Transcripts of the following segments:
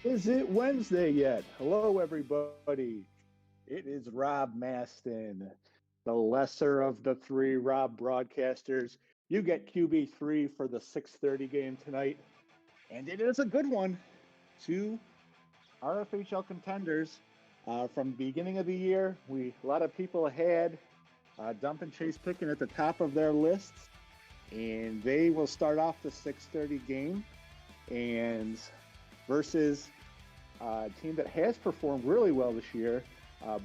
Is it Wednesday yet? Hello, everybody. It is Rob Maston, the lesser of the three Rob broadcasters. You get QB3 for the 6:30 game tonight, and it is a good one. Two RFHL contenders from the beginning of the year. A lot of people had Dump and Chase Picken at the top of their lists, and they will start off the 6:30 game and versus a team that has performed really well this year,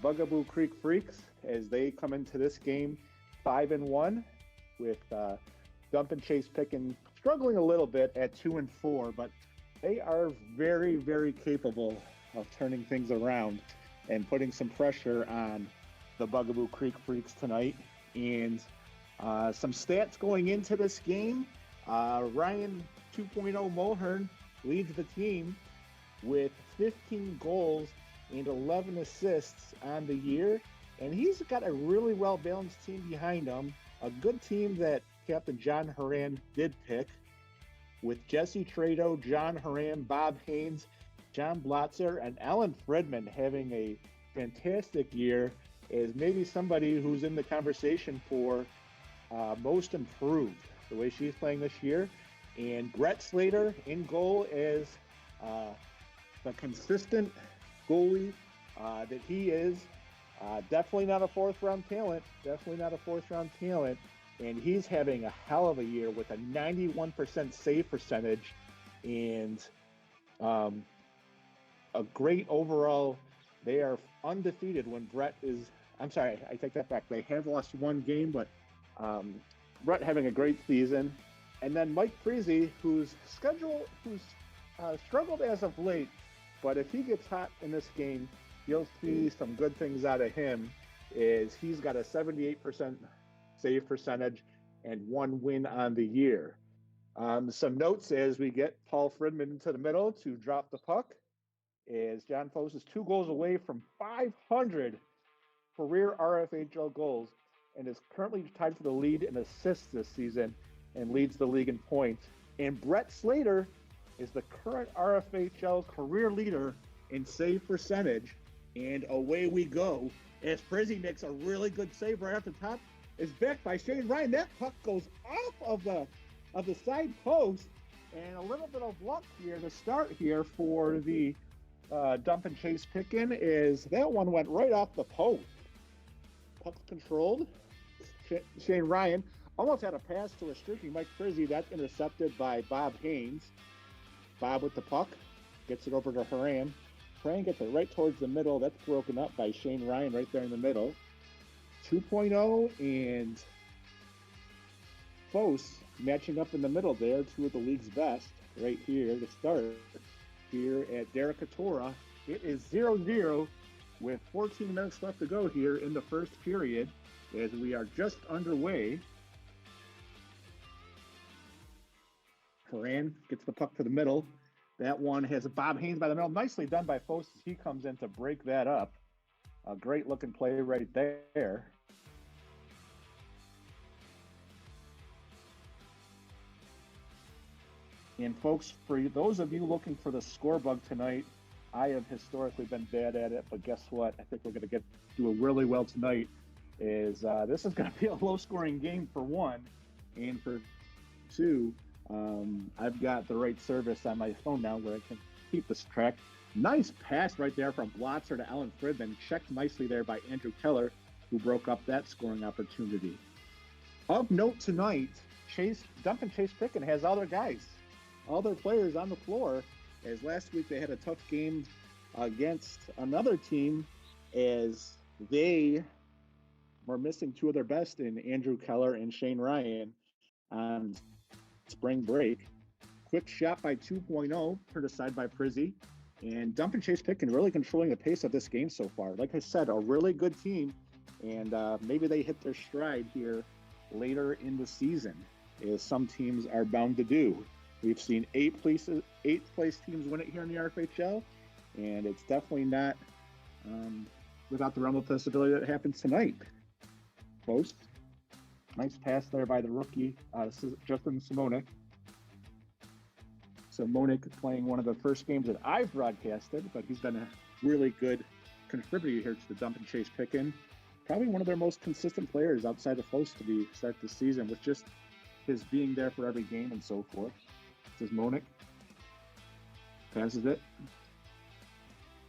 Bugaboo Creek Freaks, as they come into this game 5-1 with Dump and Chase Picken struggling a little bit at 2-4, but they are very, very capable of turning things around and putting some pressure on the Bugaboo Creek Freaks tonight. And some stats going into this game. Ryan 2.0 Mulhern leads the team with 15 goals and 11 assists on the year. And he's got a really well-balanced team behind him. A good team that Captain John Horan did pick with Jesse Trado, John Horan, Bob Haynes, John Blotzer, and Ellen Fredman having a fantastic year as maybe somebody who's in the conversation for most improved, the way she's playing this year. And Brett Slater in goal as the consistent goalie that he is. Definitely not a fourth-round talent. And he's having a hell of a year with a 91% save percentage and a great overall. They are undefeated when Brett is. I'm sorry, I take that back. They have lost one game, but Brett having a great season. And then Mike Freese, who's struggled as of late, but if he gets hot in this game, you'll see some good things out of him. Is he's got a 78% save percentage and one win on the year. Some notes as we get Paul Fridman into the middle to drop the puck. Is John Foss is 2 goals away from 500 career RFHL goals and is currently tied for the lead in assists this season and leads the league in points. And Brett Slater is the current RFHL career leader in save percentage. And away we go as Frizzy makes a really good save right off the top. Is backed by Shane Ryan. That puck goes off of the side post, and a little bit of luck here to start here for the Dump and Chase Picken is that one went right off the post. Puck controlled. Shane Ryan almost had a pass to a streaky Mike Frizzy. That's intercepted by Bob Haynes. Bob with the puck gets it over to Haran. Haran gets it right towards the middle. That's broken up by Shane Ryan right there in the middle. 2.0 and Foss matching up in the middle there. Two of the league's best right here to start here at Derek Katora. It is 0-0 with 14 minutes left to go here in the first period as we are just underway. Haran gets the puck to the middle. That one has a Bob Haynes by the middle. Nicely done by Foss as he comes in to break that up. A great looking play right there. And folks, for those of you looking for the score bug tonight, I have historically been bad at it, but guess what? I think we're going to do really well tonight. This is going to be a low-scoring game for one, and for two, I've got the right service on my phone now where I can keep this track. Nice pass right there from Blotzer to Alan Fridman. Checked nicely there by Andrew Keller, who broke up that scoring opportunity. Of note tonight, Dump and Chase Picken has all their guys, all their players on the floor, as last week they had a tough game against another team as they were missing 2 of their best in Andrew Keller and Shane Ryan on spring break. Quick shot by 2.0, turned aside by Prizzy. And Dump and Chase Picken really controlling the pace of this game so far. Like I said, a really good team, and maybe they hit their stride here later in the season, as some teams are bound to do. We've seen 8th place teams win it here in the RFHL, and it's definitely not without the realm of possibility that happens tonight. Close. Nice pass there by the rookie, Justin Simonek. Simonik playing one of the first games that I've broadcasted, but he's been a really good contributor here to the Dump and Chase Pick-In. Probably one of their most consistent players outside of Post to start the season, with just his being there for every game and so forth. This is Simonik. Passes it.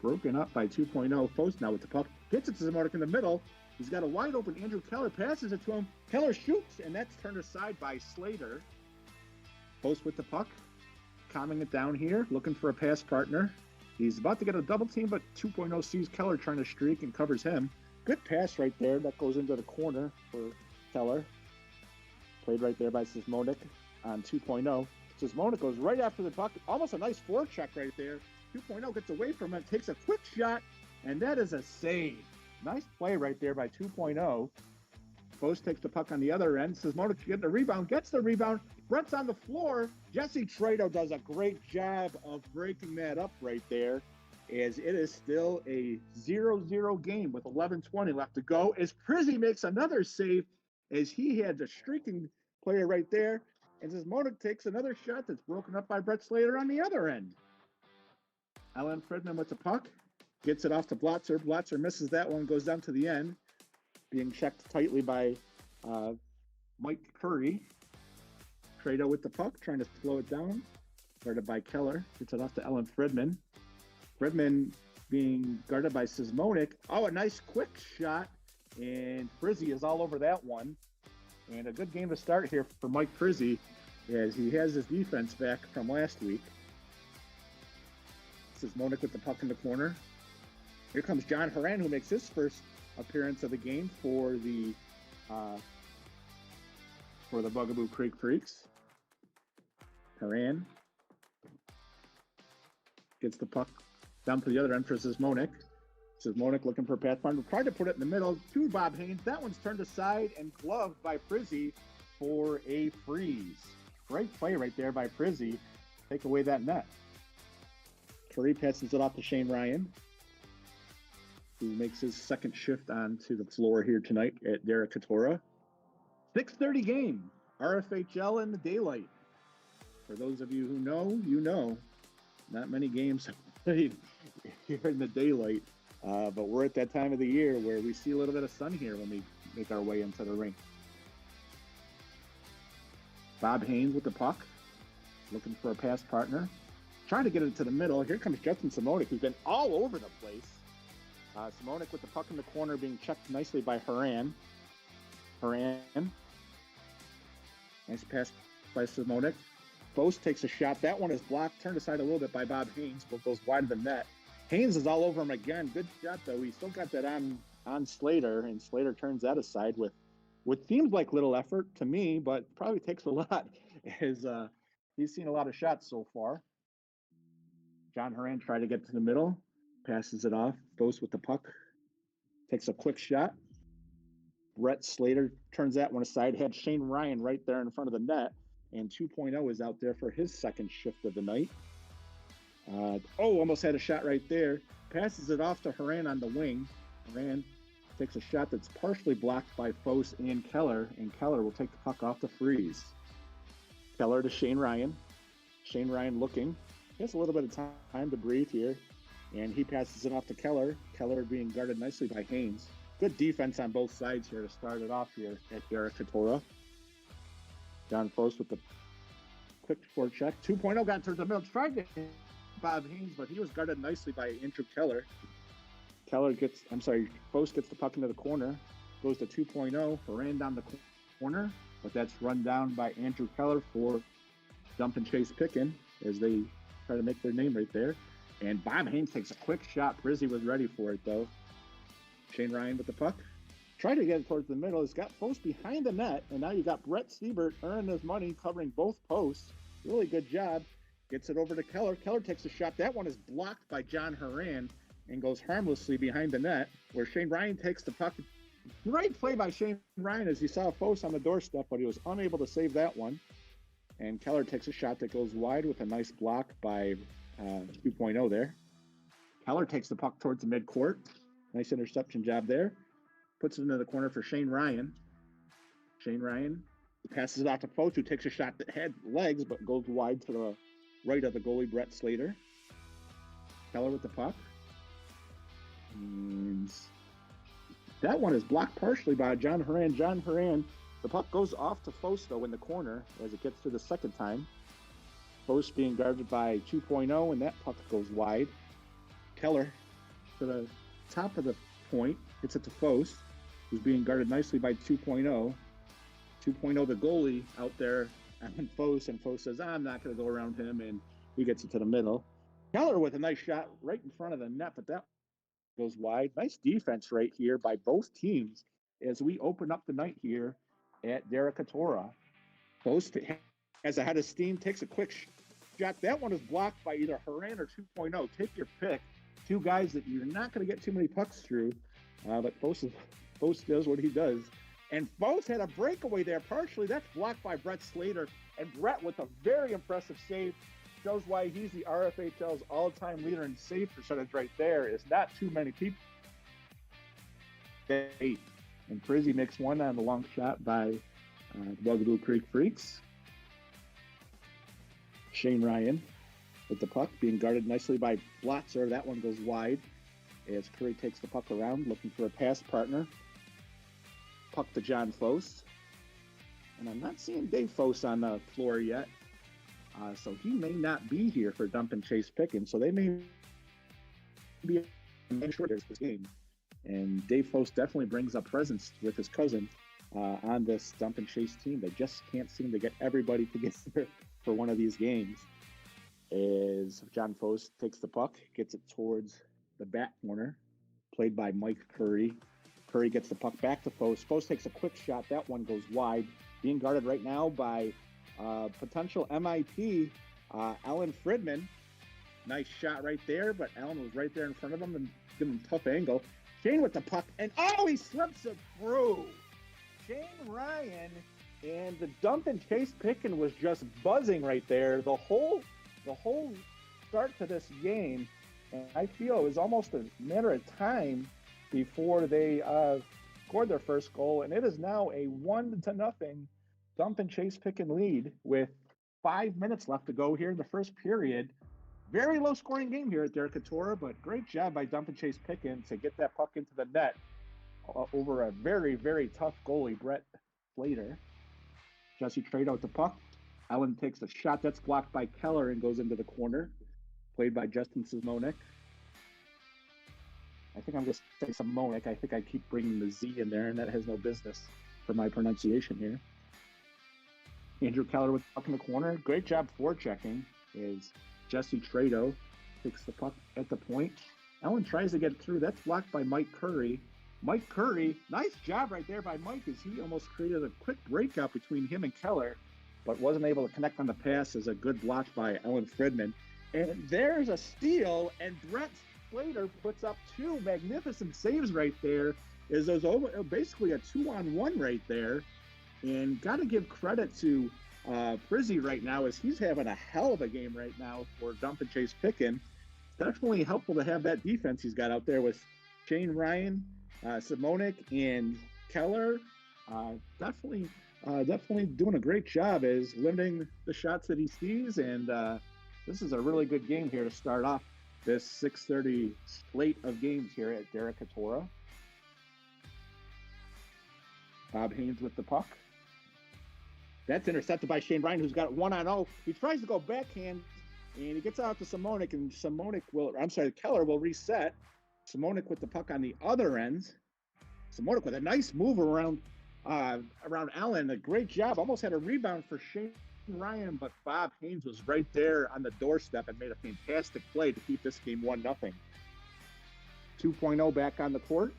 Broken up by 2.0. Post now with the puck. Gets it to Simonik in the middle. He's got a wide open Andrew Keller. Passes it to him. Keller shoots, and that's turned aside by Slater. Post with the puck. Calming it down here. Looking for a pass partner. He's about to get a double team, but 2.0 sees Keller trying to streak and covers him. Good pass right there. That goes into the corner for Keller. Played right there by Simonik on 2.0. Simonik goes right after the puck. Almost a nice forecheck right there. 2.0 gets away from it, takes a quick shot, and that is a save. Nice play right there by 2.0. Post takes the puck on the other end. Simonik getting the rebound, gets the rebound. Brett's on the floor. Jesse Trado does a great job of breaking that up right there, as it is still a 0-0 game with 11:20 left to go, as Prizzy makes another save, as he had the streaking player right there, and Simonik takes another shot that's broken up by Brett Slater on the other end. Alan Friedman with the puck, gets it off to Blotzer. Blotzer misses that one, goes down to the end, being checked tightly by Mike Curry. Trado with the puck, trying to slow it down. Guarded by Keller, gets it off to Alan Friedman. Friedman being guarded by Simonik. Oh, a nice quick shot, and Prizzy is all over that one. And a good game to start here for Mike Prizzy, as he has his defense back from last week. Simonik with the puck in the corner. Here comes John Horan, who makes his first appearance of the game for the Bugaboo Creek Freaks. Horan gets the puck down to the other end for Simonik. Simonik looking for a pass partner. Tried to put it in the middle to Bob Haynes. That one's turned aside and gloved by Prizzy for a freeze. Great play right there by Prizzy. Take away that net. Curry passes it off to Shane Ryan, who makes his second shift onto the floor here tonight at Derek Katora. 6:30 game. RFHL in the daylight. For those of you who know, you know. Not many games played here in the daylight. But we're at that time of the year where we see a little bit of sun here when we make our way into the rink. Bob Haynes with the puck, looking for a pass partner. Trying to get it to the middle. Here comes Justin Simonik, who's been all over the place. Simonik with the puck in the corner, being checked nicely by Horan. Nice pass by Simonik. Post takes a shot. That one is blocked, turned aside a little bit by Bob Haynes, but goes wide of the net. Haynes is all over him again. Good shot, though. He still got that on Slater, and Slater turns that aside with what seems like little effort to me, but probably takes a lot, as he's seen a lot of shots so far. John Horan tried to get to the middle, passes it off. Post with the puck, takes a quick shot. Brett Slater turns that one aside. Had Shane Ryan right there in front of the net, and 2.0 is out there for his second shift of the night. Almost had a shot right there. Passes it off to Horan on the wing. Horan takes a shot that's partially blocked by Foss and Keller will take the puck off the freeze. Keller to Shane Ryan. Shane Ryan looking. He has a little bit of time to breathe here, and he passes it off to Keller. Keller being guarded nicely by Haynes. Good defense on both sides here to start it off here at Derek Katora. John Foss with the quick forecheck. 2.0 got towards the middle. Tried to hit Bob Haynes, but he was guarded nicely by Andrew Keller. Foss gets the puck into the corner. Goes to 2.0. Horan down the corner, but that's run down by Andrew Keller for Dump and Chase Pick-In, as they try to make their name right there. And Bob Haynes takes a quick shot. Brizzy was ready for it, though. Shane Ryan with the puck. Tried to get it towards the middle. He's got Post behind the net, and now you got Brett Siebert earning his money covering both posts. Really good job. Gets it over to Keller. Keller takes a shot. That one is blocked by John Horan and goes harmlessly behind the net, where Shane Ryan takes the puck. Great play by Shane Ryan, as he saw Post on the doorstep, but he was unable to save that one. And Keller takes a shot that goes wide with a nice block by 2.0 there. Keller takes the puck towards the midcourt. Nice interception job there. Puts it into the corner for Shane Ryan. Shane Ryan passes it out to Foss, who takes a shot that had legs but goes wide to right of the goalie, Brett Slater. Keller with the puck. And that one is blocked partially by John Horan. John Horan, the puck goes off to Fosto in the corner as it gets to the second time. Post being guarded by 2.0, and that puck goes wide. Keller to the top of the point, hits it to Fost, who's being guarded nicely by 2.0. 2.0, the goalie out there on Fost, and Fost says, I'm not going to go around him, and he gets it to the middle. Keller with a nice shot right in front of the net, but that goes wide. Nice defense right here by both teams as we open up the night here at Derecatura. Post has a head of steam, takes a quick shot. That one is blocked by either Haran or 2.0. Take your pick. Two guys that you're not going to get too many pucks through, but Post does what he does. And Post had a breakaway there partially. That's blocked by Brett Slater. And Brett with a very impressive save shows why he's the RFHL's all-time leader in save percentage right there. Is not too many people. And Frizzy makes one on the long shot by the Bugaboo Creek Freaks. Shane Ryan with the puck being guarded nicely by Blotzer. That one goes wide as Curry takes the puck around looking for a pass partner. Puck to John Fost. And I'm not seeing Dave Fost on the floor yet. So he may not be here for Dump and Chase Pickens. So they may be short this game. And Dave Fost definitely brings a presence with his cousin on this Dump and Chase team. They just can't seem to get everybody together for one of these games. As John Fost takes the puck, gets it towards the back corner, played by Mike Curry. Curry gets the puck back to Fost. Fost takes a quick shot. That one goes wide. Being guarded right now by potential MIP, Alan Fridman. Nice shot right there, but Alan was right there in front of him and giving him a tough angle. Shane with the puck, and he slips it through. Shane Ryan and the Dump and Chase Pickens was just buzzing right there. The whole start to this game, and I feel it was almost a matter of time before they scored their first goal, and it is now a 1-0 Dump and Chase Pickens lead with 5 minutes left to go here in the first period. Very low scoring game here at Derecatura, but great job by Dump and Chase Pickens to get that puck into the net over a very, very tough goalie, Brett Slater. Jesse Trado with the puck. Allen takes a shot that's blocked by Keller and goes into the corner, played by Justin Simonik. I think I'm going to say Simonik. I think I keep bringing the Z in there, and that has no business for my pronunciation here. Andrew Keller with the puck in the corner. Great job forechecking as Jesse Trado takes the puck at the point. Allen tries to get it through. That's blocked by Mike Curry. Mike Curry, nice job right there by Mike as he almost created a quick breakout between him and Keller, but wasn't able to connect on the pass as a good block by Alan Fridman. And there's a steal, and Brett Slater puts up two magnificent saves right there. Is those basically a 2-on-1 right there. And got to give credit to Frizzy right now as he's having a hell of a game right now for Dump and Chase Pickens. It's definitely helpful to have that defense he's got out there with Shane Ryan, Simonik, and Keller. Definitely doing a great job as limiting the shots that he sees. And this is a really good game here to start off this 6:30 slate of games here at Derecatura. Bob Haynes with the puck. That's intercepted by Shane Ryan, who's got it 1-on-0. He tries to go backhand, and he gets out to Simonik, and Keller will reset. Simonik with the puck on the other end. Simonik with a nice move around Allen. A great job. Almost had a rebound for Shane Ryan, but Bob Haynes was right there on the doorstep and made a fantastic play to keep this game 1-0. 2.0 back on the court,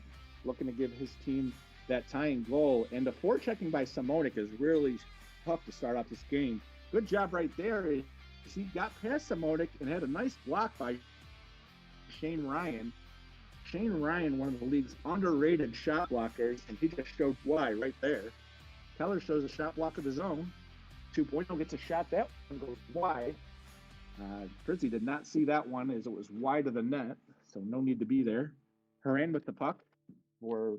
looking to give his team that tying goal. And the forechecking by Simonik is really tough to start off this game. Good job right there. He got past Simonik and had a nice block by Shane Ryan. Shane Ryan, one of the league's underrated shot blockers, and he just showed why right there. Keller shows a shot block of his own. 2.0 gets a shot. That one goes wide. Frizzy did not see that one as it was wide of the net, so no need to be there. Haran with the puck for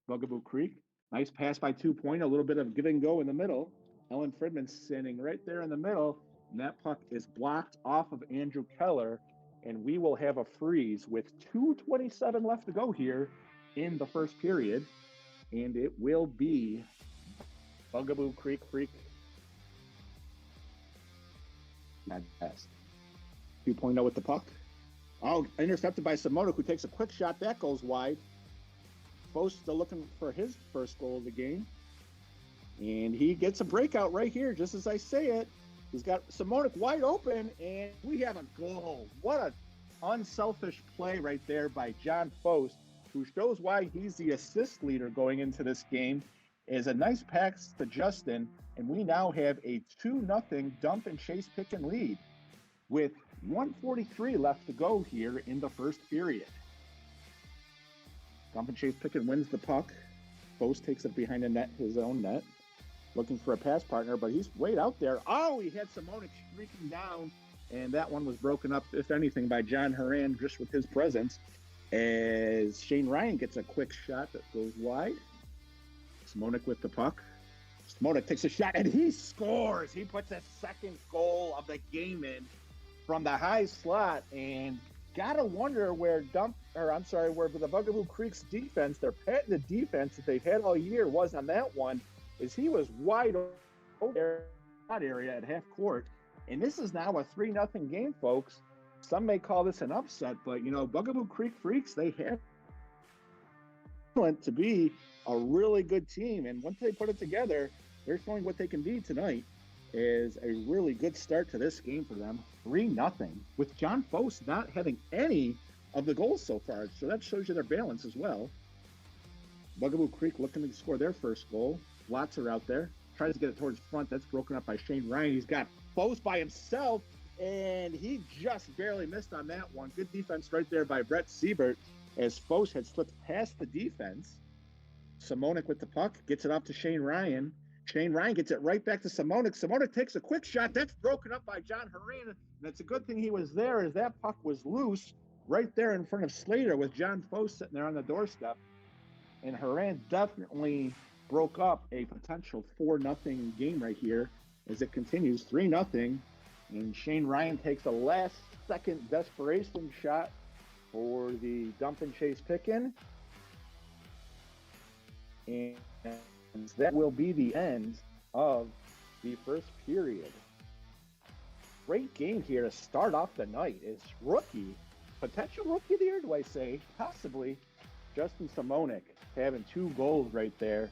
Bugaboo Creek. Nice pass by 2.0. A little bit of give and go in the middle. Ellen Fridman standing right there in the middle. And that puck is blocked off of Andrew Keller, and we will have a freeze with 2:27 left to go here in the first period. And it will be Bugaboo Creek Freak at best. 2.0 with the puck. Oh, intercepted by Simonik, who takes a quick shot. That goes wide. Fo's still looking for his first goal of the game. And he gets a breakout right here, just as I say it. He's got Simonik wide open, and we have a goal. What an unselfish play right there by John Fost, who shows why he's the assist leader going into this game. Is a nice pass to Justin, and we now have a 2-0 dump and chase pick and lead with 1:43 left to go here in the first period. Dump and chase pick and wins the puck. Fost takes it behind the net, his own net, looking for a pass partner, but he's way out there. Oh, he had Simonik streaking down, and that one was broken up, if anything, by John Horan just with his presence, as Shane Ryan gets a quick shot that goes wide. Simonik with the puck. Simonik takes a shot, and he scores. He puts a second goal of the game in from the high slot, and gotta wonder where the Bugaboo Creek's defense, their patented defense that they've had all year, was on that one, is he was wide open there that area at half court. And this is now a 3-0 game, folks. Some may call this an upset, but Bugaboo Creek Freaks, they have to be a really good team, and once they put it together, they're showing what they can be tonight. Is a really good start to this game for them. 3-0 with John Fost not having any of the goals so far, so that shows you their balance as well. Bugaboo Creek looking to score their first goal. Lots are out there, tries to get it towards front. That's broken up by Shane Ryan. He's got Fost by himself, and he just barely missed on that one. Good defense right there by Brett Siebert, as Fost had slipped past the defense. Simonik with the puck, gets it off to Shane Ryan. Shane Ryan gets it right back to Simonik. Simonik takes a quick shot. That's broken up by John Horan. And it's a good thing he was there, as that puck was loose right there in front of Slater with John Fost sitting there on the doorstep. And Horan definitely broke up a potential 4-0 game right here as it continues 3-0. And Shane Ryan takes a last-second desperation shot for the dump and chase pick-in. And that will be the end of the first period. Great game here to start off the night. Is potential rookie of the year, do I say? Possibly. Justin Simonik having 2 goals right there.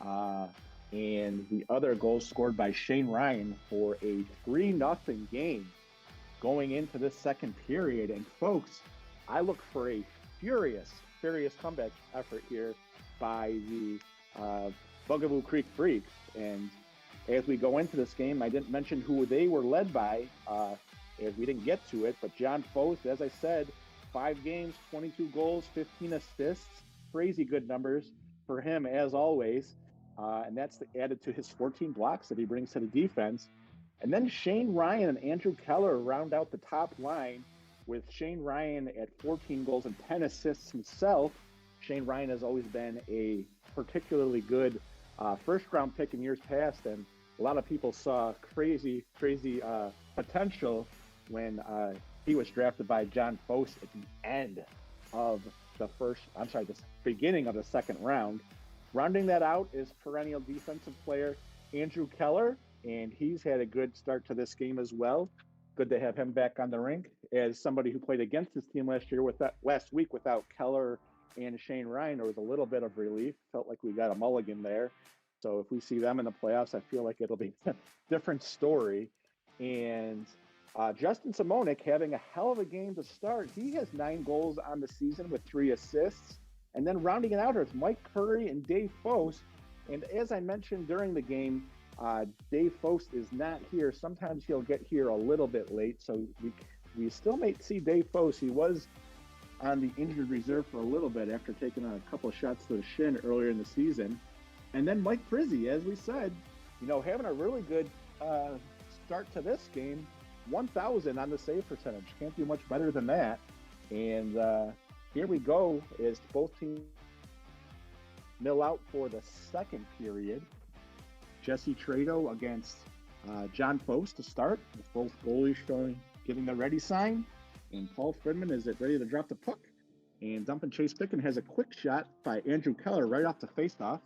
And the other goal scored by Shane Ryan for a 3-0 game going into this second period. And folks, I look for a furious comeback effort here by the Bugaboo Creek Freaks. And as we go into this game, I didn't mention who they were led by, as we didn't get to it, but John Fost, as I said, 5 games, 22 goals, 15 assists, crazy good numbers for him as always. And that's added to his 14 blocks that he brings to the defense. And then Shane Ryan and Andrew Keller round out the top line, with Shane Ryan at 14 goals and 10 assists himself. Shane Ryan has always been a particularly good first-round pick in years past, and a lot of people saw crazy potential when he was drafted by John Fost at the end of the beginning of the second round. Rounding that out is perennial defensive player Andrew Keller, and he's had a good start to this game as well. Good to have him back on the rink. As somebody who played against his team last week without Keller and Shane Ryan, there was a little bit of relief. Felt like we got a mulligan there. So if we see them in the playoffs, I feel like it'll be a different story. And Justin Simonik having a hell of a game to start. He has 9 goals on the season with 3 assists. And then rounding it out is Mike Curry and Dave Fost. And as I mentioned during the game, Dave Fost is not here. Sometimes he'll get here a little bit late. So we still may see Dave Fost. He was on the injured reserve for a little bit after taking a couple of shots to the shin earlier in the season. And then Mike Frizzy, as we said, having a really good start to this game, 1,000 on the save percentage. Can't do much better than that. And here we go, as both teams mill out for the second period. Jesse Trado against John Post to start, with both goalies showing, giving the ready sign. And Paul Friedman is ready to drop the puck. And Dumpin' Chase Picken has a quick shot by Andrew Keller right off the faceoff.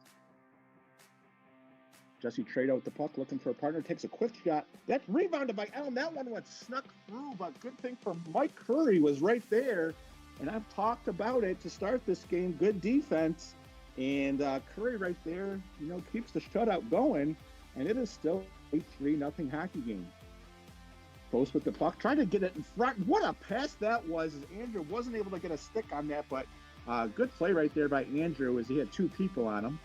Jesse Trado with the puck, looking for a partner, takes a quick shot. That's rebounded by Allen. That one went snuck through, but good thing for Mike Curry was right there. And I've talked about it to start this game. Good defense. And Curry right there, keeps the shutout going. And it is still a 3-0 hockey game. Post with the puck, trying to get it in front. What a pass that was. Andrew wasn't able to get a stick on that, but good play right there by Andrew as he had two people on him.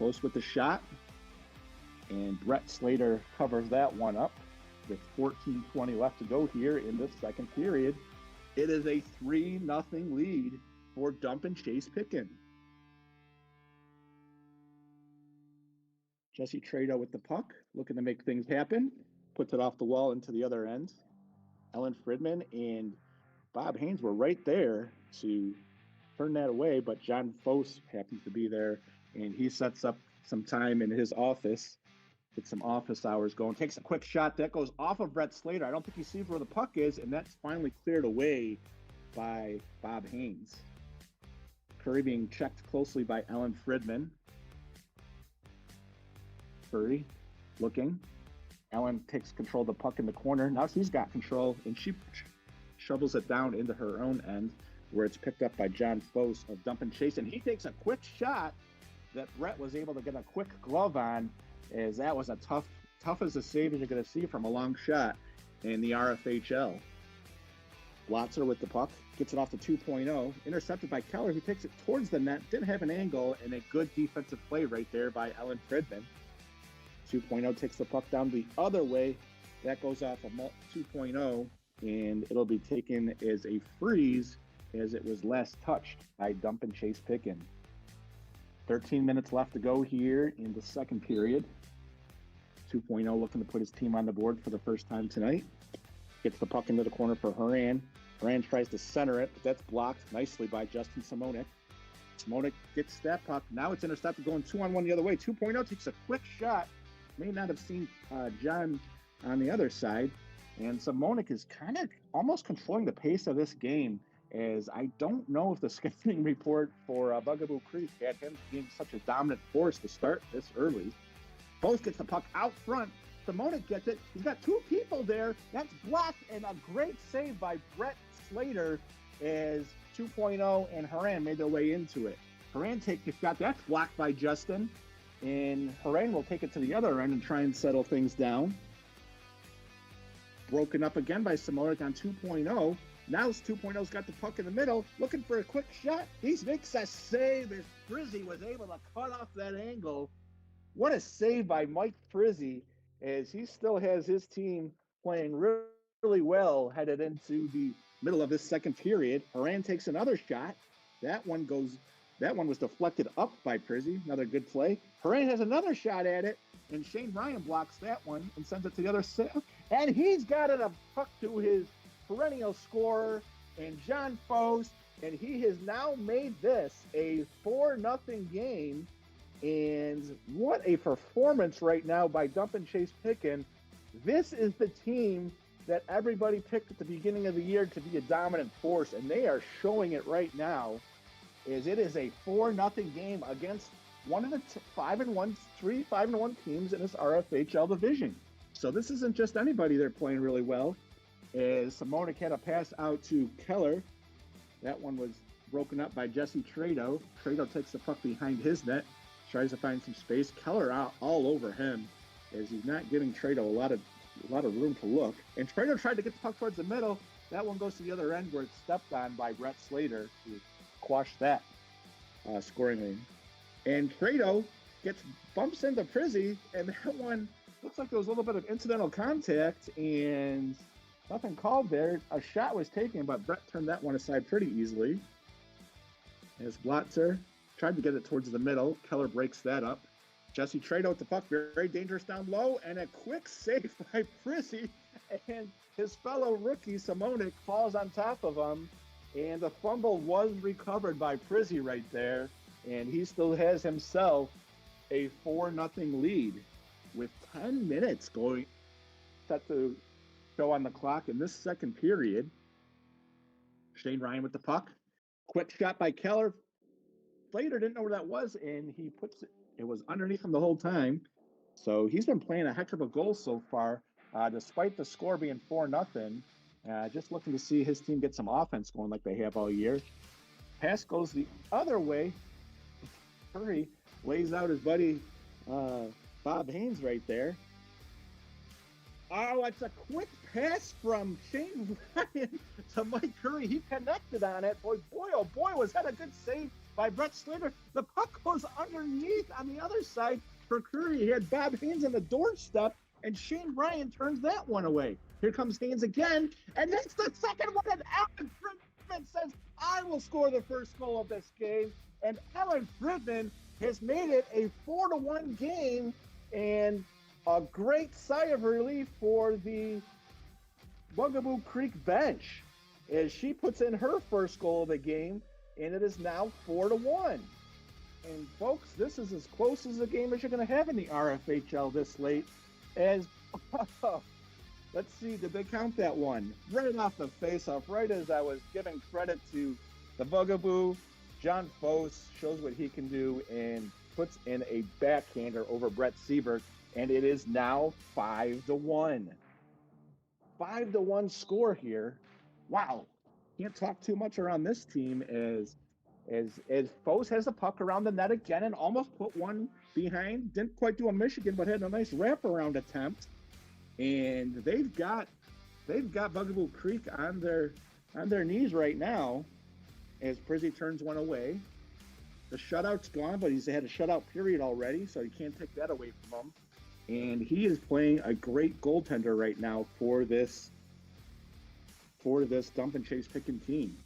Post with the shot. And Brett Slater covers that one up with 14:20 left to go here in the second period. It is a 3-0 lead for Dumpin' Chase Picken. Jesse Trado with the puck, looking to make things happen. Puts it off the wall into the other end. Ellen Friedman and Bob Haynes were right there to turn that away, but John Foss happens to be there, and he sets up some time in his office. Gets some office hours going. Takes a quick shot. That goes off of Brett Slater. I don't think he sees where the puck is, and that's finally cleared away by Bob Haynes. Curry being checked closely by Ellen Friedman. Curry looking. Ellen takes control of the puck in the corner. Now she's got control, and she shovels it down into her own end, where it's picked up by John Foss of Dumpin' Chase, and he takes a quick shot that Brett was able to get a quick glove on, as that was a tough as a save as you're going to see from a long shot in the RFHL. Blotzer with the puck, gets it off to 2.0, intercepted by Keller, who takes it towards the net, didn't have an angle, and a good defensive play right there by Ellen Friedman. 2.0 takes the puck down the other way. That goes off of 2.0, and it'll be taken as a freeze as it was last touched by Dumpin' Chase Picken. 13 minutes left to go here in the second period. 2.0 looking to put his team on the board for the first time tonight. Gets the puck into the corner for Horan. Horan tries to center it, but that's blocked nicely by Justin Simonik. Simonik gets that puck. Now it's intercepted going 2-on-1 the other way. 2.0 takes a quick shot. May not have seen John on the other side. And Simonik is kind of almost controlling the pace of this game, as I don't know if the scouting report for Bugaboo Creek had him being such a dominant force to start this early. Both gets the puck out front. Simonik gets it. He's got two people there. That's blocked, and a great save by Brett Slater as 2.0 and Horan made their way into it. Horan takes the shot. That's blocked by Justin, and Horan will take it to the other end and try and settle things down. Broken up again by Simonik on 2.0. Now 2.0's got the puck in the middle, looking for a quick shot. He makes a save as Frizzy was able to cut off that angle. What a save by Mike Frizzy, as he still has his team playing really well headed into the middle of this second period. Horan takes another shot. That one was deflected up by Frizzy. Another good play. Horan has another shot at it, and Shane Ryan blocks that one and sends it to the other side. And he's got it a puck to his perennial scorer, and John Foss, and he has now made this a 4-0 game. And what a performance right now by Dumpin' Chase Picken. This is the team that everybody picked at the beginning of the year to be a dominant force, and they are showing it right now, as it is a 4-0 game against one of the 5-1 teams in this RFHL division. So this isn't just anybody. They're playing really well. As Simonik had a pass out to Keller. That one was broken up by Jesse Trado. Trado takes the puck behind his net, tries to find some space. Keller out all over him, as he's not giving Trado a lot of room to look. And Trado tried to get the puck towards the middle. That one goes to the other end, where it's stepped on by Brett Slater to quash that scoring lane. And Trado bumps into Frizzy, and that one looks like there was a little bit of incidental contact, and nothing called there. A shot was taken, but Brett turned that one aside pretty easily. As Blotzer tried to get it towards the middle, Keller breaks that up. Jesse Trado with the puck, very dangerous down low, and a quick save by Frizzy, and his fellow rookie Simonik falls on top of him, and the fumble was recovered by Frizzy right there, and he still has himself a 4-0 lead. with 10 minutes going set to show on the clock in this second period. Shane Ryan with the puck. Quick shot by Keller. Slater didn't know where that was, and he puts it. It was underneath him the whole time. So he's been playing a heck of a goal so far, despite the score being 4-0. Just looking to see his team get some offense going like they have all year. Pass goes the other way. Curry lays out his buddy Bob Haynes right there. Oh, it's a quick pass from Shane Ryan to Mike Curry. He connected on it. Boy, oh boy, was that a good save by Brett Slater. The puck goes underneath on the other side for Curry. He had Bob Haynes on the doorstep, and Shane Ryan turns that one away. Here comes Haynes again, and that's the second one. And Alan Friedman says, I will score the first goal of this game. And Alan Friedman has made it a 4-1 game, and a great sigh of relief for the Bugaboo Creek bench as she puts in her first goal of the game, and it is now 4-1. And folks, this is as close as a game as you're going to have in the RFHL this late. As let's see, did they count that one? Right off the face-off, right as I was giving credit to the Bugaboo, John Foss shows what he can do and puts in a backhander over Brett Siebert. And it is now 5-1. 5-1 score here. Wow. Can't talk too much around this team as Foes has the puck around the net again and almost put one behind. Didn't quite do a Michigan, but had a nice wraparound attempt. And they've got Bugaboo Creek on their knees right now as Prizzy turns one away. The shutout's gone, but he's had a shutout period already, so you can't take that away from him. And he is playing a great goaltender right now for this dump and chase picking team.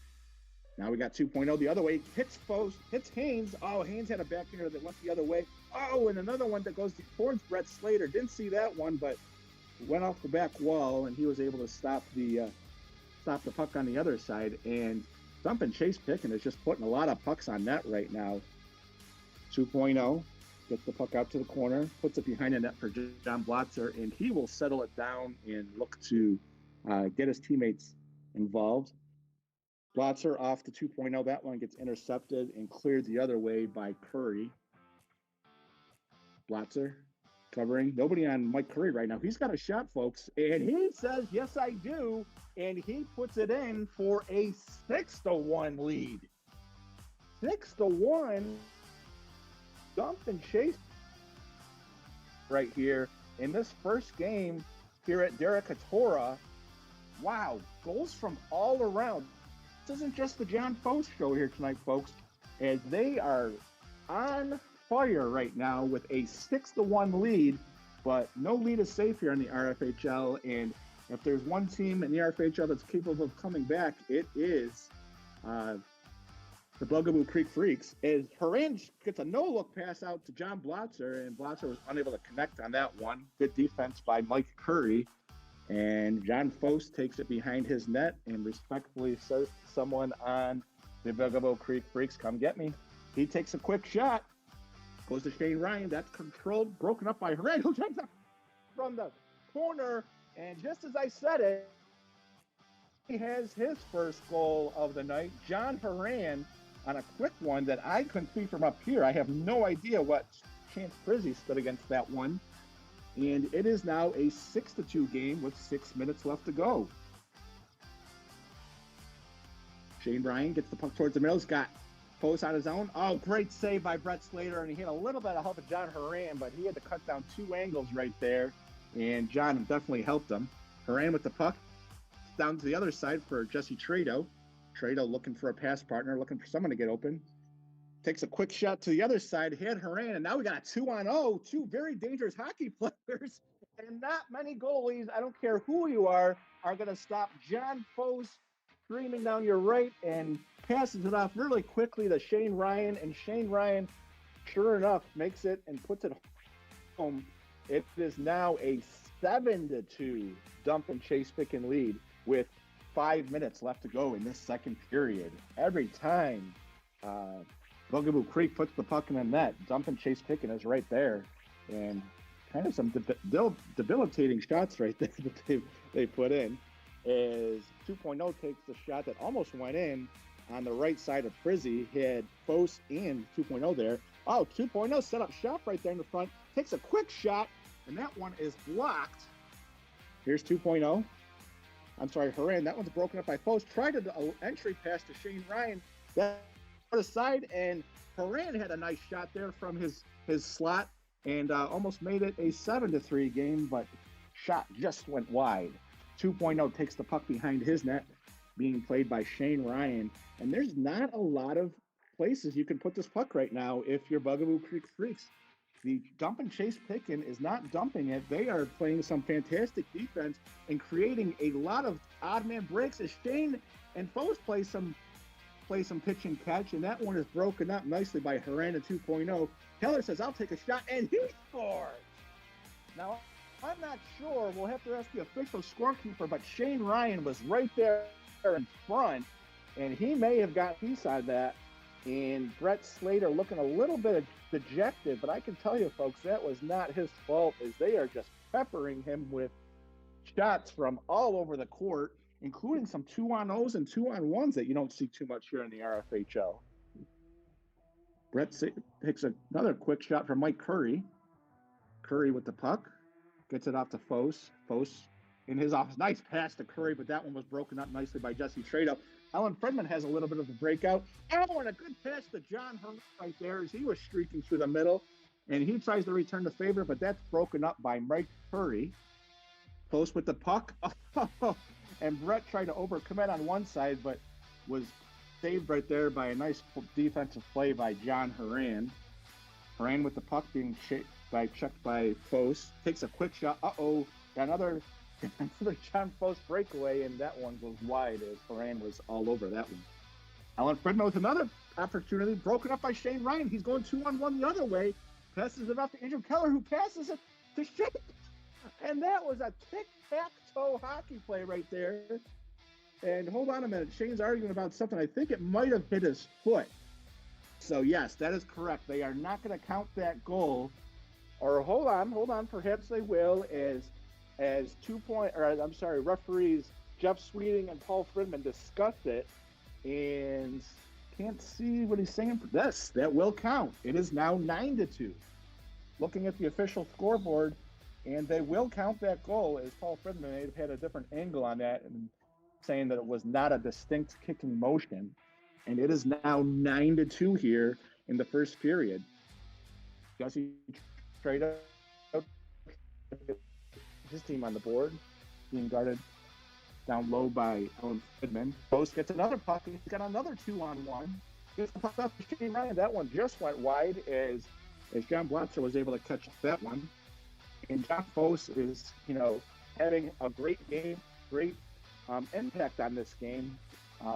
Now we got 2.0 the other way. Hits Foes, hits Haynes. Oh, Haynes had a backhander that went the other way. Oh, and another one that goes towards Brett Slater. Didn't see that one, but went off the back wall, and he was able to stop the puck on the other side. And dump and chase picking is just putting a lot of pucks on net right now. 2.0. Gets the puck out to the corner, puts it behind the net for John Blotzer, and he will settle it down and look to get his teammates involved. Blotzer off to 2.0. That one gets intercepted and cleared the other way by Curry. Blotzer covering. Nobody on Mike Curry right now. He's got a shot, folks, and he says, yes, I do, and he puts it in for a 6-1 lead. 6-1. Dump and chase right here in this first game here at Derek Katora. Wow, goals from all around. This isn't just the John Foss show here tonight, folks, as they are on fire right now with a 6-1 lead, but no lead is safe here in the RFHL. And if there's one team in the RFHL that's capable of coming back, it is the Bugaboo Creek Freaks, as Haran gets a no-look pass out to John Blotzer, and Blotzer was unable to connect on that one. Good defense by Mike Curry, and John Foss takes it behind his net and respectfully says to someone on the Bugaboo Creek Freaks, come get me. He takes a quick shot, goes to Shane Ryan. That's controlled, broken up by Haran, who takes it from the corner, and just as I said it, he has his first goal of the night. John Haran on a quick one that I couldn't see from up here. I have no idea what chance Prizzy stood against that one. And it is now a 6-2 game with 6 minutes left to go. Shane Ryan gets the puck towards the middle. He's got Foss on his own. Oh, great save by Brett Slater. And he had a little bit of help of John Haran, but he had to cut down 2 angles right there. And John definitely helped him. Haran with the puck. Down to the other side for Jesse Trado. Trado looking for a pass partner, looking for someone to get open. Takes a quick shot to the other side, hit Haran, and now we got a 2-on-0, 2 very dangerous hockey players, and not many goalies, I don't care who you are going to stop John Foss streaming down your right and passes it off really quickly to Shane Ryan, and Shane Ryan, sure enough, makes it and puts it home. It is now a 7-2 dump and chase pick and lead with 5 minutes left to go in this second period. Every time Bugaboo Creek puts the puck in the net, dump and chase picking is right there. And kind of some debilitating shots right there that they put in. As 2.0 takes the shot that almost went in on the right side of Frizzy, he had Fos and 2.0 there. Oh, 2.0 set up shop right there in the front, takes a quick shot, and that one is blocked. Here's 2.0. I'm sorry, Haran. That one's broken up by Fos. Tried an entry pass to Shane Ryan. That aside, and Haran had a nice shot there from his slot and almost made it a 7-3 game, but shot just went wide. 2.0 takes the puck behind his net, being played by Shane Ryan. And there's not a lot of places you can put this puck right now if you're Bugaboo Creek Freaks. The dump and chase picking is not dumping it. They are playing some fantastic defense and creating a lot of odd man breaks as Shane and Fos play some pitch and catch, and that one is broken up nicely by Haran at 2.0. Keller says, I'll take a shot, and he scores. Now, I'm not sure. We'll have to ask the official scorekeeper, but Shane Ryan was right there in front, and he may have got a piece on that. And Brett Slater looking a little bit dejected, but I can tell you, folks, that was not his fault, as they are just peppering him with shots from all over the court, including some 2-on-0s and 2-on-1s that you don't see too much here in the RFHL. Brett takes another quick shot from Mike Curry. Curry with the puck. Gets it off to Fos. Fos in his office. Nice pass to Curry, but that one was broken up nicely by Jesse Trado. Alan Fredman has a little bit of a breakout. Oh, and a good pass to John Hurt right there as he was streaking through the middle. And he tries to return the favor, but that's broken up by Mike Curry. Fos with the puck. And Brett tried to overcommit on one side, but was saved right there by a nice defensive play by John Haran. Haran with the puck being checked by Fos. Takes a quick shot. Got another John Fos breakaway, and that one goes wide as Haran was all over that one. Alan Fredman with another opportunity, broken up by Shane Ryan. He's going 2-on-1 the other way. Passes it off to Andrew Keller, who passes it to Shane. And that was a tic-tac-toe hockey play right there. And hold on a minute. Shane's arguing about something. I think it might have hit his foot. So, yes, that is correct. They are not going to count that goal. Or hold on. Perhaps they will as referees Jeff Sweeting and Paul Fridman discuss it. And can't see what he's saying. That will count. It is now 9-2. Looking at the official scoreboard, and they will count that goal, as Paul Fridman may have had a different angle on that and saying that it was not a distinct kicking motion. And it is now 9-2 here in the first period. Jesse straight up, his team on the board, being guarded down low by Alan Fridman. Fos gets another puck, and he's got another 2-on-1. Gets the puck up to Shane Ryan. That one just went wide as John Blotzer was able to catch that one. And John Fos is, having a great game, great impact on this game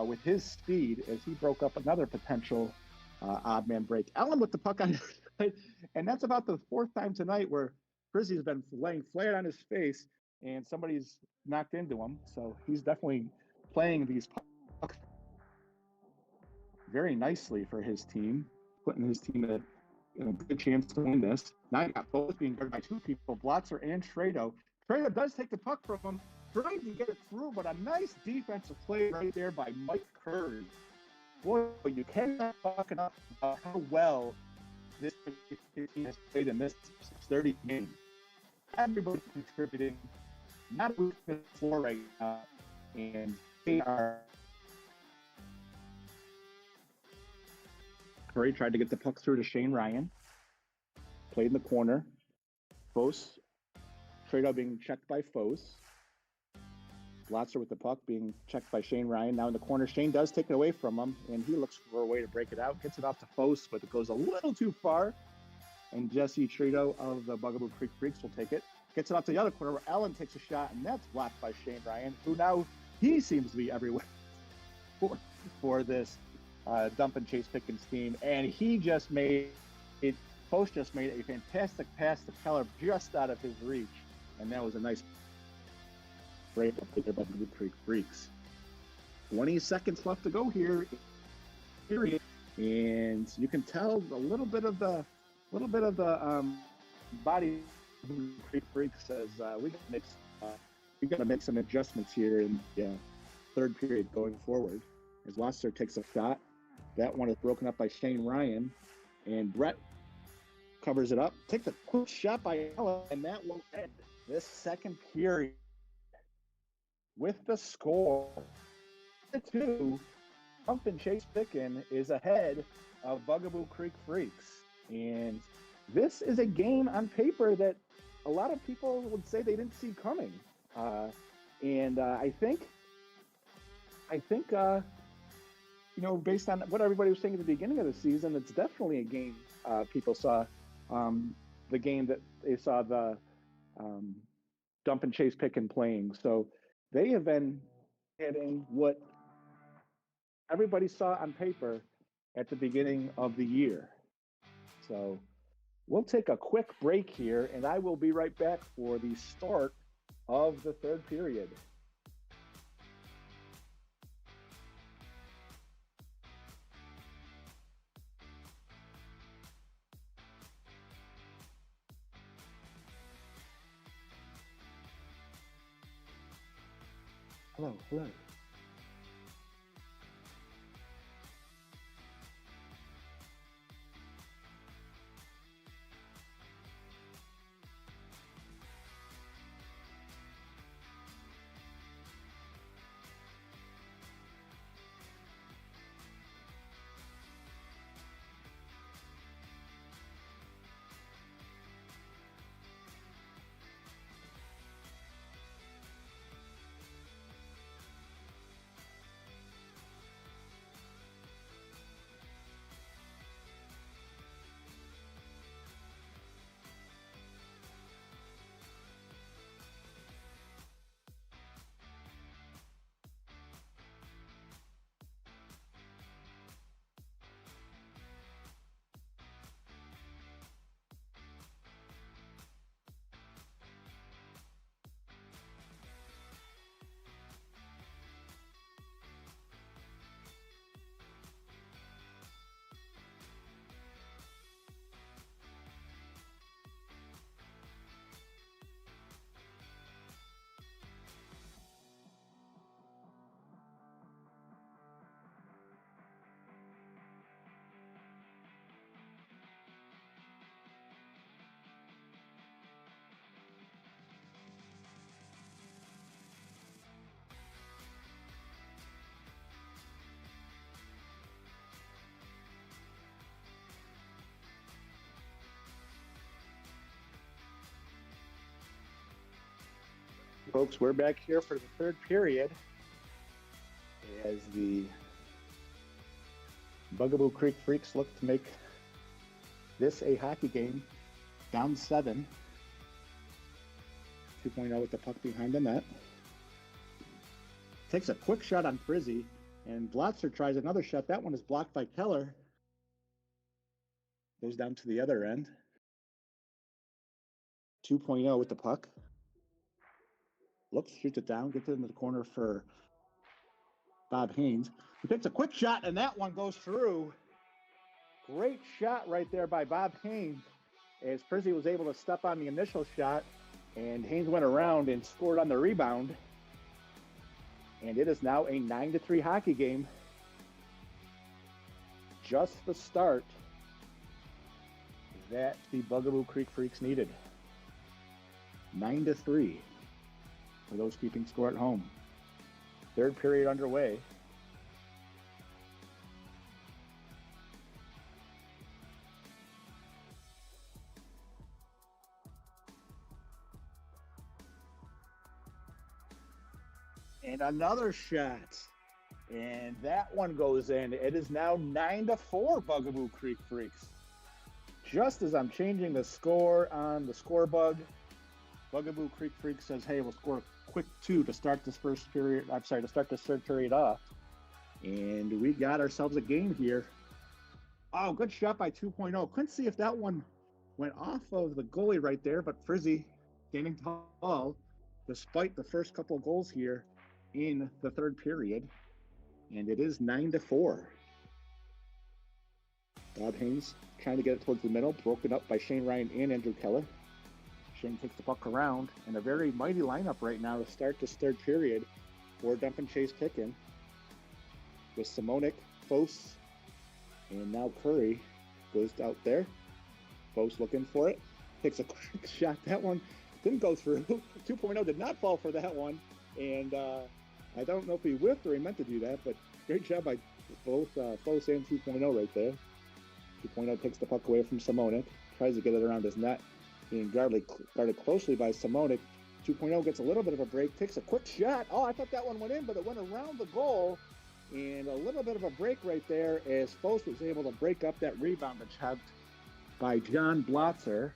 with his speed as he broke up another potential odd man break. Allen with the puck on his side, and that's about the fourth time tonight where Frizzy's been laying flat on his face and somebody's knocked into him. So he's definitely playing these pucks very nicely for his team, putting his team at a good chance to win this. Now you got both being guarded by two people, Blotzer and Trado. Trado does take the puck from him, trying to get it through, but a nice defensive play right there by Mike Curry. Boy, you cannot talk enough about how well this team has played in this 30 game. Everybody's contributing, not moving the floor right now, and they are. Curry tried to get the puck through to Shane Ryan. Played in the corner. Fos. Trado being checked by Fos. Blotzer with the puck being checked by Shane Ryan. Now in the corner, Shane does take it away from him, and he looks for a way to break it out. Gets it off to Fos, but it goes a little too far. And Jesse Trado of the Bugaboo Creek Freaks will take it. Gets it off to the other corner where Allen takes a shot, and that's blocked by Shane Ryan, who now he seems to be everywhere for this dump and chase picking scheme. And he just made it. Fos just made a fantastic pass to Keller just out of his reach, and that was a nice break up there by the Creek Freaks. 20 seconds left to go here, period, and you can tell a little bit of the body Creek Freak says we got to make some adjustments here in the third period going forward. As Losser takes a shot, that one is broken up by Shane Ryan, and Brett covers it up. Takes a quick shot by Ella, and that will end this second period with the score. 2, Defunct Chase Pickin is ahead of Bugaboo Creek Freaks. And this is a game on paper that a lot of people would say they didn't see coming. I think, based on what everybody was saying at the beginning of the season, it's definitely a game people saw. The game that they saw the Dump and Chase Pickin playing. So they have been getting what everybody saw on paper at the beginning of the year. So we'll take a quick break here, and I will be right back for the start of the third period. Hello. Folks, we're back here for the third period as the Bugaboo Creek Freaks look to make this a hockey game. Down 7. 2.0 with the puck behind the net. Takes a quick shot on Frizzy, and Blotzer tries another shot. That one is blocked by Keller. Goes down to the other end. 2.0 with the puck. Looks, shoots it down, gets it into the corner for Bob Haynes. He takes a quick shot, and that one goes through. Great shot right there by Bob Haynes, as Frizzy was able to step on the initial shot, and Haynes went around and scored on the rebound. And it is now a 9-3 hockey game. Just the start that the Bugaboo Creek Freaks needed. 9-3 for those keeping score at home. Third period underway. And another shot. And that one goes in. It is now 9-4 Bugaboo Creek Freaks. Just as I'm changing the score on the score bug, Bugaboo Creek Freak says, hey, we'll score a quick 2 to start this first period. I'm sorry, to start this third period off. And we got ourselves a game here. Oh, good shot by 2.0. Couldn't see if that one went off of the goalie right there, but Frizzy standing tall despite the first couple of goals here in the third period. And it is 9-4. Bob Haynes trying to get it towards the middle, broken up by Shane Ryan and Andrew Keller. Shane takes the puck around, and a very mighty lineup right now to start this third period for Dumpin' Chase Pickin. With Simonic, Fos, and now Curry goes out there. Fos looking for it. Takes a quick shot. That one didn't go through. 2.0 did not fall for that one. And I don't know if he whiffed or he meant to do that, but great job by both Fos and 2.0 right there. 2.0 takes the puck away from Simonic. Tries to get it around his net. Being guarded closely by Simonic. 2.0 gets a little bit of a break. Takes a quick shot. Oh, I thought that one went in, but it went around the goal. And a little bit of a break right there as Fos was able to break up that rebound attempt by John Blotzer.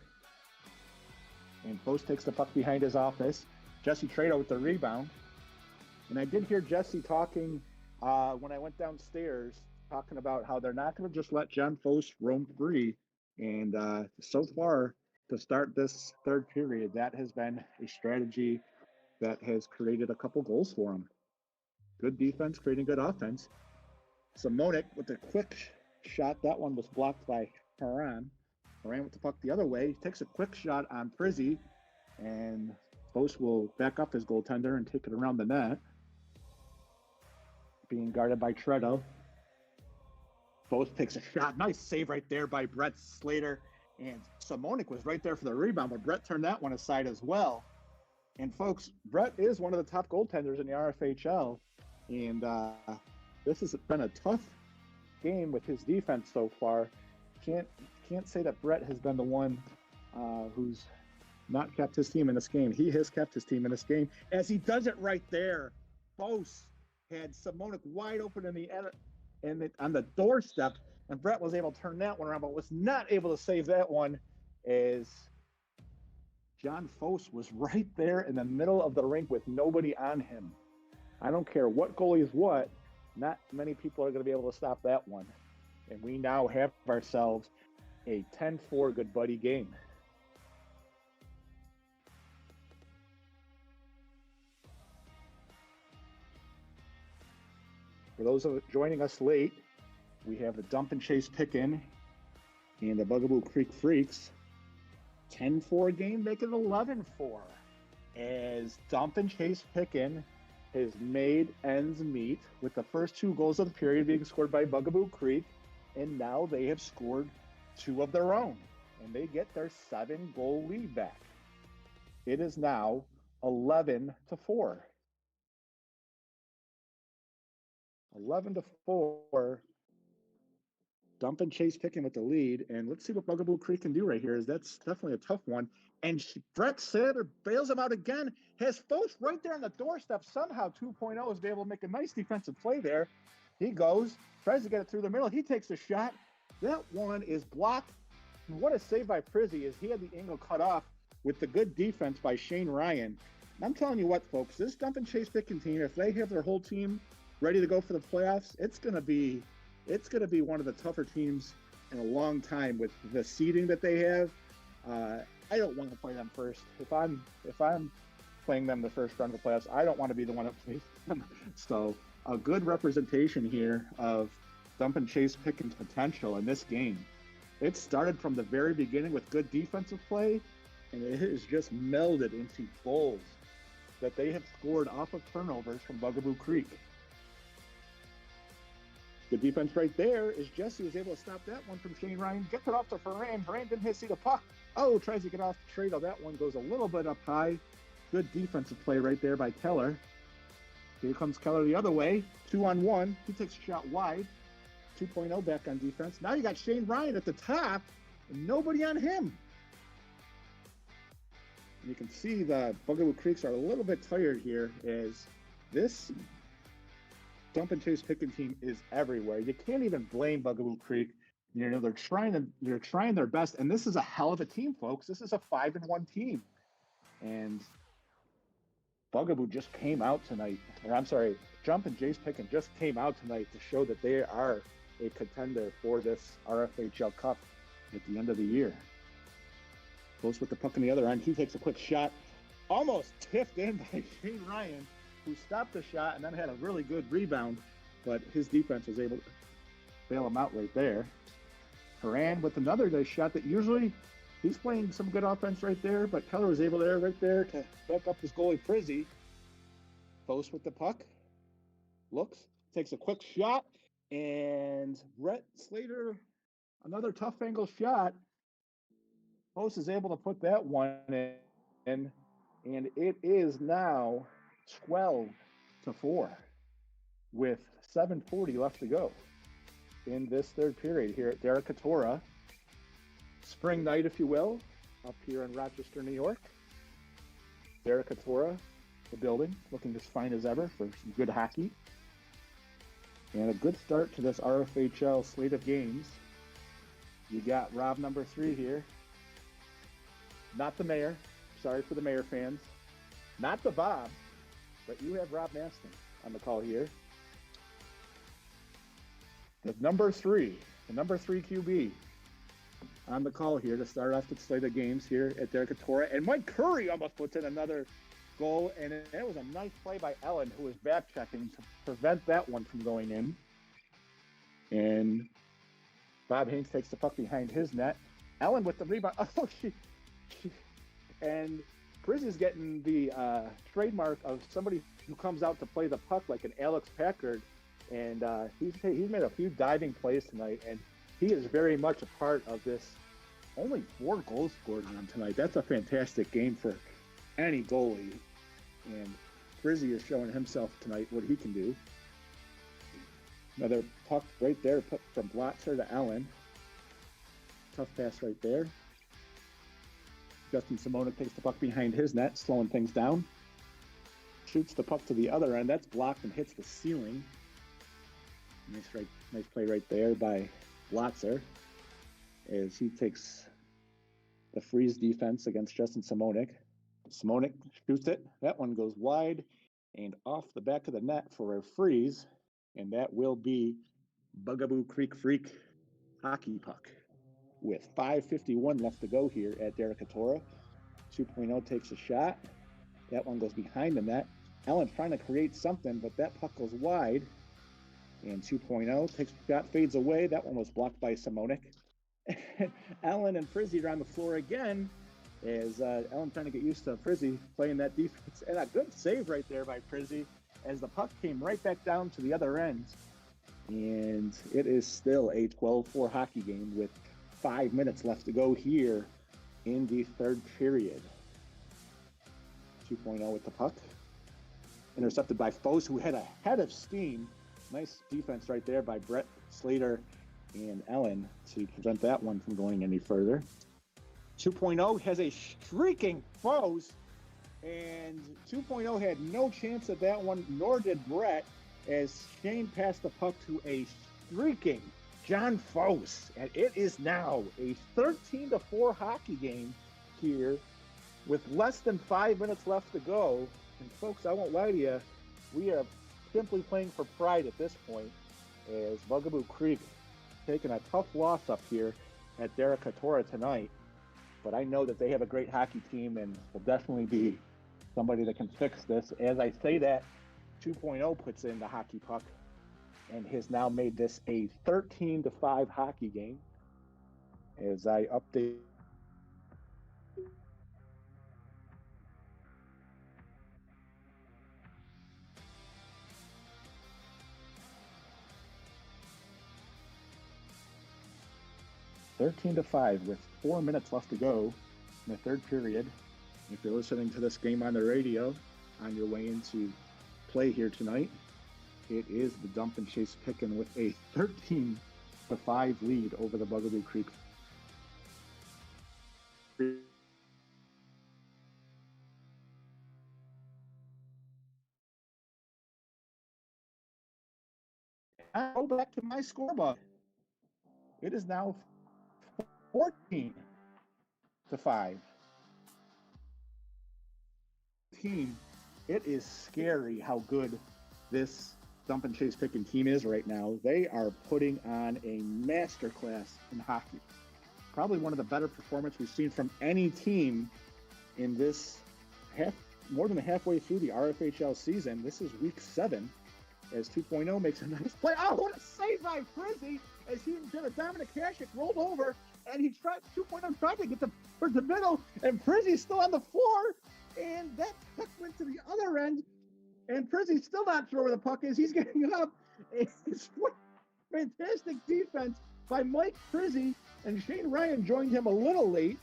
And Fos takes the puck behind his office. Jesse Trado with the rebound. And I did hear Jesse talking when I went downstairs, talking about how they're not going to just let John Fos roam free. And so far, to start this third period, that has been a strategy that has created a couple goals for him. Good defense, creating good offense. Simonic with a quick shot. That one was blocked by Haran. Haran with the puck the other way. Takes a quick shot on Frizzy. And Fos will back up his goaltender and take it around the net. Being guarded by Tredo. Fos takes a shot. Nice save right there by Brett Slater. And Simonic was right there for the rebound, but Brett turned that one aside as well. And folks, Brett is one of the top goaltenders in the RFHL. And this has been a tough game with his defense so far. Can't say that Brett has been the one who's not kept his team in this game. He has kept his team in this game as he does it right there. Fos had Simonic wide open on the doorstep, and Brett was able to turn that one around, but was not able to save that one as John Fos was right there in the middle of the rink with nobody on him. I don't care what goalie is what, not many people are going to be able to stop that one. And we now have ourselves a 10-4 good buddy game. For those of joining us late, we have the Dumpin' Chase Pickin and the Bugaboo Creek Freaks. 10-4 game, make it 11-4. As Dumpin' Chase Pickin has made ends meet with the first two goals of the period being scored by Bugaboo Creek, and now they have scored two of their own, and they get their 7-goal lead back. It is now 11-4. 11-4. Dumpin' Chase Pickin with the lead, and let's see what Bugaboo Creek can do right here. That's definitely a tough one. And Brett Sander bails him out again. Has Fos right there on the doorstep. Somehow 2.0 is able to make a nice defensive play there. He goes, tries to get it through the middle. He takes a shot. That one is blocked. And what a save by Frizzy is he had the angle cut off with the good defense by Shane Ryan. And I'm telling you what, folks, this Dumpin' Chase Pickin team, if they have their whole team ready to go for the playoffs, it's going to be one of the tougher teams in a long time with the seeding that they have. I don't want to play them first. If I'm playing them the first round of the playoffs, I don't want to be the one that plays them. So a good representation here of Dumpin' Chase Pickin's potential in this game. It started from the very beginning with good defensive play, and it has just melded into goals that they have scored off of turnovers from Bugaboo Creek. The defense right there is Jesse was able to stop that one from Shane Ryan. Gets it off to Ferran. Ferran didn't see the puck. Oh, tries to get off the Trado. That one goes a little bit up high. Good defensive play right there by Keller. Here comes Keller the other way. 2-on-1. He takes a shot wide. 2.0 back on defense. Now you got Shane Ryan at the top and nobody on him. And you can see the Bugaboo Creeks are a little bit tired here as this Dumpin' Chase Pickin team is everywhere. You can't even blame Bugaboo Creek. You know, they're trying their best, and this is a hell of a team, folks. This is a 5-1 team. And Bugaboo just came out tonight. Or I'm sorry, Dumpin' Chase Pickin just came out tonight to show that they are a contender for this RFHL Cup at the end of the year. Close with the puck on the other end. He takes a quick shot. Almost tipped in by Shane Ryan, who stopped the shot and then had a really good rebound, but his defense was able to bail him out right there. Haran with another nice shot that usually he's playing some good offense right there, but Keller was able there right there to back up his goalie Prizzy. Post with the puck. Looks, takes a quick shot, and Brett Slater, another tough angle shot. Post is able to put that one in, and it is now 12-4 with 7:40 left to go in this third period here at Derek Katora. Spring night, if you will, up here in Rochester, New York. Derek Katora, the building, looking as fine as ever for some good hockey. And a good start to this RFHL slate of games. You got Rob number 3 here. Not the mayor. Sorry for the mayor fans. Not the Bob, but you have Rob Maston on the call here. The number 3 QB on the call here to start off the slate of games here at Derek Katora. And Mike Curry almost puts in another goal, and it was a nice play by Ellen, who was back checking to prevent that one from going in. And Bob Haynes takes the puck behind his net. Ellen with the rebound. Oh, and Prizzy's getting the trademark of somebody who comes out to play the puck like an Alex Packard, and he's made a few diving plays tonight, and he is very much a part of this. Only 4 goals scored on him tonight. That's a fantastic game for any goalie, and Prizzy is showing himself tonight what he can do. Another puck right there put from Blotzer to Allen. Tough pass right there. Justin Simona takes the puck behind his net, slowing things down. Shoots the puck to the other end. That's blocked and hits the ceiling. Nice play right there by Blotzer as he takes the freeze defense against Justin Simonik. Simonik shoots it. That one goes wide and off the back of the net for a freeze, and that will be Bugaboo Creek Freak hockey puck. With 5:51 left to go here at Derek Katora. 2.0 takes a shot. That one goes behind the net. Allen trying to create something, but that puck goes wide. And 2.0 takes a shot, fades away. That one was blocked by Simonik. Allen and Prizzy are on the floor again as Allen trying to get used to Prizzy playing that defense. And a good save right there by Prizzy as the puck came right back down to the other end. And it is still a 12-4 hockey game with 5 minutes left to go here in the third period. 2.0 with the puck. Intercepted by Foes, who had a head of steam. Nice defense right there by Brett Slater and Ellen to prevent that one from going any further. 2.0 has a streaking Foes, and 2.0 had no chance at that one, nor did Brett, as Shane passed the puck to a streaking John Foes. And it is now a 13-4 hockey game here with less than 5 minutes left to go. And folks, I won't lie to you, we are simply playing for pride at this point as Bugaboo Creek taking a tough loss up here at Derek Katora tonight. But I know that they have a great hockey team and will definitely be somebody that can fix this. As I say that, 2.0 puts in the hockey puck and has now made this a 13-5 hockey game. As I update (13-5) with 4 minutes left to go in the third period. If you're listening to this game on the radio on your way into play here tonight, it is the Dump and Chase Pickin with a 13-5 lead over the Bugaboo Creek. I go back to my scoreboard. It is now 14-5. Team, it is scary how good this Dump and Chase Pickin team is right now. They are putting on a masterclass in hockey. Probably one of the better performances we've seen from any team in this more than halfway through the RFHL season. This is week 7 as 2.0 makes a nice play. Oh, what a save by Prizzy as he did a Dominic Hasek, rolled over and he tried 2.0, tried to get towards the middle, and Prizzy's still on the floor, and that puck went to the other end, and Prizzy's still not sure where the puck is. He's getting up. It's fantastic defense by Mike Prizzy, and Shane Ryan joined him a little late.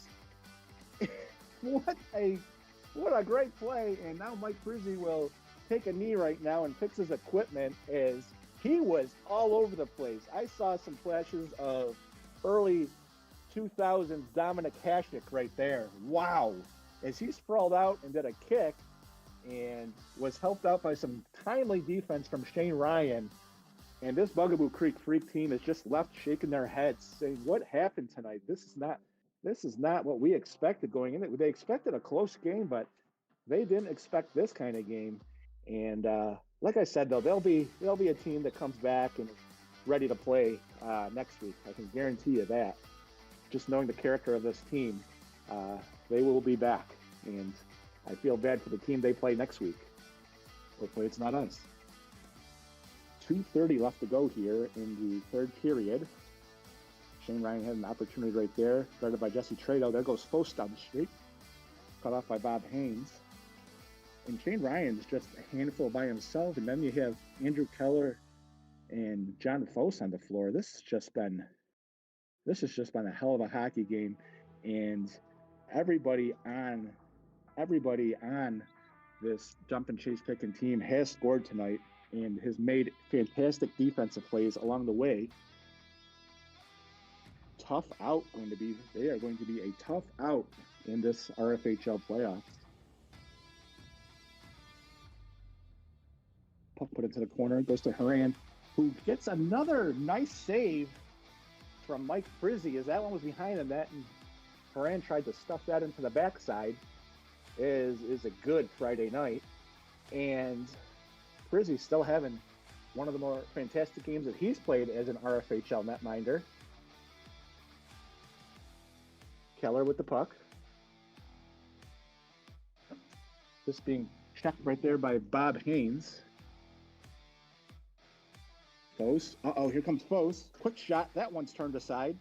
What a great play, and now Mike Prizzy will take a knee right now and fix his equipment, as he was all over the place. I saw some flashes of early 2000s Dominic Hasek right there. Wow. As he sprawled out and did a kick and was helped out by some timely defense from Shane Ryan. And this Bugaboo Creek Freak team is just left shaking their heads, saying, what happened tonight? This is not what we expected going in. They expected a close game, but they didn't expect this kind of game. And like I said, though, they'll be a team that comes back and is ready to play next week. I can guarantee you that. Just knowing the character of this team, they will be back. And I feel bad for the team they play next week. Hopefully it's not us. 2:30 left to go here in the third period. Shane Ryan had an opportunity right there, guarded by Jesse Trado. There goes Fost down the street, cut off by Bob Haynes. And Shane Ryan's just a handful by himself, and then you have Andrew Keller and John Fost on the floor. This has just been a hell of a hockey game, and everybody on this jump and chase picking team has scored tonight and has made fantastic defensive plays along the way. They are going to be a tough out in this RFHL playoffs. Puck put into the corner, goes to Haran, who gets another nice save from Mike Prizzy, as that one was behind him. That, and Haran tried to stuff that into the backside. Is a good Friday night. And Prizzy's still having one of the more fantastic games that he's played as an RFHL netminder. Keller with the puck. This being checked right there by Bob Haynes. Foes. Here comes Foes. Quick shot. That one's turned aside.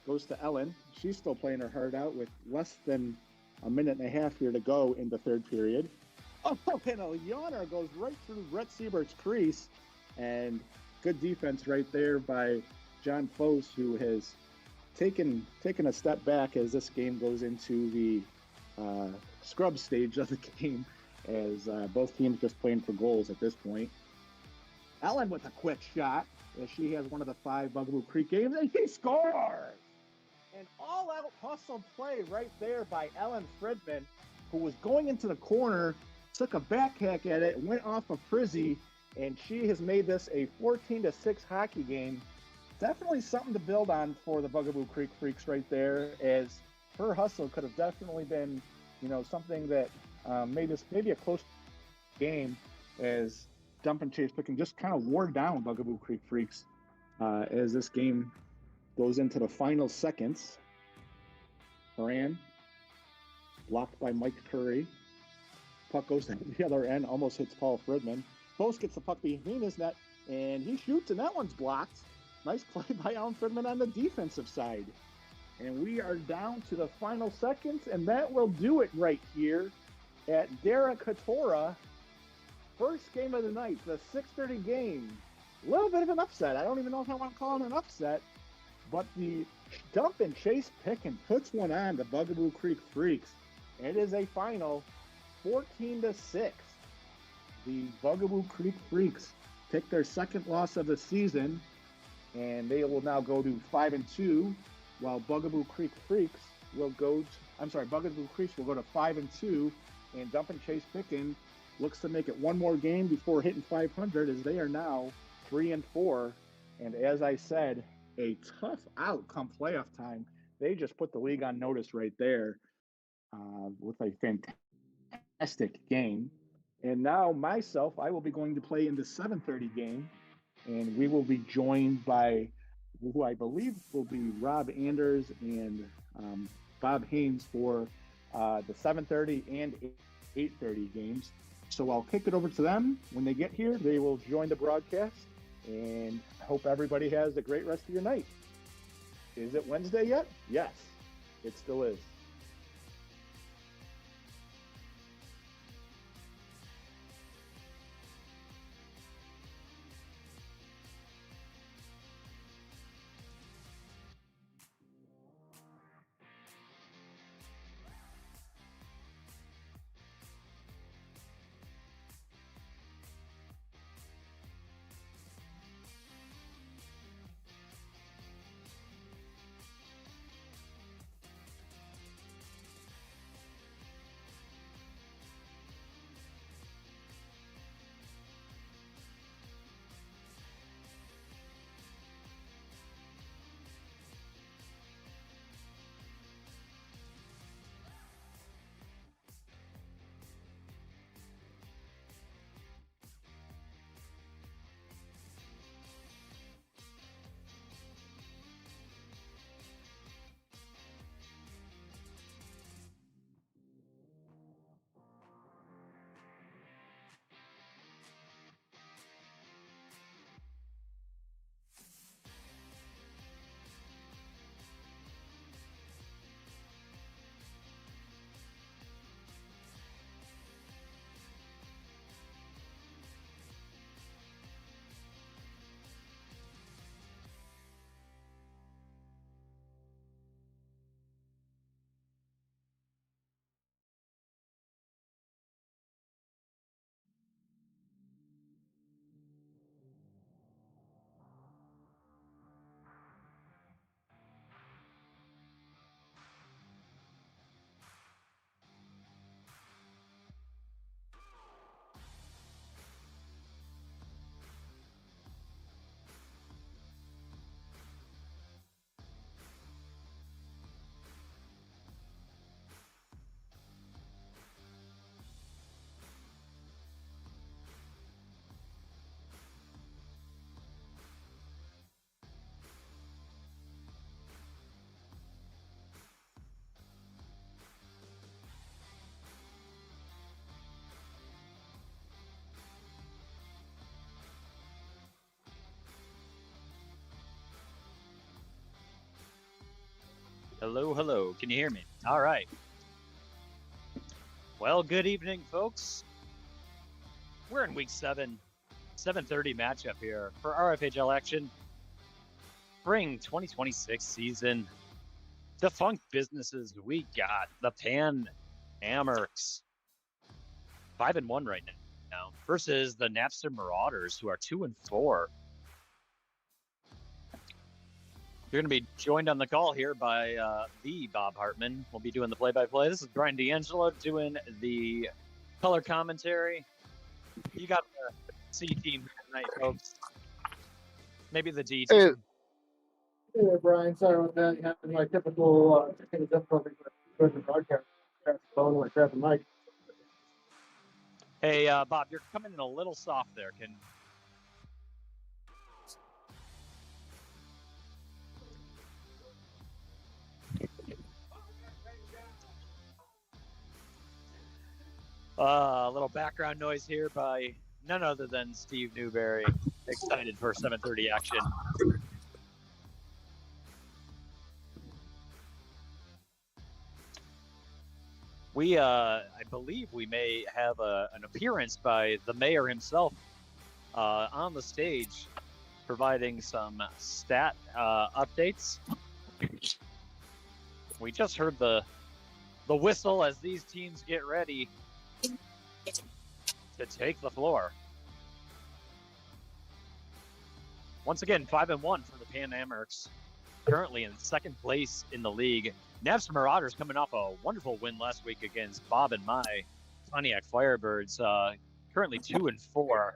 Goes to Ellen. She's still playing her heart out with less than a minute and a half here to go in the third period. And a yawner goes right through Brett Siebert's crease. And good defense right there by John Foes, who has taken a step back as this game goes into the scrub stage of the game, as both teams just playing for goals at this point. Ellen with a quick shot, as she has one of the 5 Bugaboo Creek games, and he scores! An all-out hustle play right there by Ellen Fridman, who was going into the corner, took a back hack at it, went off of Prizzy, and she has made this a 14-6 hockey game. Definitely something to build on for the Bugaboo Creek Freaks right there, as her hustle could have definitely been, something that maybe a close game, as Dump and Chase Picking just kind of wore down Bugaboo Creek Freaks as this game goes into the final seconds. Haran, blocked by Mike Curry. Puck goes to the other end, almost hits Paul Fridman. Foes gets the puck behind his net, and he shoots, and that one's blocked. Nice play by Alan Fridman on the defensive side. And we are down to the final seconds, and that will do it right here at Dara Katora. First game of the night, the 6:30 game. A little bit of an upset. I don't even know if I want to call it an upset. But the Dump and Chase Pickin puts one on the Bugaboo Creek Freaks. It is a final 14-6. The Bugaboo Creek Freaks pick their second loss of the season, and they will now go to 5-2, while Bugaboo Creek Freaks will go to, Bugaboo Creeks will go to 5-2, and Dump and Chase Pickin looks to make it one more game before hitting 500, as they are now 3-4. And as I said, a tough out come playoff time. They just put the league on notice right there with a fantastic game. And now myself, I will be going to play in the 7:30 game, and we will be joined by who I believe will be Rob Anders and Bob Haynes for the 7:30 and 8:30 games. So I'll kick it over to them. When they get here, they will join the broadcast, and I hope everybody has a great rest of your night. Is it Wednesday yet? Yes, it still is. Hello, hello. Can you hear me? All right. Well, good evening, folks. We're in week 7, 7:30 matchup here for RFHL action. Spring 2026 season. Defunct Businesses. We got the Pan Amherst 5-1 right now versus the Napster Marauders, who are 2-4. You're going to be joined on the call here by the Bob Hartman. We'll be doing the play-by-play. This is Brian D'Angelo doing the color commentary. You got the C team tonight, folks. Maybe the D team. Hey there, Brian. Sorry about that. You having my typical difficulty with the broadcast. Phone like grab the mic. Hey, Bob, you're coming in a little soft there. A little background noise here by none other than Steve Newberry. Excited for 7:30 action. I believe we may have an appearance by the mayor himself on the stage, providing some stat updates. We just heard the whistle as these teams get ready to take the floor. Once again, 5-1 for the Pan Amherst, currently in second place in the league. Napster Marauders coming off a wonderful win last week against Bob and my Pontiac Firebirds, currently 2-4.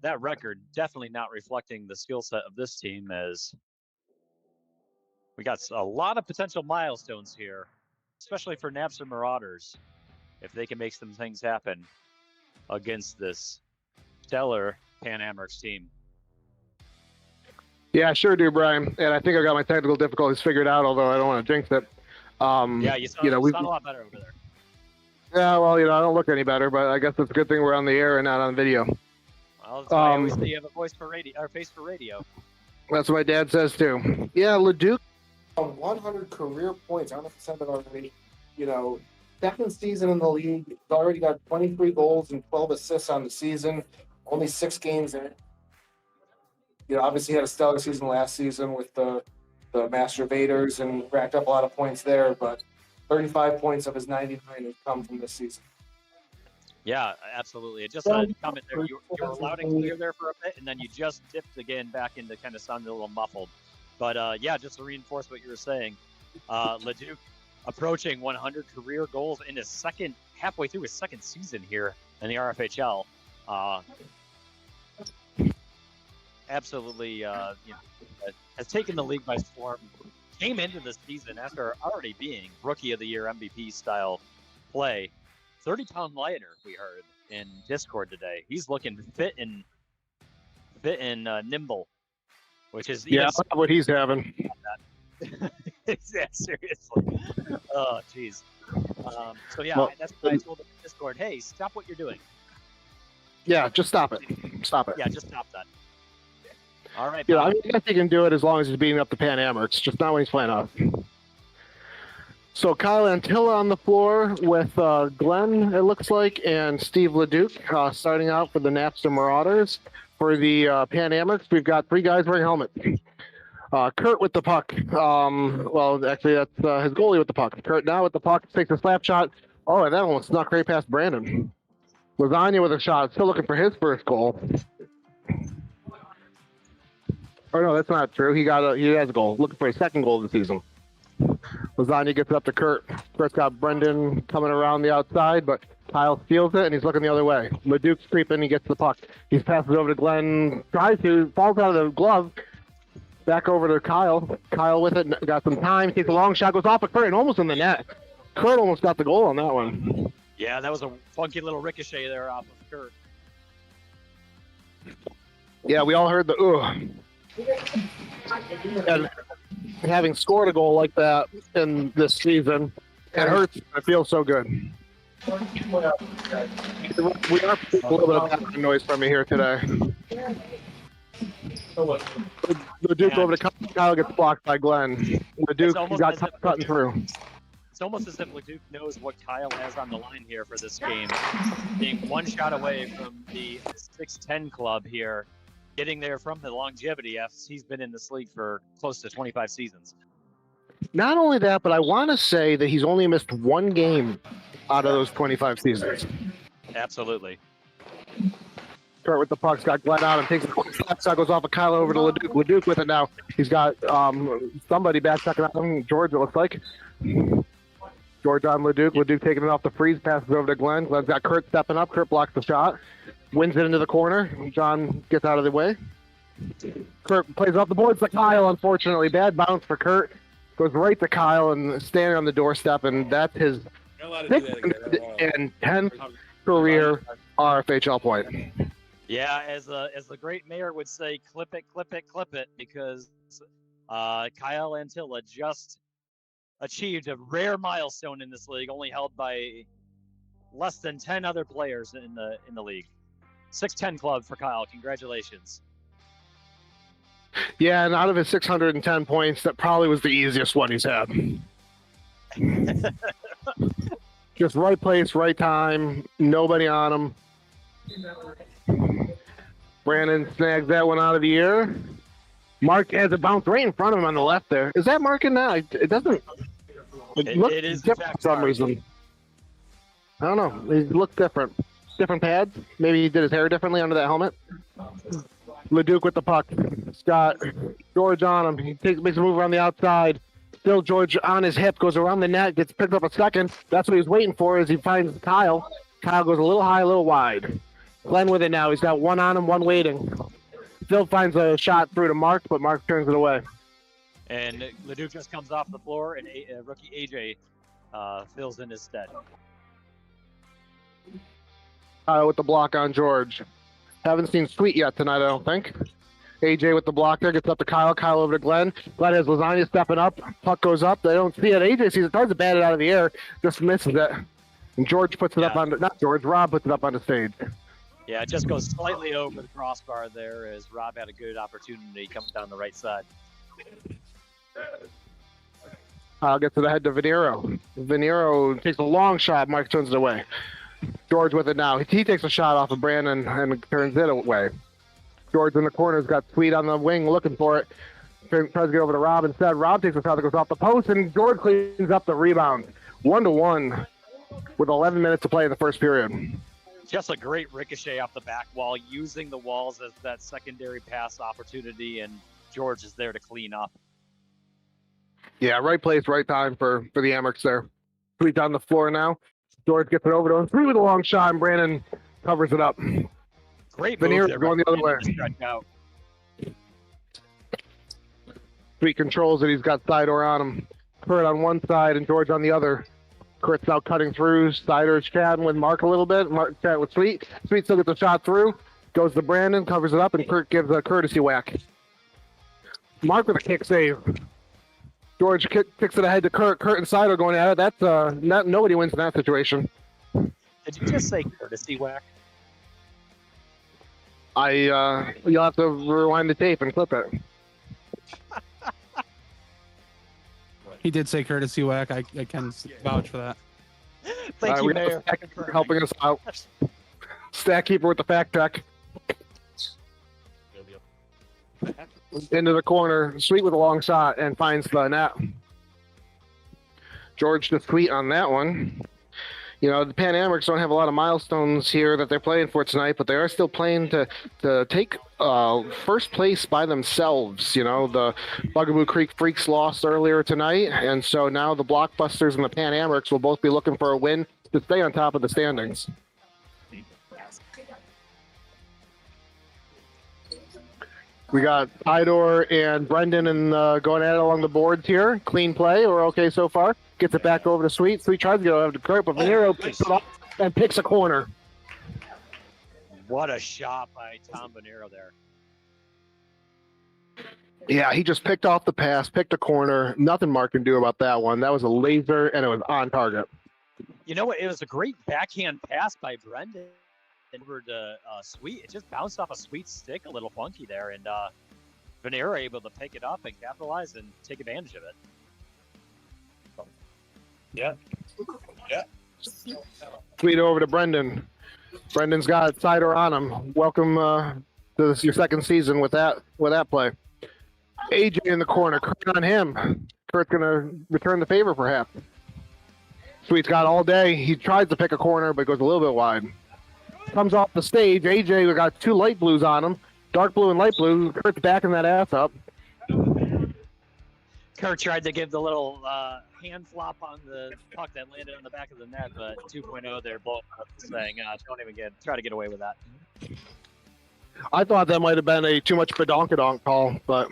That record definitely not reflecting the skill set of this team, as we got a lot of potential milestones here, especially for Napster Marauders, if they can make some things happen against this stellar Pan Amherst team. Yeah, sure do, Brian. And I think I got my technical difficulties figured out, although I don't want to jinx it. Yeah, you sound a lot better over there. Yeah, well, I don't look any better, but I guess it's a good thing we're on the air and not on video. Well, that's why I always say you have a voice for radio, or face for radio. That's what my dad says too. Yeah, Leduc. 100 career points. I don't know if I said that already. You know, second season in the league. He's already got 23 goals and 12 assists on the season. Only 6 games in. You know, obviously he had a stellar season last season with the Master Vaders and racked up a lot of points there. But 35 points of his 99 have come from this season. Yeah, absolutely. Just a comment there. You were loud and clear there for a bit, and then you just dipped again back into kind of sounded a little muffled. But yeah, just to reinforce what you were saying, Leduc approaching 100 career goals in his halfway through his second season here in the RFHL. Absolutely, has taken the league by storm. Came into the season after already being Rookie of the Year MVP style play. 30-pound lighter, we heard in Discord today. He's looking fit and nimble, which is what he's having. Yeah, seriously. Oh, jeez. So yeah, that's what I told him in Discord. Hey, stop what you're doing. Yeah, just stop it. Stop it. Yeah, just stop that. All right. Yeah, I guess he can do it as long as he's beating up the Pan Amers, just not when he's playing off. So Kyle Antilla on the floor with Glenn, it looks like, and Steve Leduc starting out for the Napster Marauders. For the Pan Amers, we've got 3 guys wearing helmets. Kurt with the puck. Well, actually, that's his goalie with the puck. Kurt now with the puck, takes a slap shot. Oh, and that almost snuck right past Brandon. Lasagna with a shot, still looking for his first goal. Oh, no, that's not true. He has a goal. Looking for his second goal of the season. Lasagna gets it up to Kurt. Kurt's got Brendan coming around the outside, but Kyle steals it, and he's looking the other way. Leduc's creeping, he gets the puck. He passes it over to Glenn, tries to, falls out of the glove. Back over to Kyle. Kyle with it, got some time, takes a long shot, goes off of Kurt, and almost in the net. Kurt almost got the goal on that one. Yeah, that was a funky little ricochet there off of Kurt. Yeah, we all heard the ugh. And having scored a goal like that in this season, it hurts. It feels so good. We are a little bit of background noise from me here today. The Duke over to Kyle gets blocked by Glenn. The Duke got cutting through. It's almost as if Leduc knows what Kyle has on the line here for this game. Being one shot away from the 6'10 club here, getting there from the longevity as he's been in this league for close to 25 seasons. Not only that, but I want to say that he's only missed 1 game out of those 25 seasons. Absolutely. Kurt with the puck's got Glenn out and takes a quick shot, goes off of Kyle over to Leduc. Leduc with it now. He's got somebody back checking out him. George, it looks like. George on Leduc. Leduc taking it off the freeze, passes over to Glenn. Glenn's got Kurt stepping up. Kurt blocks the shot. Wins it into the corner. John gets out of the way. Kurt plays off the boards to Kyle, unfortunately. Bad bounce for Kurt. Goes right to Kyle and standing on the doorstep, and that's his 6th and 10th career RFHL point. Yeah, as the great mayor would say, clip it, clip it, clip it, because Kyle Antilla just achieved a rare milestone in this league, only held by less than 10 other players in the league. 6'10 club for Kyle. Congratulations. Yeah, and out of his 610 points, that probably was the easiest one he's had. Just right place, right time, nobody on him. Brandon snags that one out of the air. Mark has a bounce right in front of him on the left there. Is that Mark in that? It doesn't. It is different for some reason. I don't know. He looked different. Different pads. Maybe he did his hair differently under that helmet. Leduc with the puck. Scott, George on him. He makes a move around the outside. Still George on his hip, goes around the net, gets picked up a second. That's what he's waiting for as he finds Kyle. Kyle goes a little high, a little wide. Glenn with it now. He's got one on him, one waiting. Still finds a shot through to Mark, but Mark turns it away. And Leduc just comes off the floor, and rookie AJ fills in his stead. Kyle with the block on George. Haven't seen Sweet yet tonight, I don't think. AJ with the block there, gets up to Kyle. Kyle over to Glenn. Glenn has Lasagna stepping up. Puck goes up. They don't see it. AJ sees it, tries to bat it out of the air, just misses it. And George puts it up on, not George, Rob puts it up on the stage. Yeah, it just goes slightly over the crossbar there as Rob had a good opportunity coming down the right side. I'll get to the head to Venero. Venero takes a long shot. Mark turns it away. George with it now. He takes a shot off of Brandon and turns it away. George in the corner's got Sweet on the wing looking for it. Tries to get over to Rob instead. Rob takes a shot that goes off the post, and George cleans up the rebound. 1-1 with 11 minutes to play in the first period. Just a great ricochet off the back wall, using the walls as that secondary pass opportunity, and George is there to clean up. Yeah, right place, right time for the Amerks there. Sweet down the floor now. George gets it over to him. Three with a long shot, and Brandon covers it up. Great Veneer move going the other way. Stretch out. Sweet controls it. He's got Sidor on him. Kurt on one side and George on the other. Kurt's now cutting through. Sidor's chatting with Mark a little bit. Mark chatting with Sweet. Sweet still gets the shot through. Goes to Brandon, covers it up, and Kurt gives a courtesy whack. Mark with a kick save. George kicks it ahead to Kurt. Kurt and Sidor going at it. That's nobody wins in that situation. Did you just say courtesy whack? You'll have to rewind the tape and clip it. He did say courtesy whack. I can vouch for that. Thank you, we got Mayor. the fact keeper helping us out. Stat keeper with the fact check. Into the corner. Sweet with a long shot and finds the net. George to Sweet on that one. You know, the Pan Americans don't have a lot of milestones here that they're playing for tonight, but they are still playing to take first place by themselves. You know, the Bugaboo Creek Freaks lost earlier tonight, and so now the Blockbusters and the Pan Americans will both be looking for a win to stay on top of the standings. We got Idor and Brendan and going at it along the boards here. Clean play. We're okay so far. Gets it back over to Sweet. Sweet tries to go over to Kurt, but Venero picks it up and picks a corner. What a shot by Tom Venero there. Yeah, he just picked off the pass, picked a corner. Nothing Mark can do about that one. That was a laser, and it was on target. You know what? It was a great backhand pass by Brendan over to Sweet. It just bounced off a Sweet stick, a little funky there, and Venero able to pick it up and capitalize and take advantage of it. Yeah. Sweet over to Brendan. Brendan's got Sidor on him. Welcome to your second season with that play. AJ in the corner. Kurt on him. Kurt's gonna return the favor perhaps. Sweet's got all day. He tries to pick a corner, but goes a little bit wide. Comes off the stage. AJ, we got two light blues on him. Dark blue and light blue. Kurt's backing that ass up. Kurt tried to give the little hand flop on the puck that landed on the back of the net, but 2.0 there, both saying, don't even try to get away with that. I thought that might have been a too much badonkadonk call, but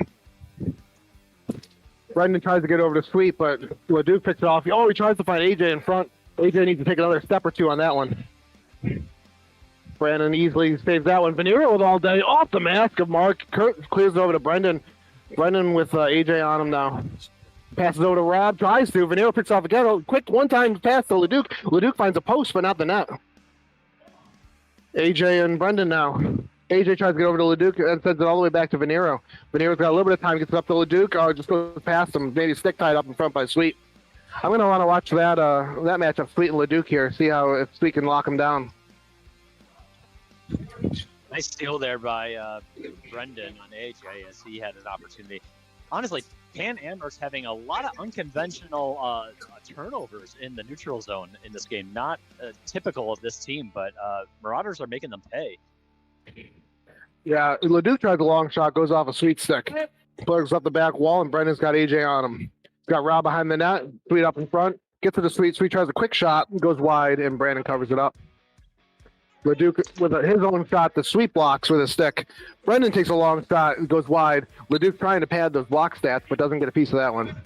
Brendan tries to get over to Sweet, but Leduc picks it off. Oh, he tries to find AJ in front. AJ needs to take another step or two on that one. Brandon easily saves that one. Venero with all day off the mask of Mark. Kurt clears it over to Brendan. Brendan with AJ on him now. Passes over to Rob. Tries to. Venero picks off again. Oh, quick one-time pass to Leduc. Leduc finds a post, but not the net. AJ and Brendan now. AJ tries to get over to Leduc and sends it all the way back to Venero. Venero's got a little bit of time. Gets it up to Leduc. Oh, just goes past him. Maybe stick tied up in front by Sweet. I'm going to want to watch that matchup, Sweet and Leduc here. See if Sweet can lock him down. Nice steal there by Brendan on AJ as he had an opportunity. Honestly, Pan Amherst having a lot of unconventional turnovers in the neutral zone in this game. Not typical of this team, but Marauders are making them pay. Yeah, Leduc tries a long shot, goes off a Sweet stick. Plugs up the back wall, and Brendan's got AJ on him. He's got Rob behind the net, Sweet up in front. Gets to the Sweet. Sweet tries a quick shot, goes wide, and Brandon covers it up. Leduc with his own shot, the Sweet blocks with a stick. Brendan takes a long shot and goes wide. Leduc trying to pad those block stats, but doesn't get a piece of that one.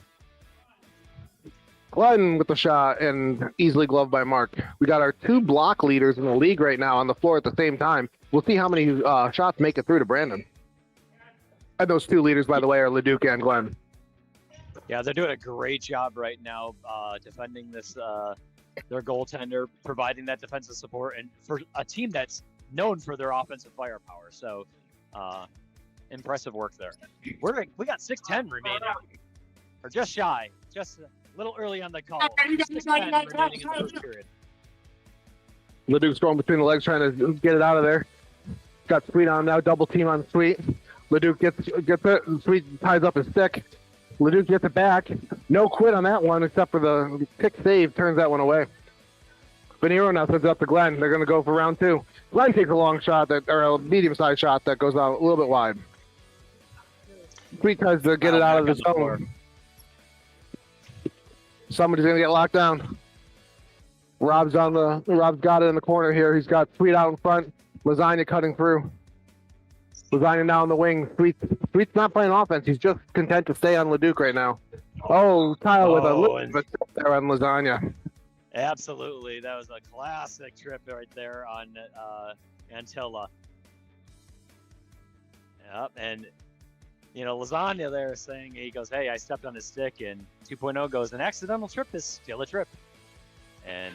Glenn with the shot and easily gloved by Mark. We got our two block leaders in the league right now on the floor at the same time. We'll see how many shots make it through to Brandon. And those two leaders, by the way, are Leduc and Glenn. Yeah, they're doing a great job right now defending this. Their goaltender, providing that defensive support, and for a team that's known for their offensive firepower. So, impressive work there. We got 6:10 remaining, or just shy, just a little early on the call. 6:10 remaining in the first period. Leduc's going between the legs trying to get it out of there. Got Sweet on now, double team on Sweet. Leduc gets it. Sweet ties up his stick. Leduc gets it back. No quit on that one except for the pick save, turns that one away. Venero now sends it up to Glenn. They're going to go for round 2. Glenn takes a long shot, or a medium-sized shot that goes out a little bit wide. Sweet tries to get it out of the zone. Somebody's going to get locked down. Rob's got it in the corner here. He's got Sweet out in front. Lasagna cutting through. Lasagna now on the wing. Sweet's not playing offense. He's just content to stay on Leduc right now. Oh, Kyle with a little bit there on Lasagna. Absolutely. That was a classic trip right there on Antilla. Yep, and Lasagna there saying, he goes, hey, I stepped on his stick, and 2.0 goes, an accidental trip is still a trip. And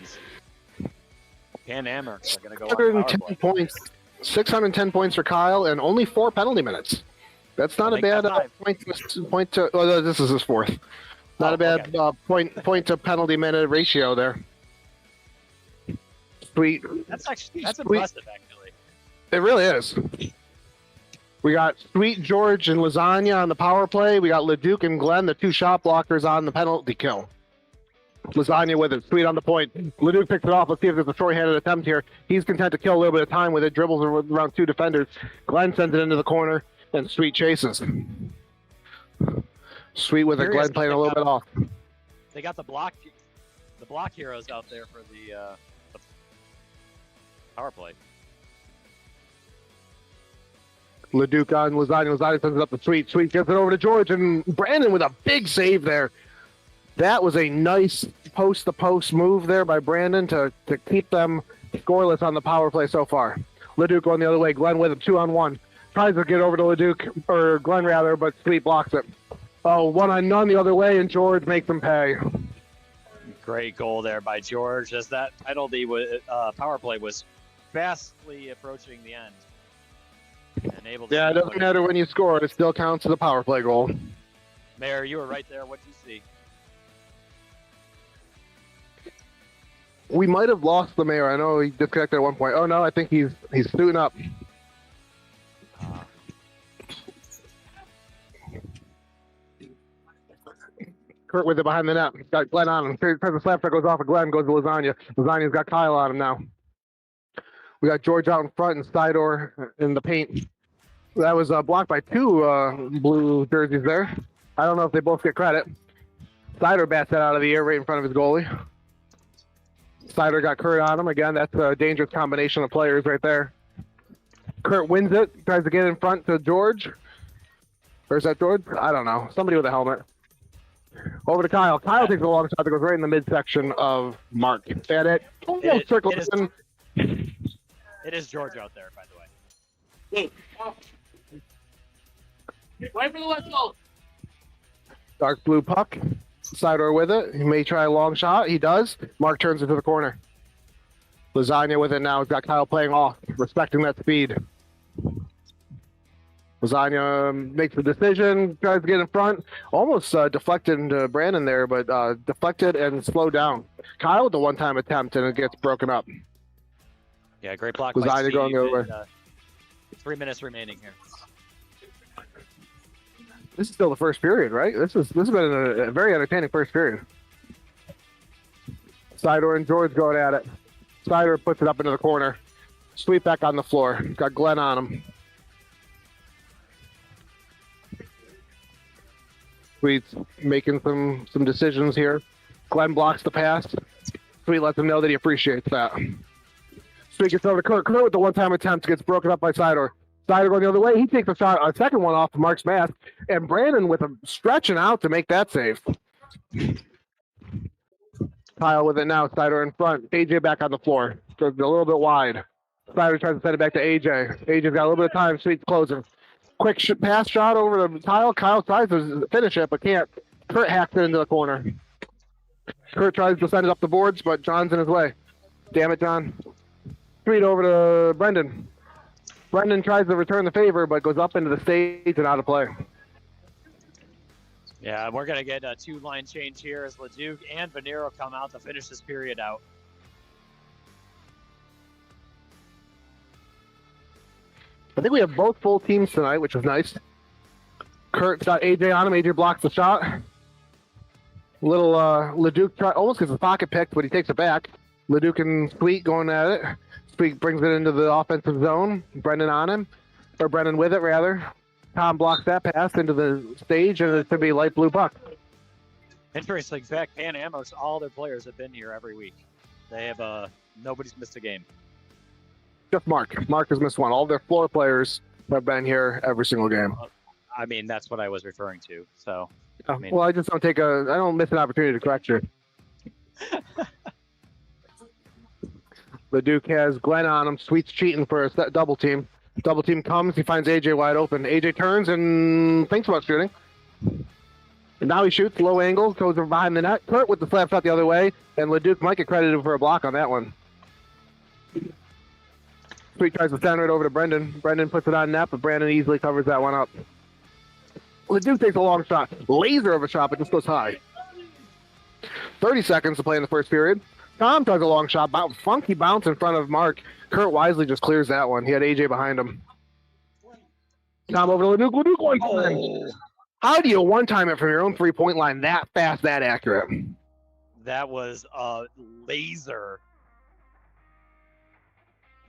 Pan Amers are going to go 610 points. 610 points for Kyle, and only 4 penalty minutes. That's not a bad point to. Oh, this is his 4th. Not a bad point to penalty minute ratio there. Sweet. That's impressive, actually. It really is. We got Sweet, George, and Lasagna on the power play. We got Leduc and Glenn, the 2 shot blockers on the penalty kill. Lasagna with it. Sweet on the point. Leduc picks it off. Let's see if there's a short-handed attempt here. He's content to kill a little bit of time with it. Dribbles around 2 defenders. Glenn sends it into the corner, and Sweet chases. Sweet with it. Glenn playing a little bit off. They got the block heroes out there for the power play. Leduc on Lasagna. Lasagna sends it up to Sweet. Sweet gets it over to George, and Brandon with a big save there. That was a nice post-to-post move there by Brandon to keep them scoreless on the power play so far. Leduc going the other way. Glenn with him 2-on-1. Tries to get over to Leduc, or Glenn rather, but Sweet blocks it. Oh, 1-on-none the other way, and George makes them pay. Great goal there by George, as that penalty power play was fastly approaching the end. And able to it doesn't matter when you score. It still counts as a power play goal. Mayor, you were right there. What did you see? We might have lost the mayor. I know he disconnected at one point. Oh no, I think he's suiting up. Kurt with it behind the net. Got Glenn on him. Tries the slap that goes off of Glenn, goes to Lasagna. Lasagna's got Kyle on him now. We got George out in front and Sidor in the paint. That was blocked by 2 blue jerseys there. I don't know if they both get credit. Sidor bats that out of the air right in front of his goalie. Sidor got Kurt on him. Again, that's a dangerous combination of players right there. Kurt wins it. Tries to get in front to George. Or is that George? I don't know. Somebody with a helmet. Over to Kyle. Kyle takes a long shot that goes right in the midsection of Mark. And it almost circles in. It is George out there, by the way. Wait for the whistle. Dark blue puck. Sidor with it. He may try a long shot. He does. Mark turns it to the corner. Lasagna with it now. He's got Kyle playing off, respecting that speed. Lasagna makes the decision, tries to get in front. Almost deflected into Brandon there, but deflected and slowed down. Kyle with the one-time attempt, and it gets broken up. Yeah, great block Lasagna by Steve. going the other way. 3 minutes remaining here. This is still the first period, right? This has been a very entertaining first period. Sidor and George going at it. Sidor puts it up into the corner. Sweep back on the floor. Got Glenn on him. Sweet's making some decisions here. Glenn blocks the pass. Sweet lets him know that he appreciates that. Sweet gets over to Kurt. Kurt with the one-time attempt gets broken up by Sidor. Sidor going the other way. He takes a second one off Mark's mask. And Brandon with him stretching out to make that save. Kyle with it now. Sidor in front. AJ back on the floor. Goes a little bit wide. Sidor tries to send it back to AJ. AJ's got a little bit of time. Sweet's closing. Quick pass shot over to Kyle. Kyle tries to finish it, but can't. Kurt hacks it into the corner. Kurt tries to send it up the boards, but John's in his way. Damn it, John. Sweet over to Brendan. Brendan tries to return the favor, but goes up into the stage and out of play. Yeah, we're going to get a 2-line change here as Leduc and Venero come out to finish this period out. I think we have both full teams tonight, which is nice. Kurt's got AJ on him. AJ blocks the shot. Little Leduc almost gets his pocket picked, but he takes it back. Leduc and Sweet going at it. Sweet brings it into the offensive zone. Brendan on him, or Brendan with it rather. Tom blocks that pass into the stage, and it's going to be light blue puck. Interesting fact, Pan Amherst, all their players have been here every week. They have nobody's missed a game. Just Mark. Mark has missed one. All their floor players have been here every single game. I mean, that's what I was referring to. So, I just don't I don't miss an opportunity to correct you. The Duke has Glenn on him. Sweet's cheating for a double team. Double team comes. He finds AJ wide open. AJ turns and thinks about shooting. And now he shoots low angle, goes behind the net. Kurt with the slap shot the other way, and Leduc might get credited for a block on that one. Sweet tries to center it over to Brendan. Brendan puts it on net, but Brandon easily covers that one up. Leduc takes a long shot. Laser of a shot, but just goes high. 30 seconds to play in the first period. Tom tries a long shot. Funky bounce in front of Mark. Kurt wisely just clears that one. He had AJ behind him. Tom over to Leduc. Leduc one time. How do you one-time it from your own three-point line that fast, that accurate? That was a laser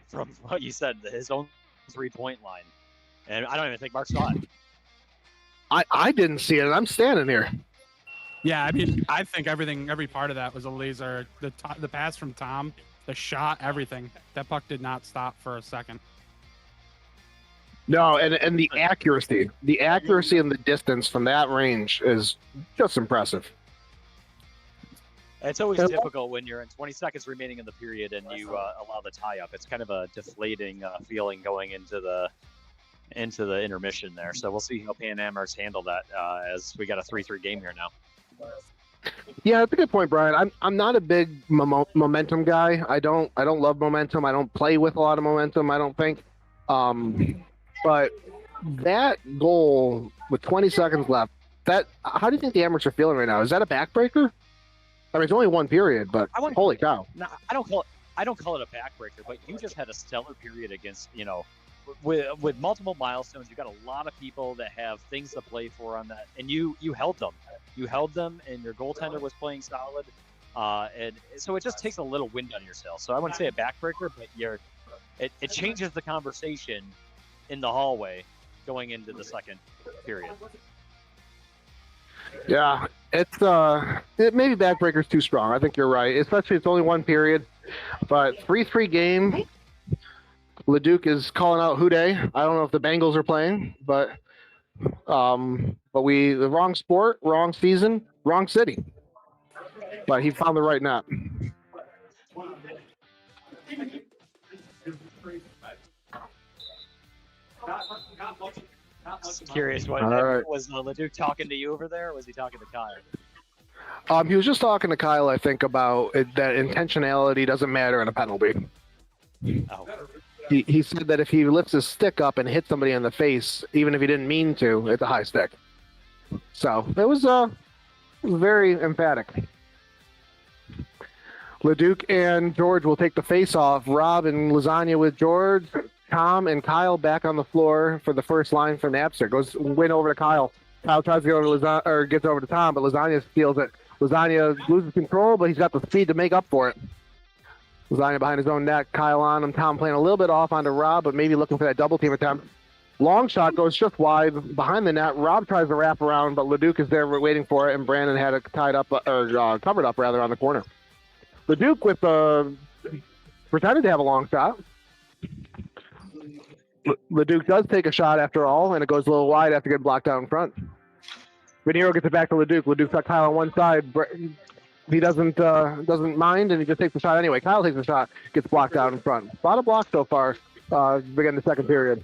from what you said, his own three-point line. And I don't even think Mark saw it. I didn't see it, and I'm standing here. Yeah, I mean, I think every part of that was a laser. The pass from Tom, the shot, everything. That puck did not stop for a second. No, and the accuracy and the distance from that range is just impressive. It's always difficult when you're in 20 seconds remaining in the period and you allow the tie-up. It's kind of a deflating feeling going into the intermission there. So we'll see how Pan Amherst handle that as we got a 3-3 game here now. Yeah, that's a good point, Brian. I'm not a big momentum guy. I don't love momentum. I don't play with a lot of momentum, I don't think. But that goal with 20 seconds left, how do you think the Amherst are feeling right now? Is that a backbreaker? I mean, it's only one period, but holy cow! No, I don't call it a backbreaker. But you just had a stellar period against, with multiple milestones. You got a lot of people that have things to play for on that, and you held them. You held them, and your goaltender was playing solid. And so it just takes a little wind on your sails. So I wouldn't say a backbreaker, but it changes the conversation in the hallway going into the second period. Yeah, maybe backbreaker's too strong. I think you're right, especially it's only one period. But 3-3 game. Leduc is calling out Houday. I don't know if the Bengals are playing, but the wrong sport, wrong season, wrong city. But he found the right net. Curious, was Leduc talking to you over there, or was he talking to Kyle? He was just talking to Kyle, I think, about that intentionality doesn't matter in a penalty. Oh. He said that if he lifts his stick up and hits somebody in the face, even if he didn't mean to, it's a high stick. So it was very emphatic. Leduc and George will take the face off. Rob and Lasagna with George. Tom and Kyle back on the floor for the first line for Napster. Goes win over to Kyle. Kyle tries to get over to gets over to Tom, but Lasagna steals it. Lasagna loses control, but he's got the speed to make up for it. Lasagna behind his own net. Kyle on him. Tom playing a little bit off onto Rob, but maybe looking for that double team attempt. Long shot goes just wide behind the net. Rob tries to wrap around, but Leduc is there waiting for it, and Brandon had it tied up or covered up rather on the corner. Leduc with pretended to have a long shot. Leduc does take a shot after all, and it goes a little wide after getting blocked out in front. Venero gets it back to Leduc. Leduc's got Kyle on one side. He doesn't mind, and he just takes the shot anyway. Kyle takes the shot, gets blocked out in front. A lot of blocks so far, begin the second period.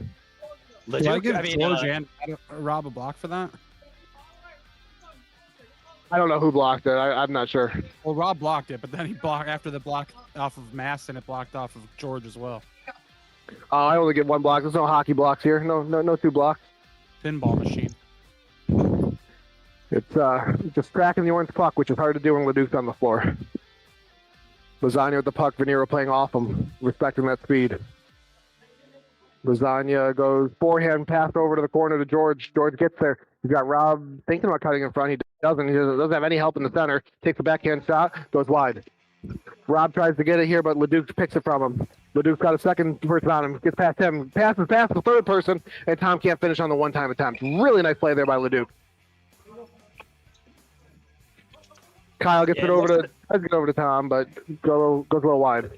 Leduc, George and Rob a block for that? I don't know who blocked it. I'm not sure. Well, Rob blocked it, but then he blocked after the block off of Maston. It blocked off of George as well. I only get one block. There's no hockey blocks here. No two blocks. Pinball machine. It's just tracking the orange puck, which is hard to do when Leduc's on the floor. Lasagna with the puck, Venero playing off him, respecting that speed. Lasagna goes forehand, pass over to the corner to George. George gets there. He's got Rob thinking about cutting in front. He doesn't. He doesn't have any help in the center. Takes a backhand shot, goes wide. Rob tries to get it here, but Leduc picks it from him. Leduc's got a second person on him. Gets past him. Passes past the third person, and Tom can't finish on the one-time attempt. Really nice play there by Leduc. Kyle gets it over to Tom, but goes a little wide.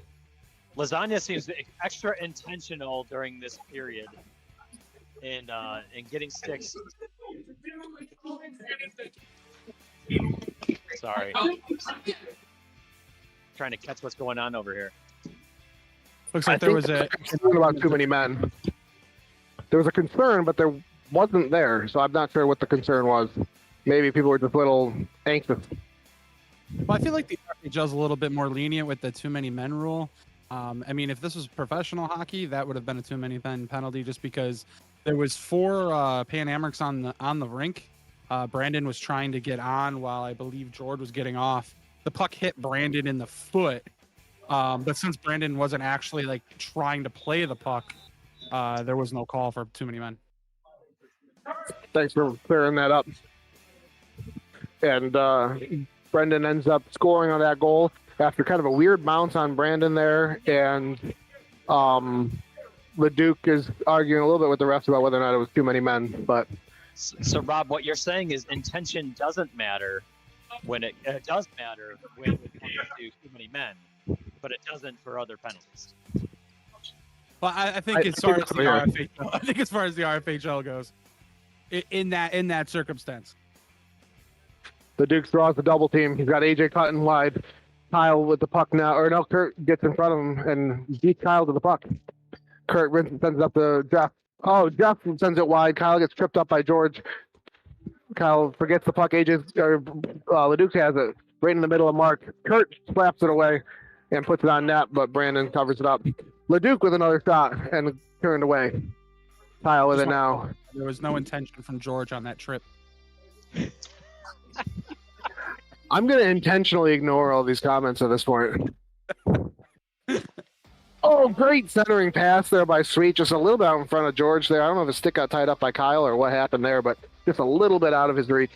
Lasagna seems extra intentional during this period in getting sticks. Sorry. Trying to catch what's going on over here. Looks like there was a concern about too many men. There was a concern, but there wasn't there, so I'm not sure what the concern was. Maybe people were just a little anxious. Well, I feel like the RFHL is a little bit more lenient with the too many men rule. I mean, if this was professional hockey, that would have been a too many men penalty, just because there was 4 Pan Americs on the rink. Brandon was trying to get on while I believe George was getting off. The puck hit Brandon in the foot, but since Brandon wasn't actually like trying to play the puck, there was no call for too many men. Thanks for clearing that up. And Brendan ends up scoring on that goal after kind of a weird bounce on Brandon there, and Leduc is arguing a little bit with the refs about whether or not it was too many men. But so, Rob, what you're saying is intention doesn't matter when it does matter when it comes to too many men, but it doesn't for other penalties. Well, I think as far as the RFHL, I think as far as the RFHL goes, in that circumstance. The Duke draws the double team. He's got AJ cutting wide. Kyle with the puck now, or no, Kurt gets in front of him and beats Kyle to the puck. Kurt sends it up to Jeff. Oh, Jeff sends it wide. Kyle gets tripped up by George. Kyle forgets the puck. Leduc has it right in the middle of Mark. Kurt slaps it away and puts it on net, but Brandon covers it up. Leduc with another shot and turned away. Kyle with it now. There was no intention from George on that trip. I'm going to intentionally ignore all these comments at this point. Oh, great centering pass there by Sweet. Just a little bit out in front of George there. I don't know if his stick got tied up by Kyle or what happened there, but just a little bit out of his reach.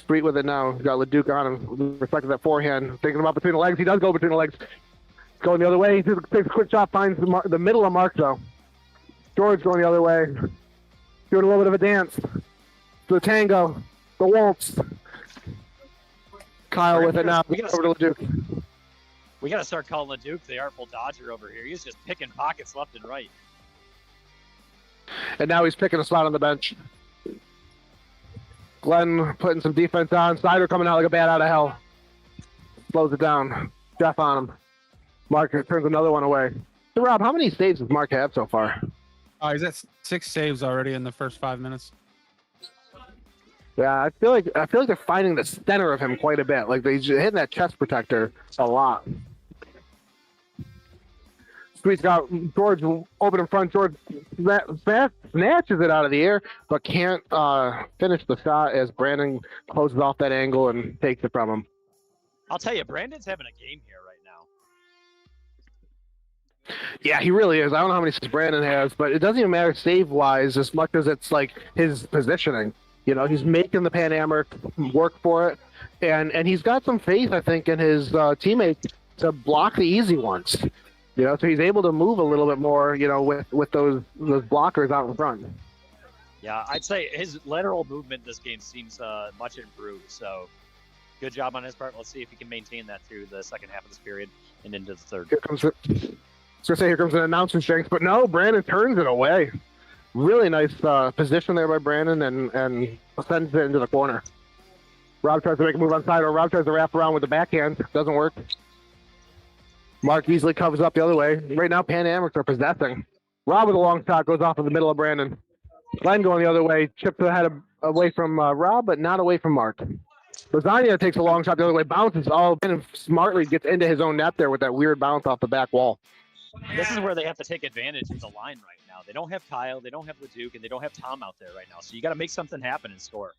Sweet with it now. He's got Leduc on him. Reflecting that forehand. Thinking about between the legs. He does go between the legs. Going the other way. He takes a quick shot. Finds the middle of Mark, though. George going the other way. Doing a little bit of a dance. The tango. The waltz. Kyle with it now. Over to Leduc. We got to start calling Leduc the Artful Dodger over here. He's just picking pockets left and right. And now he's picking a spot on the bench. Glenn putting some defense on. Snyder coming out like a bat out of hell. Slows it down. Jeff on him. Mark turns another one away. So, Rob, how many saves does Mark have so far? He's at 6 saves already in the first 5 minutes. Yeah, I feel like they're finding the center of him quite a bit. Like he's hitting that chest protector a lot. Sweet's got George open in front. George snatches it out of the air, but can't finish the shot as Brandon closes off that angle and takes it from him. I'll tell you, Brandon's having a game here right now. Yeah, he really is. I don't know how many saves Brandon has, but it doesn't even matter save-wise as much as it's like his positioning. You know, he's making the Pan Americ work for it, and he's got some faith, I think, in his teammates to block the easy ones. You know, so he's able to move a little bit more, you know, with those blockers out in front. Yeah, I'd say his lateral movement this game seems much improved. So, good job on his part. Let's see if he can maintain that through the second half of this period and into the third. Here comes an announcement strength, but no, Brandon turns it away. Really nice position there by Brandon and sends it into the corner. Rob tries to make a move on side, or Rob tries to wrap around with the backhand. Doesn't work. Mark easily covers up the other way. Right now, Pan Americs are possessing. Rob with a long shot goes off in the middle of Brandon. Glenn going the other way, chips the head away from Rob, but not away from Mark. Lasagna takes a long shot the other way, bounces and smartly gets into his own net there with that weird bounce off the back wall. This is where they have to take advantage of the line right now. They don't have Kyle, they don't have LeDuc, and they don't have Tom out there right now. So you got to make something happen and score.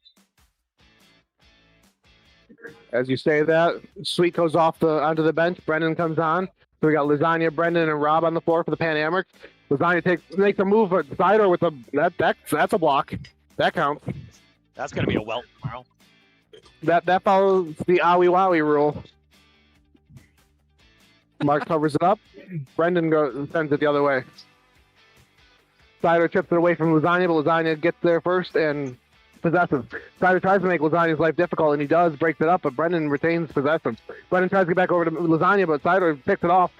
As you say that, Sweet goes onto the bench. Brendan comes on. So we got Lasagna, Brendan, and Rob on the floor for the Pan Amers. Lasagna makes a move at Sider with that's a block. That counts. That's going to be a welt tomorrow. That follows the Owie Wowie rule. Mark covers it up. Brendan sends it the other way. Sider chips it away from Lasagna, but Lasagna gets there first and possesses. Sider tries to make Lasagna's life difficult, and he does, breaks it up, but Brendan retains possession. Brendan tries to get back over to Lasagna, but Sider picks it off,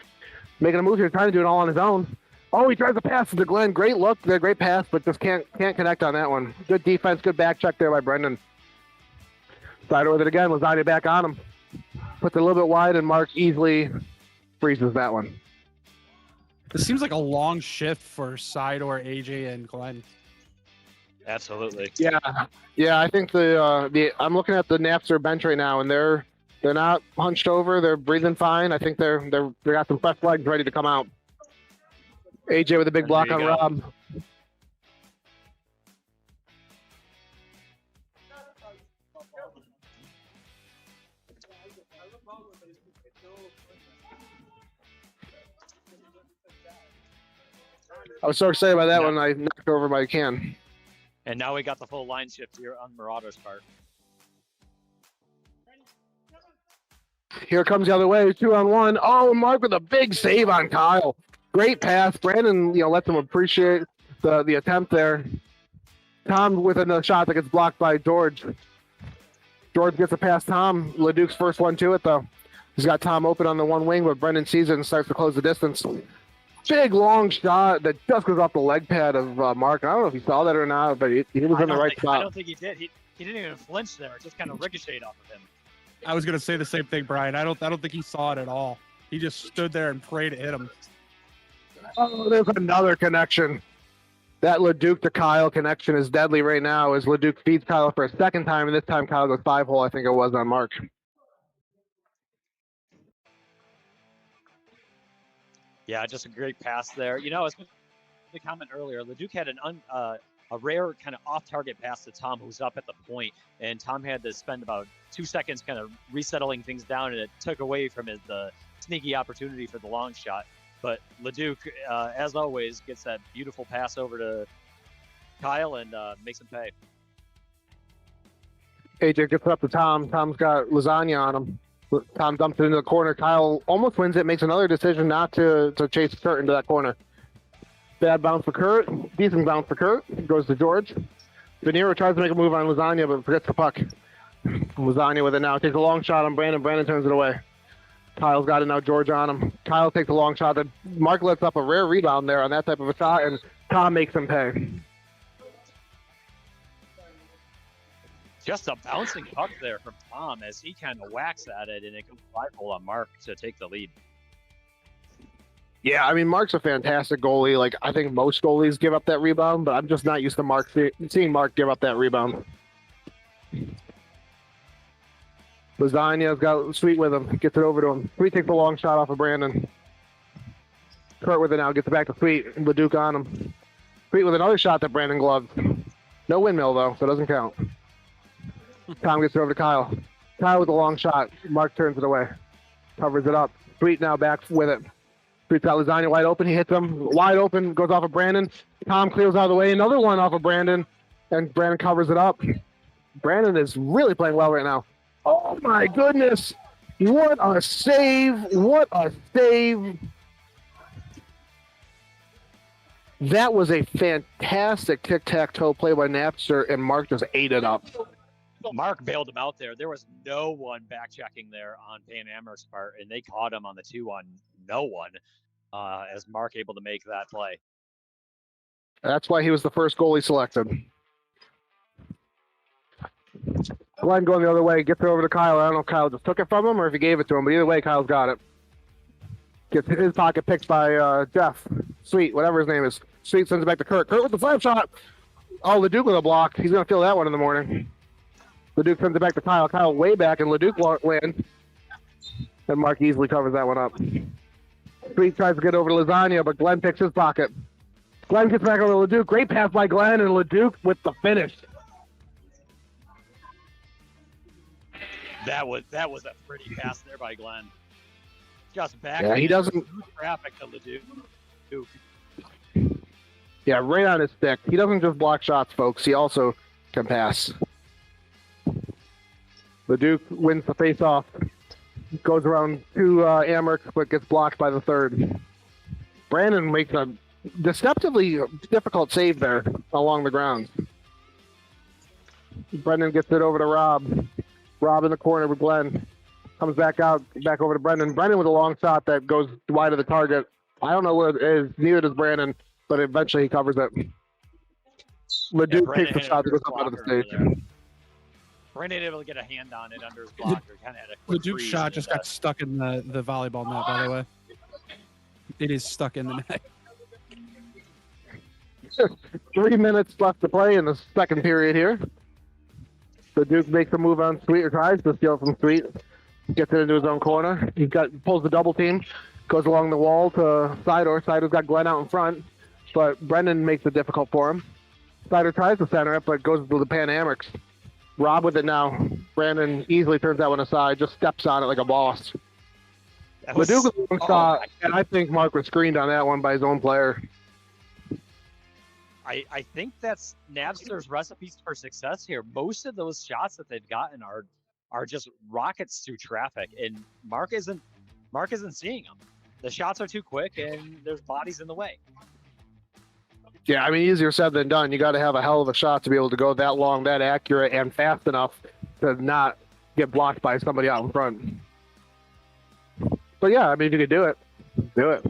making a move here, trying to do it all on his own. Oh, he tries to pass to Glenn. Great look, great pass, but just can't connect on that one. Good defense, good back check there by Brendan. Sider with it again. Lasagna back on him. Puts it a little bit wide, and Mark easily freezes that one. This seems like a long shift for Sidor, AJ, and Glenn. Absolutely. Yeah. I think I'm looking at the Napster bench right now, and they're not hunched over. They're breathing fine. I think they got some fresh legs ready to come out. AJ with a big block on Rob. I was so excited by that one, I knocked over my can. And now we got the full line shift here on Marauder's part. Here comes the other way, 2-on-1. Oh, Mark with a big save on Kyle. Great pass. Brandon, lets him appreciate the attempt there. Tom with another shot that gets blocked by George. George gets a pass Tom. LeDuc's first one to it, though. He's got Tom open on the one wing, but Brendan sees it and starts to close the distance. Big long shot that just goes off the leg pad of Mark. I don't know if he saw that or not, but he was in the right spot. I don't think he did. He didn't even flinch there. It just kind of ricocheted off of him. I was gonna say the same thing, Brian. I don't think he saw it at all. He just stood there and prayed to hit him. Oh, there's another connection. That LeDuc to Kyle connection is deadly right now as LeDuc feeds Kyle for a second time, and this time Kyle goes 5-hole, I think it was, on Mark. Yeah, just a great pass there. I was going to comment earlier. LeDuc had a rare kind of off-target pass to Tom, who's up at the point, and Tom had to spend about 2 seconds kind of resettling things down, and it took away from the sneaky opportunity for the long shot. But LeDuc, as always, gets that beautiful pass over to Kyle and makes him pay. AJ gets it up to Tom. Tom's got Lasagna on him. Tom dumps it into the corner. Kyle almost wins it, makes another decision not to chase Kurt into that corner. Bad bounce for Kurt. Decent bounce for Kurt. Goes to George. De Niro tries to make a move on Lasagna, but forgets the puck. Lasagna with it now. Takes a long shot on Brandon. Brandon turns it away. Kyle's got it now. George on him. Kyle takes a long shot. That Mark lets up a rare rebound there on that type of a shot, and Tom makes him pay. Just a bouncing puck there from Tom as he kind of whacks at it, and it goes 5-hole on Mark to take the lead. Yeah, I mean, Mark's a fantastic goalie. Like, I think most goalies give up that rebound, but I'm just not used to seeing Mark give up that rebound. Lasagna's got Sweet with him. Gets it over to him. Sweet takes a long shot off of Brandon. Kurt with it now. Gets it back to Sweet. LeDuc on him. Sweet with another shot that Brandon gloved. No windmill, though, so it doesn't count. Tom gets it over to Kyle. Kyle with a long shot. Mark turns it away. Covers it up. Sweet now back with it. Sweet's got Lasagna wide open. He hits him. Wide open. Goes off of Brandon. Tom clears out of the way. Another one off of Brandon. And Brandon covers it up. Brandon is really playing well right now. Oh, my goodness. What a save. What a save. That was a fantastic tic-tac-toe play by Napster, and Mark just ate it up. Mark bailed him out there. There was no one back checking there on Pan Amherst's part, and they caught him on the 2-on no one as Mark able to make that play. That's why he was the first goalie selected. Glenn going the other way, gets it over to Kyle. I don't know if Kyle just took it from him or if he gave it to him, but either way, Kyle's got it. Gets his pocket picked by Jeff. Sweet, whatever his name is. Sweet sends it back to Kurt. Kurt with the 5 shot. Oh, LeDuc with a block. He's going to feel that one in the morning. Leduc sends it back to Kyle. Kyle way back, and Leduc lands. And Mark easily covers that one up. Sweet tries to get over to Lasagna, but Glenn picks his pocket. Glenn gets back over to Leduc. Great pass by Glenn, and Leduc with the finish. That was a pretty pass there by Glenn. Just back. Yeah, he doesn't. Traffic to Leduc. Yeah, right on his stick. He doesn't just block shots, folks. He also can pass. Leduc wins the face-off. Goes around 2 Amherst, but gets blocked by the 3rd. Brandon makes a deceptively difficult save there along the ground. Brendan gets it over to Rob. Rob in the corner with Glenn. Comes back out, back over to Brendan. Brendan with a long shot that goes wide of the target. I don't know where it is. Neither does Brandon, but eventually he covers it. Leduc takes the shot that goes up out of the stage. Brandon able to get a hand on it under his blocker. Kind of had a quick Leduc's shot just got stuck in the volleyball net, by the way. It is stuck in the net. 3 minutes left to play in the second period here. Leduc makes a move on Sweet, or tries to steal from Sweet. Gets it into his own corner. He pulls the double team, goes along the wall to Sidor. Sidor's got Glenn out in front, but Brendan makes it difficult for him. Sidor tries to center it, but goes to the Pan Amherst. Rob with it now. Brandon easily turns that one aside, just steps on it like a boss. Leduc with one shot, and I think Mark was screened on that one by his own player. I think that's Navster's recipes for success here. Most of those shots that they've gotten are just rockets through traffic, and Mark isn't seeing them. The shots are too quick, and there's bodies in the way. Yeah, I mean, easier said than done. You got to have a hell of a shot to be able to go that long, that accurate, and fast enough to not get blocked by somebody out in front. But yeah, I mean, if you could do it, do it.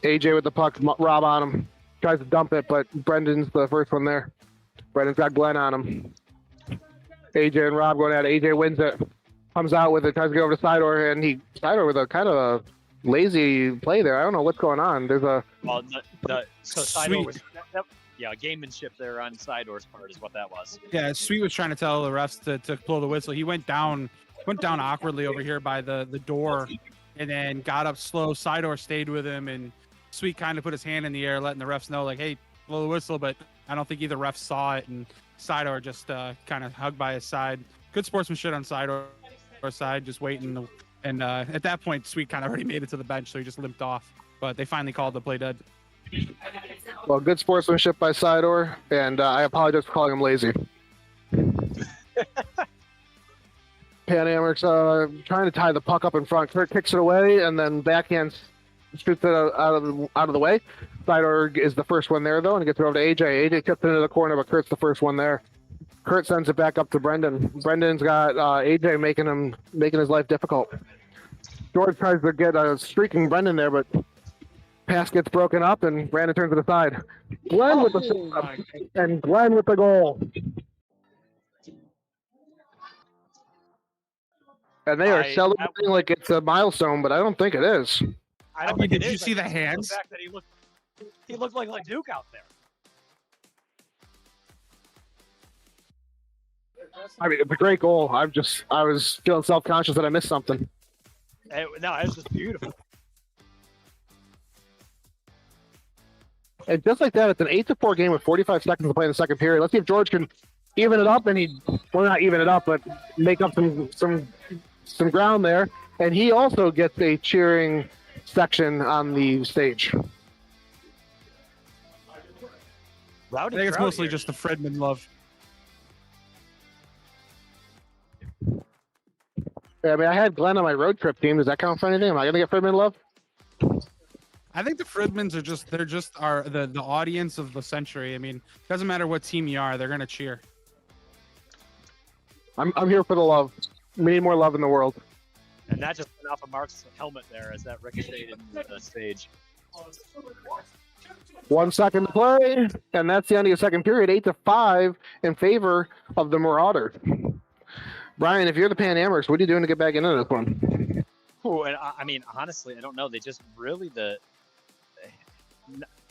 AJ with the puck, Rob on him. Tries to dump it, but Brendan's the first one there. Brendan's got Glenn on him. AJ and Rob going at it. AJ wins it. Comes out with it, tries to get over to Sidor, and Sidor with a kind of a lazy play there. I don't know what's going on. There's a... Well, so Sidor was... Yeah, gamemanship there on Sidor's part is what that was. Yeah, Sweet was trying to tell the refs to blow the whistle. He went down awkwardly over here by the door, and then got up slow. Sidor stayed with him, and Sweet kind of put his hand in the air, letting the refs know, like, hey, blow the whistle, but I don't think either ref saw it, and Sidor just kind of hugged by his side. Good sportsmanship on Sidor's side, just waiting. And at that point, Sweet kind of already made it to the bench, so he just limped off. But they finally called the play dead. Well, good sportsmanship by Sidor, and I apologize for calling him lazy. Pan Amherst trying to tie the puck up in front. Kurt kicks it away, and then backhand shoots it out of the way. Sidor is the first one there, though, and gets it over to AJ. AJ tips it into the corner, but Kurt's the first one there. Kurt sends it back up to Brendan. Brendan's got AJ making his life difficult. George tries to get a streaking Brendan there, but pass gets broken up, and Brandon turns it aside. Glenn with the and Glenn with the goal. And they are celebrating like it's a milestone, but I don't think it is. I don't think it is. Did you see the hands? The fact that he looked like Duke out there. I mean, it's a great goal. I was feeling self-conscious that I missed something. No, it was just beautiful. And just like that, it's an 8-4 game with 45 seconds to play in the second period. Let's see if George can even it up, and not even it up, but make up some ground there. And he also gets a cheering section on the stage. I think it's mostly just the Fredman love. Yeah, I mean, I had Glenn on my road trip team. Does that count for anything? Am I going to get Fredman love? I think the Fredmans are the audience of the century. I mean, it doesn't matter what team you are, they're going to cheer. I'm here for the love. We need more love in the world. And that just went off of Mark's helmet there as that ricocheted into the stage. 1 second to play, and that's the end of the second period. 8-5 in favor of the Marauders. Brian, if you're the Pan Amherst, what are you doing to get back into this one? Oh, and I mean, honestly, I don't know. They just really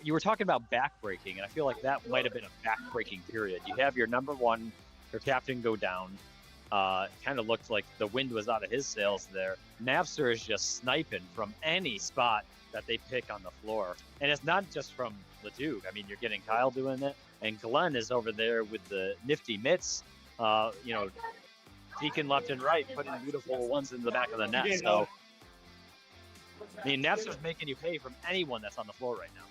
you were talking about backbreaking, and I feel like that might have been a backbreaking period. You have your number one, your captain go down. Kind of looked like the wind was out of his sails there. Napster is just sniping from any spot that they pick on the floor. And it's not just from Leduc. I mean, you're getting Kyle doing it, and Glenn is over there with the nifty mitts, deacon left and right, putting beautiful ones in the back of the net. So, I mean, Napster's making you pay from anyone that's on the floor right now.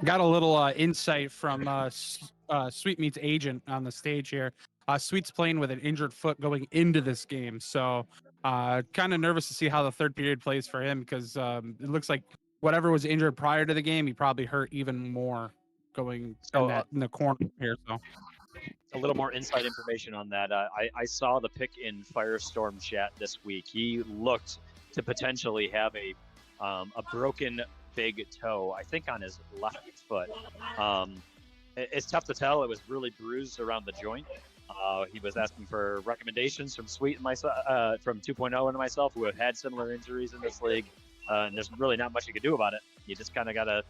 Got a little insight from Sweetmeat's agent on the stage here. Sweet's playing with an injured foot going into this game, so kind of nervous to see how the third period plays for him, because it looks like whatever was injured prior to the game, he probably hurt even more going in the corner here. So a little more inside information on that. I saw the pick in Firestorm chat this week. He looked to potentially have a broken big toe, I think on his left foot. It's tough to tell. It was really bruised around the joint. He was asking for recommendations from Sweet and myself, from 2.0 and myself, who have had similar injuries in this league. And there's really not much you can do about it. You just kind of got to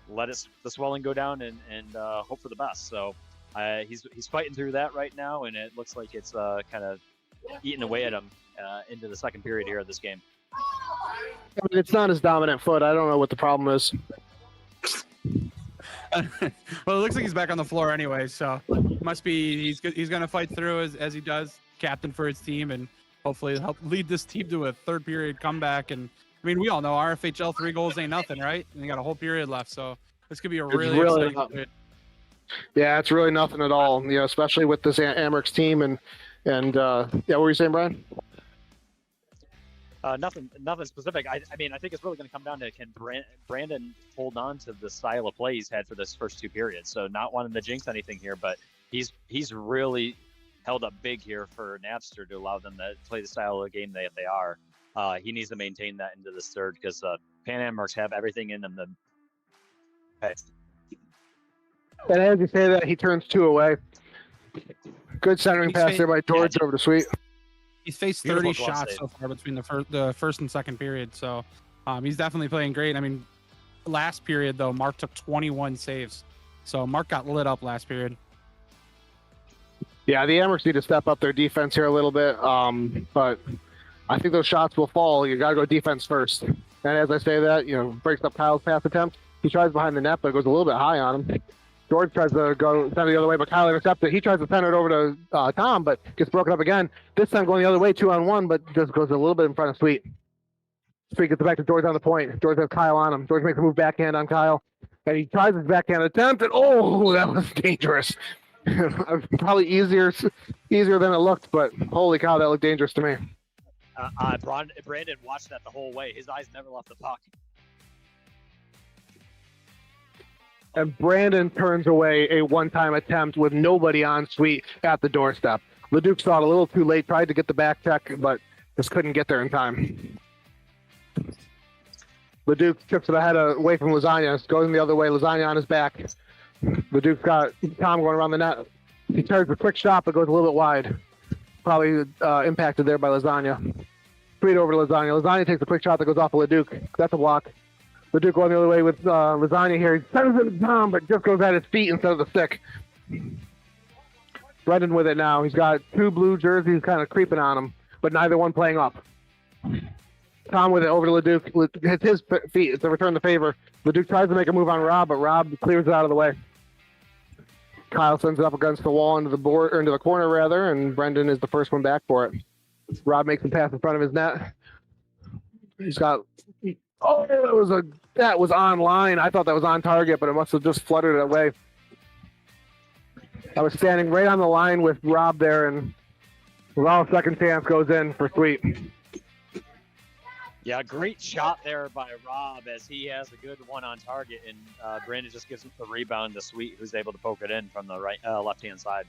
let the swelling go down and hope for the best. So he's fighting through that right now, and it looks like it's kind of eating away at him into the second period here of this game. I mean, it's not his dominant foot. I don't know what the problem is. Well, it looks like he's back on the floor anyway, so must be he's going to fight through as he does, captain for his team, and hopefully help lead this team to a third period comeback. And I mean, we all know RFHL 3 goals ain't nothing, right? And they got a whole period left, so this could be a really exciting period. Yeah, it's really nothing at all. You know, especially with this Amerks team and yeah, what were you saying, Brian? Nothing specific. I mean, I think it's really going to come down to can Brandon hold on to the style of play he's had for this first two periods. So not wanting to jinx anything here, but he's really held up big here for Napster to allow them to play the style of game they are. He needs to maintain that into this third, because Pan Amerks have everything in them. And as you say that, he turns 2 away. Good centering pass there by George over to Sweet. He's faced 30 shots so far between the first and second period, so he's definitely playing great. I mean, last period, though, Mark took 21 saves. So Mark got lit up last period. Yeah, the Amerks need to step up their defense here a little bit, but I think those shots will fall. You got to go defense first. And as I say that, you know, breaks up Kyle's pass attempt. He tries behind the net, but it goes a little bit high on him. George tries to go send it the other way, but Kyle intercepts it. He tries to send it over to Tom, but gets broken up again. This time going the other way, 2-on-1, but just goes a little bit in front of Sweet. Sweet gets it back to George on the point. George has Kyle on him. George makes a move backhand on Kyle, and he tries his backhand attempt, and oh, that was dangerous. Probably easier than it looked, but holy cow, that looked dangerous to me. Brandon watched that the whole way. His eyes never left the puck. And Brandon turns away a one-time attempt with nobody on Sweet at the doorstep. Leduc saw it a little too late, tried to get the back check, but just couldn't get there in time. Leduc chips it ahead away from Lasagna, goes the other way, Lasagna on his back. Leduc's got Tom going around the net. He turns a quick shot, but goes a little bit wide. Probably impacted there by Lasagna. Sweet over to Lasagna. Lasagna takes a quick shot that goes off of Leduc. That's a block. Leduc going the other way with Lasagna here. He sends it to Tom, but just goes at his feet instead of the stick. Brendan with it now. He's got 2 blue jerseys kind of creeping on him, but neither one playing up. Tom with it over to Leduc. Hits his feet to return the favor. Leduc tries to make a move on Rob, but Rob clears it out of the way. Kyle sends it up against the wall into the board, or into the corner rather, and Brendan is the first one back for it. Rob makes a pass in front of his net. He's got. Oh, that was online. I thought that was on target, but it must have just fluttered it away. I was standing right on the line with Rob there, and well, second chance goes in for Sweet. Yeah, great shot there by Rob as he has a good one on target, and Brandon just gives the rebound to Sweet, who's able to poke it in from the left-hand side.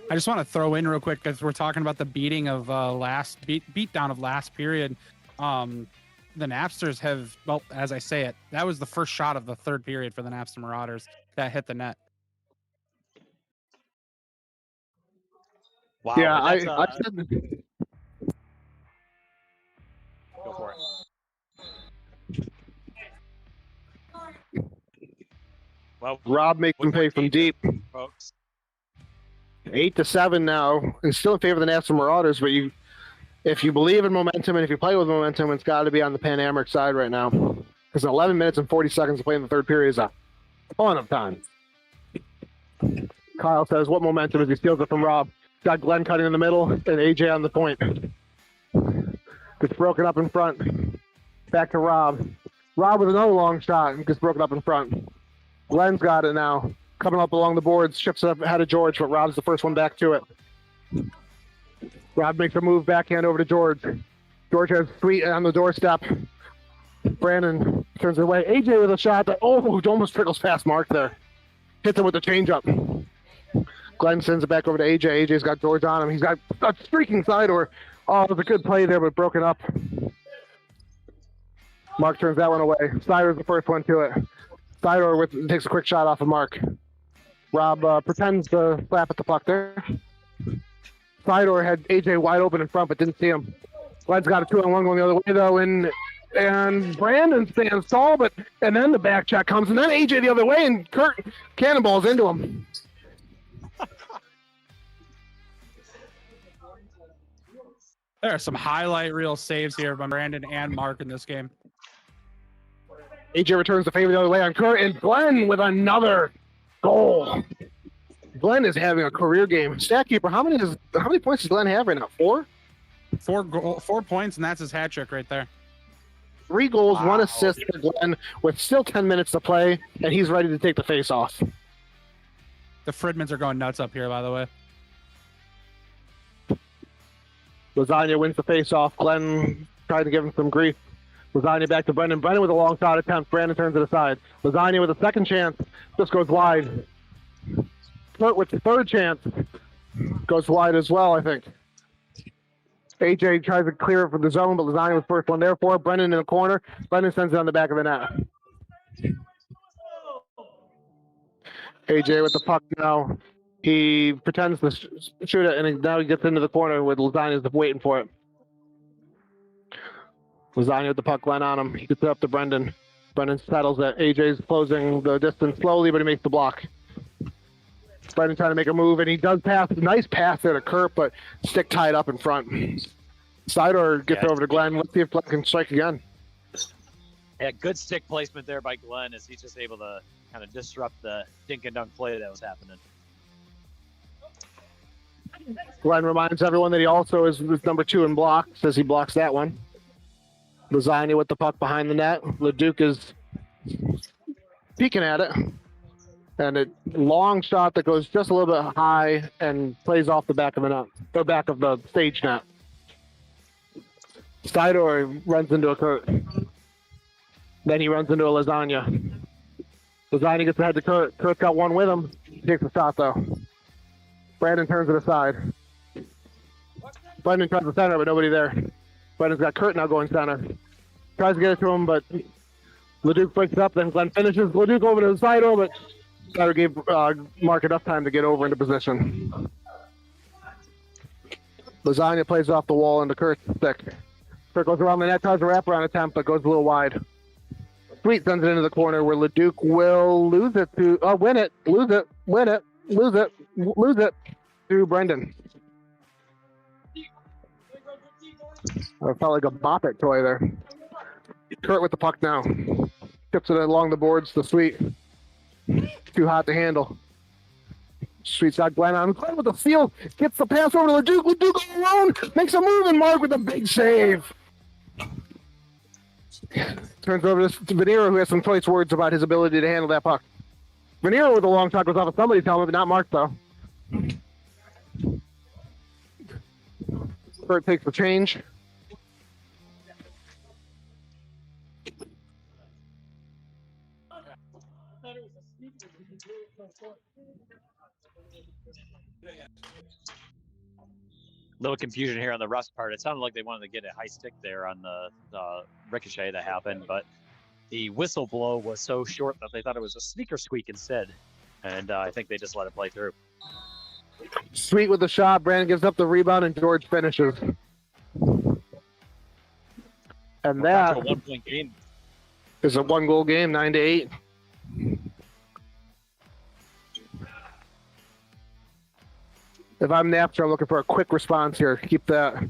I just want to throw in real quick, because we're talking about the beating of beatdown of last period. The Napsters have, well, as I say it, that was the first shot of the third period for the Napster Marauders that hit the net. Wow. Yeah, I said. Go for it. Well, Rob makes them pay from deep. folks. 8-7 now, and still in favor of the National Marauders. But if you believe in momentum and if you play with momentum, it's got to be on the Pan American side right now. Because 11 minutes and 40 seconds to play in the third period is a ton of time. Kyle says, "What momentum?" as he steals it from Rob. Got Glenn cutting in the middle and AJ on the point. Gets broken up in front. Back to Rob. Rob with another long shot and gets broken up in front. Glenn's got it now. Coming up along the boards, shifts it up ahead of George, but Rob's the first one back to it. Rob makes a move, backhand over to George. George has Sweet on the doorstep. Brandon turns it away. AJ with a shot that almost trickles past Mark there. Hits him with the changeup. Glenn sends it back over to AJ. AJ's got George on him. He's got a streaking side or it was a good play there, but broken up. Mark turns that one away. Snyder's the first one to it. Snyder takes a quick shot off of Mark. Rob pretends to slap at the puck there. Snyder had AJ wide open in front, but didn't see him. Glenn's got a 2-on-1 going the other way, though, and Brandon stands tall, and then the back check comes, and then AJ the other way, and Kurt cannonballs into him. There are some highlight reel saves here by Brandon and Mark in this game. AJ returns the favor the other way on Kurt, and Glenn with another goal. Glenn is having a career game. Stat keeper, how many points does Glenn have right now? 4? 4 points, and that's his hat trick right there. 3 goals, 1 assist for Glenn with still 10 minutes to play, and he's ready to take the face off. The Fridmans are going nuts up here, by the way. Lasagna wins the face-off. Glenn tried to give him some grief. Lasagna back to Brendan. Brendan with a long shot attempt. Brandon turns it aside. Lasagna with a second chance. Just goes wide. Kurt with the third chance. Goes wide as well, I think. AJ tries to clear it from the zone, but Lasagna was the first one there for it. Brendan in the corner. Brendan sends it on the back of the net. AJ with the puck now. He pretends to shoot it, and now he gets into the corner with Lasagna waiting for it. Lasagna with the puck, Glenn on him. He gets it up to Brendan. Brendan settles it. AJ's closing the distance slowly, but he makes the block. Brendan trying to make a move, and he does pass. Nice pass there to Kurt, but stick tied up in front. Sidor gets over to Glenn. Let's see if Glenn can strike again. Yeah, good stick placement there by Glenn as he's just able to kind of disrupt the dink and dunk play that was happening. Glenn reminds everyone that he also is number 2 in blocks as he blocks that one. Lasagna with the puck behind the net. Leduc is peeking at it. And a long shot that goes just a little bit high and plays off the back of the net, the back of the stage net. Stidor runs into a Kurt. Then he runs into a Lasagna. Lasagna gets ahead to Kurt. Kurt's got one with him. He takes a shot though. Brandon turns it aside. Brendan tries to center, but nobody there. Brendan's got Kurt now going center. Tries to get it to him, but Leduc breaks it up. Then Glenn finishes. Leduc over to the side, but Snyder gave Mark enough time to get over into position. Lasagna plays off the wall into Kurt's stick. Kurt goes around the net, tries a wraparound attempt, but goes a little wide. Sweet sends it into the corner where Leduc will lose it to win it, lose it, win it, lose it, lose it to Brendan. It felt like a Bop It toy there. Kurt with the puck now. Tips it along the boards to Sweet. Too hot to handle. Sweet's got Glenn on. Glenn with the steal. Gets the pass over to Leduc. Leduc all alone. Makes a move, and Mark with a big save. Turns over to Venero, who has some choice words about his ability to handle that puck. Venero with a long shot goes off of somebody's helmet, but not Mark, though. Kurt takes the change. Little confusion here on the Rust part. It sounded like they wanted to get a high stick there on the ricochet that happened, but the whistle blow was so short that they thought it was a sneaker squeak instead, and I think they just let it play through. Sweet with the shot. Brandon gives up the rebound, and George finishes. And Back that to a 1-point game. is a 1-goal game, 9-8. If I'm Napster, I'm looking for a quick response here. Keep that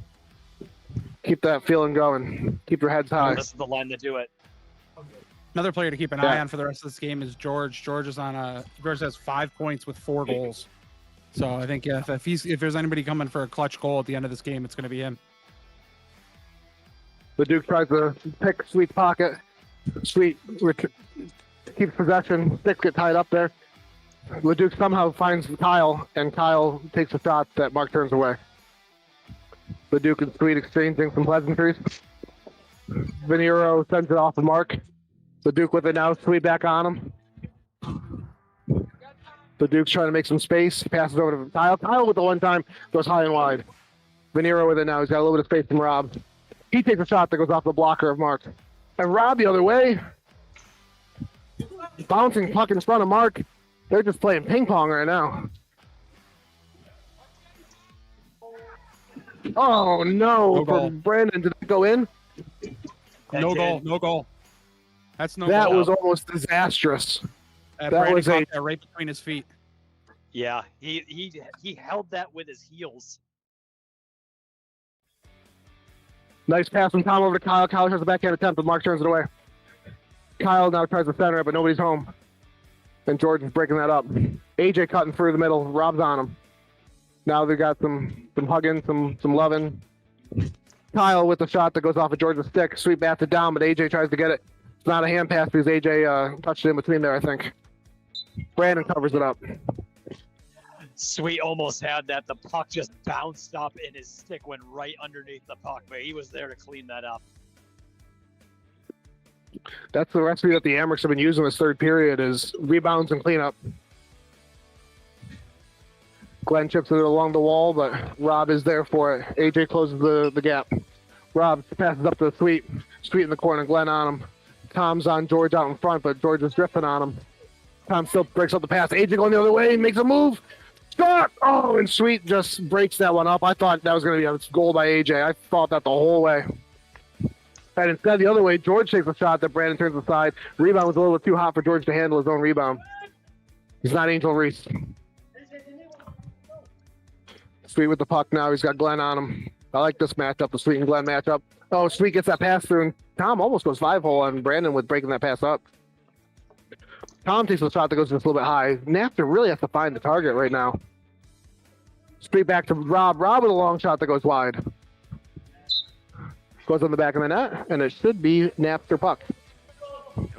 feeling going. Keep your heads high. This is the line to do it. Another player to keep an eye on for the rest of this game is George. George has 5 points with 4 goals. So I think if there's anybody coming for a clutch goal at the end of this game, it's going to be him. The Duke tries to pick Sweet's pocket. Sweet keeps possession. Sticks get tied up there. Leduc somehow finds Kyle, and Kyle takes a shot that Mark turns away. Leduc and Sweet exchanging some pleasantries. Venero sends it off of Mark. Leduc with it now. Sweet back on him. Leduc's trying to make some space. He passes over to Kyle. Kyle with the one time goes high and wide. Venero with it now. He's got a little bit of space from Rob. He takes a shot that goes off the blocker of Mark. And Rob the other way. Bouncing puck in front of Mark. They're just playing ping pong right now. Oh no! From Brandon, did it go in? No goal. That's no that goal. Was almost disastrous. That Brandon was right between his feet. Yeah, he held that with his heels. Nice pass from Tom over to Kyle. Kyle tries the backhand attempt, but Mark turns it away. Kyle now tries to center it, but nobody's home. And George is breaking that up. AJ cutting through the middle. Rob's on him. Now they got some hugging, some loving. Kyle with the shot that goes off of George's stick. Sweet bats it down, but AJ tries to get it. It's not a hand pass because AJ touched it in between there, I think. Brandon covers it up. Sweet almost had that. The puck just bounced up and his stick went right underneath the puck, but he was there to clean that up. That's the recipe that the Amherst have been using this third period is rebounds and cleanup. Glenn chips it along the wall, but Rob is there for it. AJ closes the gap. Rob passes up to Sweet. Sweet in the corner, Glenn on him. Tom's on George out in front, but George is drifting on him. Tom still breaks up the pass. AJ going the other way, makes a move. Shot! Oh, and Sweet just breaks that one up. I thought that was going to be a goal by AJ. I thought that the whole way. And instead, the other way, George takes a shot that Brandon turns aside. Rebound was a little too hot for George to handle his own rebound. He's not Angel Reese. Sweet with the puck now. He's got Glenn on him. I like this matchup, the Sweet and Glenn matchup. Oh, Sweet gets that pass through, and Tom almost goes 5-hole on Brandon with breaking that pass up. Tom takes a shot that goes just a little bit high. Napster really has to find the target right now. Straight back to Rob. Rob with a long shot that goes wide. Goes on the back of the net, and it should be Napster puck.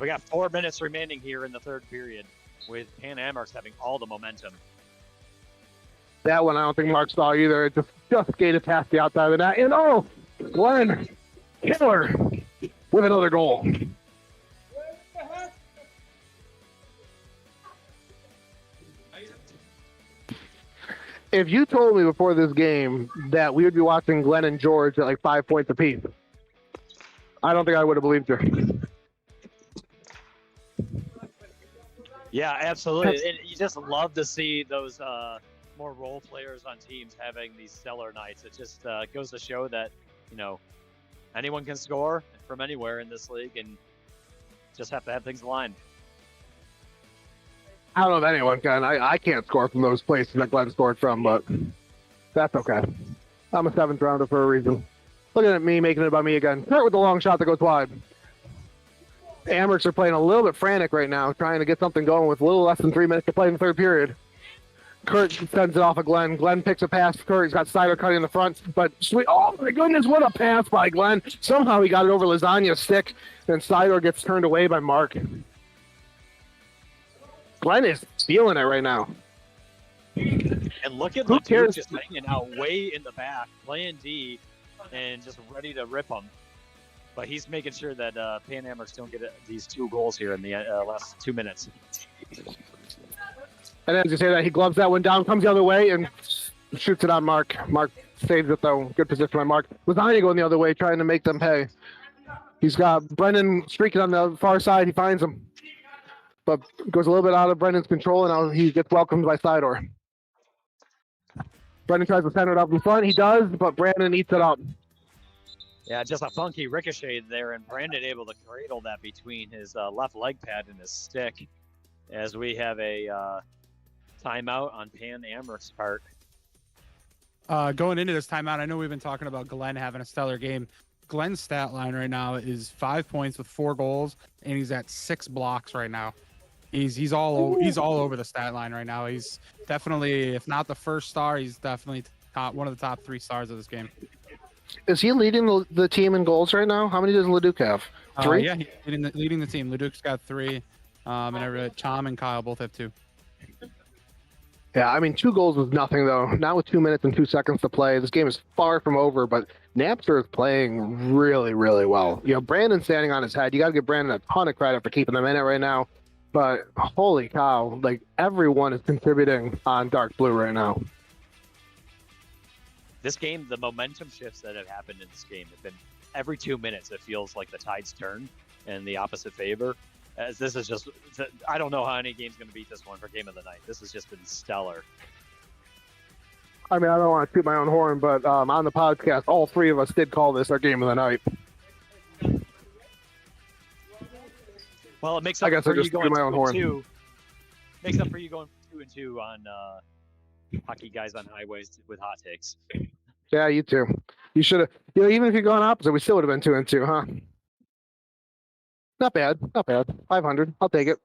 We got 4 minutes remaining here in the third period, with Pan Amherst having all the momentum. That one I don't think Mark saw either. It just skated past the outside of the net. And oh, Glenn, killer, with another goal. If you told me before this game that we would be watching Glenn and George at like 5 points apiece, I don't think I would have believed you. Yeah, absolutely. And you just love to see those more role players on teams having these stellar nights. It just goes to show that, anyone can score from anywhere in this league and just have to have things aligned. I don't know if anyone can. I can't score from those places that Glenn scored from, but that's okay. I'm a 7th rounder for a reason. Looking at me, making it about me again. Kurt with the long shot that goes wide. Amherst are playing a little bit frantic right now, trying to get something going with a little less than 3 minutes to play in the third period. Kurt sends it off of Glenn. Glenn picks a pass. Kurt, he's got Sider cutting in the front, but Sweet, oh my goodness, what a pass by Glenn. Somehow he got it over Lasagna's stick, and Sider gets turned away by Mark. Glenn is feeling it right now. And look at Leduc just hanging out way in the back, playing D, and just ready to rip them. But he's making sure that Pan Amherst don't get these 2 goals here in the last 2 minutes. And as you say that, he gloves that one down, comes the other way, and shoots it on Mark. Mark saves it, though. Good position by Mark. Lasagna going the other way, trying to make them pay. He's got Brendan streaking on the far side. He finds him. But goes a little bit out of Brendan's control, and now he gets welcomed by Sidor. Brendan tries to center it up in front. He does, but Brandon eats it up. Yeah, just a funky ricochet there, and Brandon able to cradle that between his left leg pad and his stick as we have a timeout on Pan Amherst's part. Going into this timeout, I know we've been talking about Glenn having a stellar game. Glenn's stat line right now is 5 points with 4 goals, and he's at 6 blocks right now. He's all over the stat line right now. He's definitely, if not the first star, he's definitely one of the top 3 stars of this game. Is he leading the team in goals right now? How many does Leduc have? 3? Yeah, he's leading the team. Leduc's got 3, and Tom and Kyle both have 2. Yeah, I mean, 2 goals was nothing, though. Not with 2 minutes and 2 seconds to play. This game is far from over, but Napster is playing really, really well. You know, Brandon's standing on his head. You got to give Brandon a ton of credit for keeping them in it right now. But holy cow, like, everyone is contributing on Dark Blue right now. This game, the momentum shifts that have happened in this game have been every 2 minutes. It feels like the tides turn in the opposite favor. As this is just, I don't know how any game's going to beat this one for game of the night. This has just been stellar. I mean, I don't want to toot my own horn, but on the podcast, all 3 of us did call this our game of the night. Well, it makes up for you going 2-2. Makes up for you going 2-2 on Hockey Guys on Highways with hot takes. Yeah, you too. You should have. You know, even if you'd gone opposite, we still would have been 2-2, huh? Not bad. Not bad. 500. I'll take it.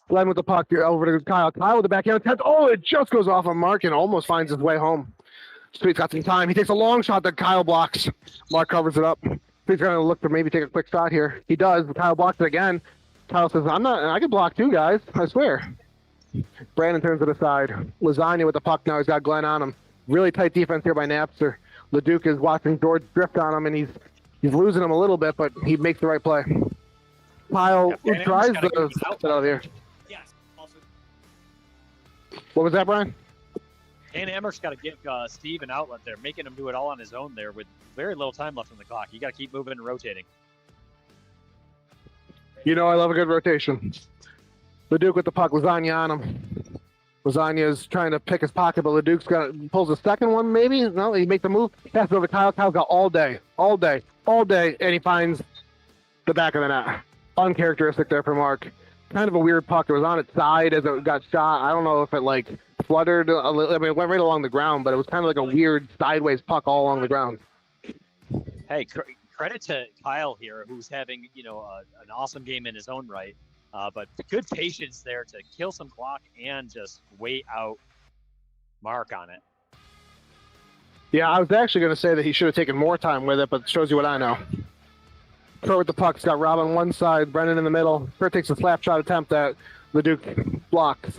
Glenn with the puck over to Kyle. Kyle with the backhand attempt. Oh, it just goes off on Mark and almost finds his way home. Sweet's got some time. He takes a long shot that Kyle blocks. Mark covers it up. Sweet's going to look to maybe take a quick shot here. He does. Kyle blocks it again. Kyle says, I can block too, guys. I swear. Brandon turns it aside. Lasagna with the puck now. He's got Glenn on him. Really tight defense here by Napster. Leduc is watching George drift on him, and he's losing him a little bit, but he makes the right play. Kyle tries to get out of here. Yes. Also, what was that, Brian? Dan Amherst's got to give Steve an outlet there, making him do it all on his own there with very little time left on the clock. You got to keep moving and rotating. You know I love a good rotation. Leduc with the puck, Lasagna on him. Lasagna's trying to pick his pocket, but Leduc's pulls the second one, maybe? No, he makes the move. Passes over to Kyle. Kyle's got all day, and he finds the back of the net. Uncharacteristic there for Mark. Kind of a weird puck. It was on its side as it got shot. I don't know if it fluttered a little. I mean, it went right along the ground, but it was kind of like a weird sideways puck all along the ground. Hey, credit to Kyle here, who's having an awesome game in his own right, but good patience there to kill some clock and just wait out Mark on it. Yeah, I was actually going to say that he should have taken more time with it, but it shows you what I know. Kurt with the puck. He's got Rob on one side, Brendan in the middle. Kurt takes a slap shot attempt that Leduc blocks.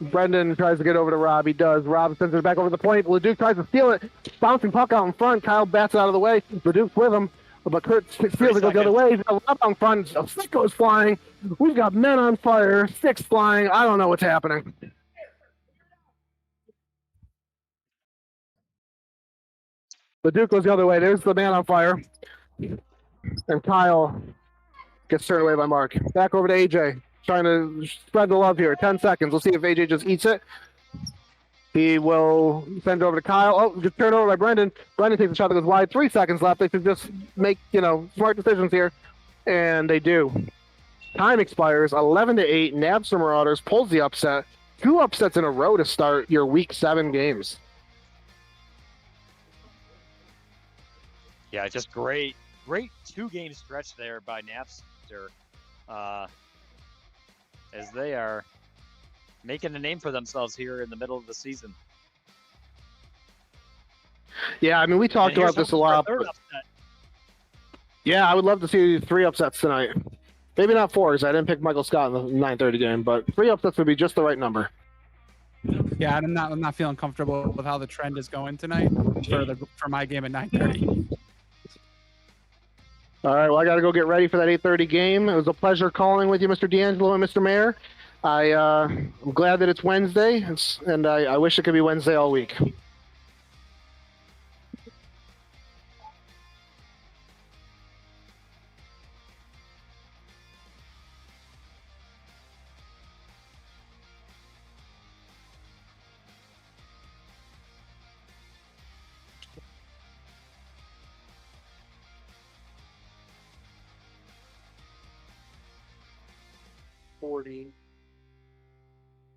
Brendan tries to get over to Rob. He does. Rob sends it back over the point. Leduc tries to steal it. Bouncing puck out in front. Kyle bats it out of the way. Leduc's with him. But Kurt steals it, goes the other way. He's got Rob out in front. A stick goes flying. We've got men on fire. Sticks flying. I don't know what's happening. Leduc goes the other way. There's the man on fire. And Kyle gets turned away by Mark. Back over to AJ. Trying to spread the love here. 10 seconds. We'll see if AJ just eats it. He will send it over to Kyle. Oh, just turned over by Brendan. Brendan takes a shot that goes wide. 3 seconds left. They should just make, smart decisions here. And they do. Time expires. 11-8. Napster Marauders pulls the upset. 2 upsets in a row to start your Week 7 games. Yeah, just great 2-game stretch there by Napster, as they are making a name for themselves here in the middle of the season. Yeah, I mean, we talked about this a lot. Yeah, I would love to see 3 upsets tonight. Maybe not 4, because I didn't pick Michael Scott in the 9:30 game, but 3 upsets would be just the right number. Yeah, I'm not feeling comfortable with how the trend is going tonight for my game at 9:30. All right, well, I got to go get ready for that 8:30 game. It was a pleasure calling with you, Mr. D'Angelo and Mr. Mayor. I'm glad that it's Wednesday, and I wish it could be Wednesday all week. 40,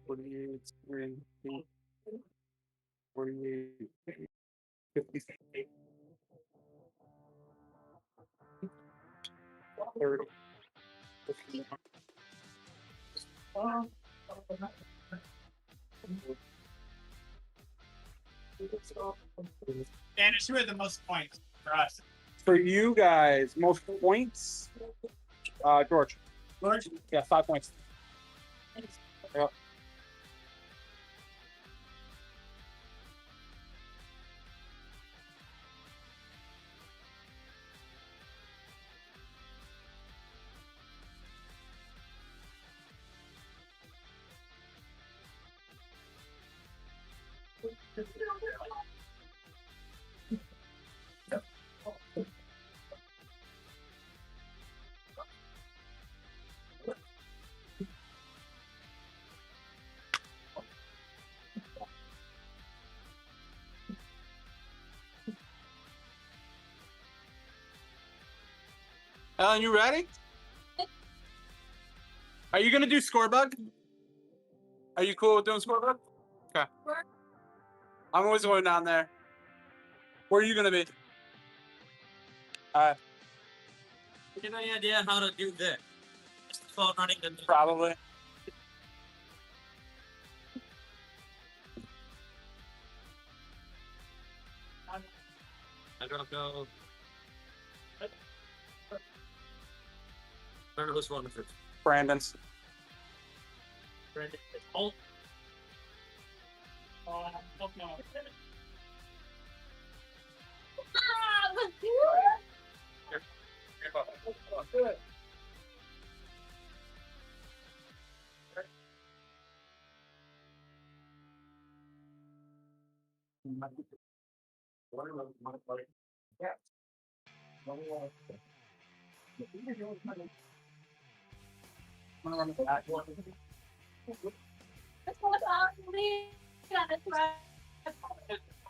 48, 48, 50, 30. And who had the most points for us? For you guys, most points, George. George? Yeah, 5 points. Yep. Ellen, you ready? Are you gonna do scorebug? Are you cool with doing scorebug? Okay. I'm always going down there. Where are you gonna be? You have any idea how to do this? Just phone running the Probably. I don't know. I don't know who's one with it. Brandon's. Brandon. It's all. Oh, no. Good.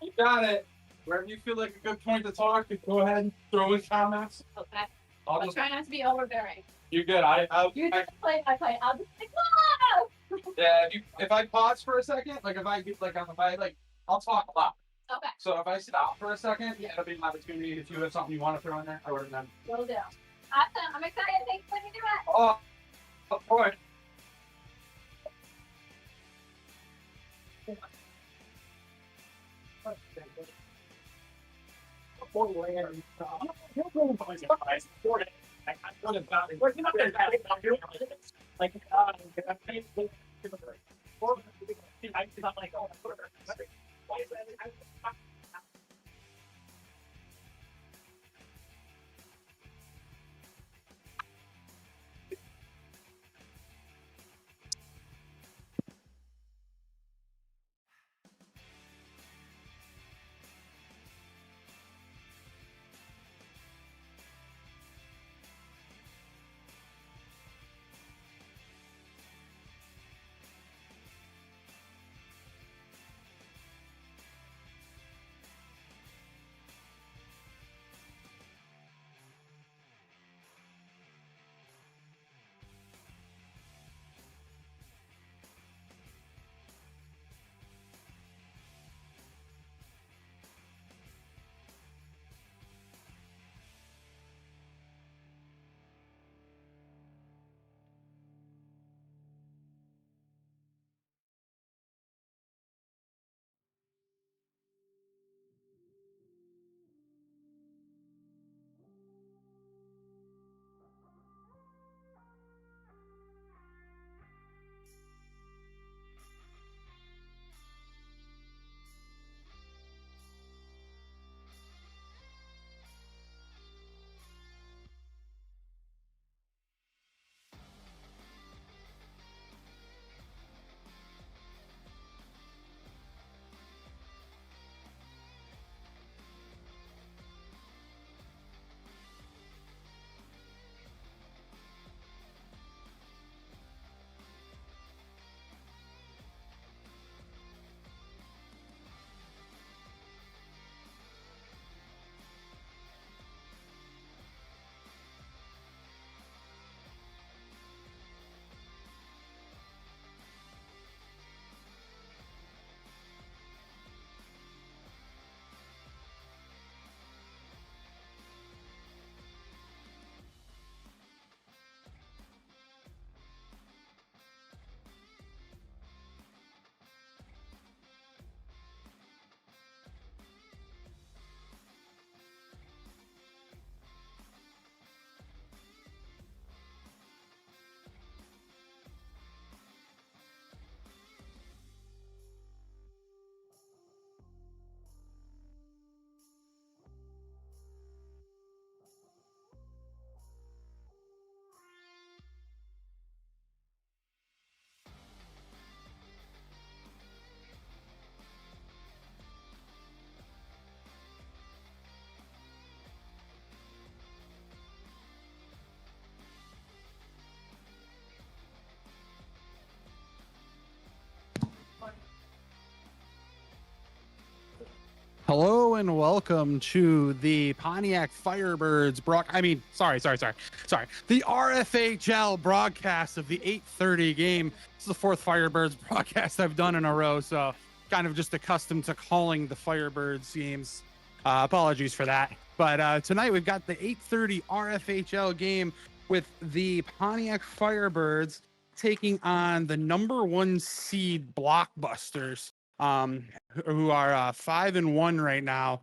You got it. Wherever you feel like a good point to talk, go ahead and throw in comments. Okay. I'll I'll just, try not to be overbearing. you're good. You just play my play. I'll just be like, whoa! Yeah, if I pause for a second, I'll talk a lot. Okay, So if I stop for a second, it'll be an opportunity if you have something you want to throw in there. I would have done. will do. Awesome. I'm excited. Thanks for letting me do it. Oh, of course. and welcome to the Pontiac Firebirds the RFHL broadcast of the 8:30 game. This is the fourth Firebirds broadcast I've done in a row, so kind of just accustomed to calling the Firebirds games. Apologies for that. But tonight we've got the 8:30 RFHL game with the Pontiac Firebirds taking on the number 1 seed Blockbusters, who are 5-1 right now.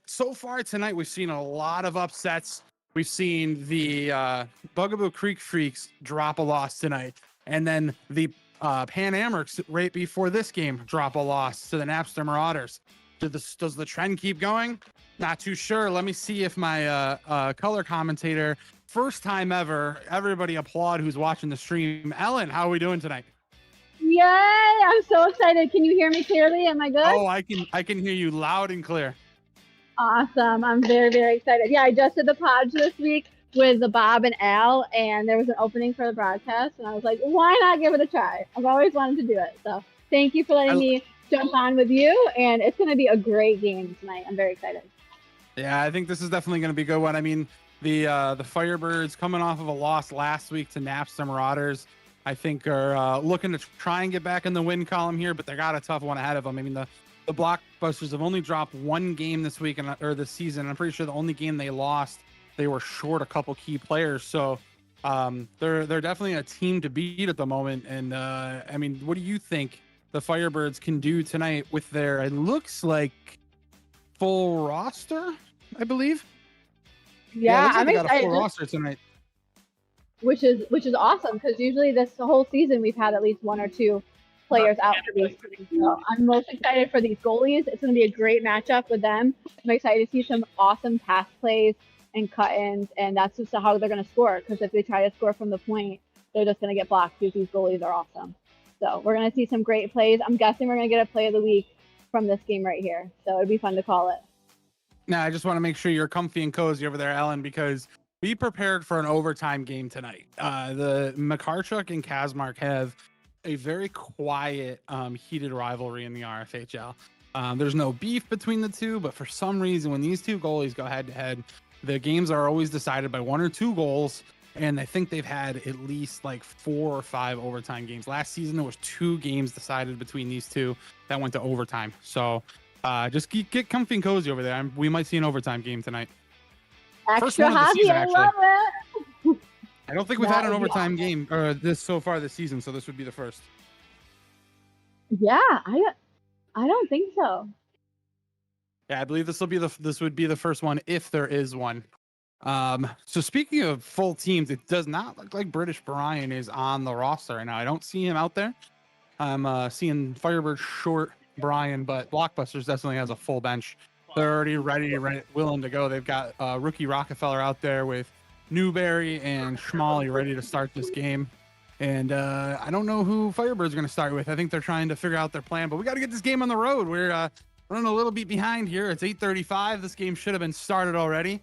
So far tonight, we've seen a lot of upsets. We've seen the Bugaboo Creek Freaks drop a loss tonight, and then the Pan Amherst right before this game drop a loss to the Napster Marauders. Does the trend keep going? Not too sure. Let me see if my color commentator, first time ever, everybody applaud who's watching the stream. Ellen, how are we doing tonight? Yay! I'm so excited. Can you hear me clearly? Am I good? Oh, I can hear you loud and clear. Awesome. I'm very, very excited. Yeah, I just did the pod this week with the Bob and Al, and there was an opening for the broadcast, and I was like, why not give it a try? I've always wanted to do it. So thank you for letting me jump on with you, and it's going to be a great game tonight. I'm very excited. Yeah, I think this is definitely going to be a good one. I mean, the Firebirds coming off of a loss last week to Napster Marauders, I think are looking to try and get back in the win column here, but they got a tough one ahead of them. I mean, the Blockbusters have only dropped one game this week or this season. I'm pretty sure the only game they lost, they were short a couple key players. So they're definitely a team to beat at the moment. And I mean, what do you think the Firebirds can do tonight with their, it looks like, full roster, I believe? Yeah, I'm excited. Got a full roster tonight. Which is awesome, because usually this whole season we've had at least 1 or 2 players out for these teams. So I'm most excited for these goalies. It's going to be a great matchup with them. I'm excited to see some awesome pass plays and cut-ins, and that's just how they're going to score, because if they try to score from the point, they're just going to get blocked, because these goalies are awesome. So we're going to see some great plays. I'm guessing we're going to get a play of the week from this game right here. So it'd be fun to call it. Now, I just want to make sure you're comfy and cozy over there, Ellen, because be prepared for an overtime game tonight. The Makarchuk and Kazmark have a very quiet, heated rivalry in the RFHL. There's no beef between the two, but for some reason, when these two goalies go head-to-head, the games are always decided by 1 or 2 goals, and I think they've had at least like 4 or 5 overtime games. Last season, there was 2 games decided between these two that went to overtime. So just get comfy and cozy over there. We might see an overtime game tonight. Extra hockey, I love it. I don't think we've had an overtime game so far this season, so this would be the first. Yeah, I don't think so. Yeah, I believe this would be the first one if there is one. So speaking of full teams, it does not look like British Brian is on the roster right now. I don't see him out there. I'm seeing Firebird short Brian, but Blockbusters definitely has a full bench. They're already ready, willing to go. They've got rookie Rockefeller out there with Newberry and Schmally ready to start this game. And I don't know who Firebird's going to start with. I think they're trying to figure out their plan, but we got to get this game on the road. We're running a little bit behind here. It's 8:35. This game should have been started already.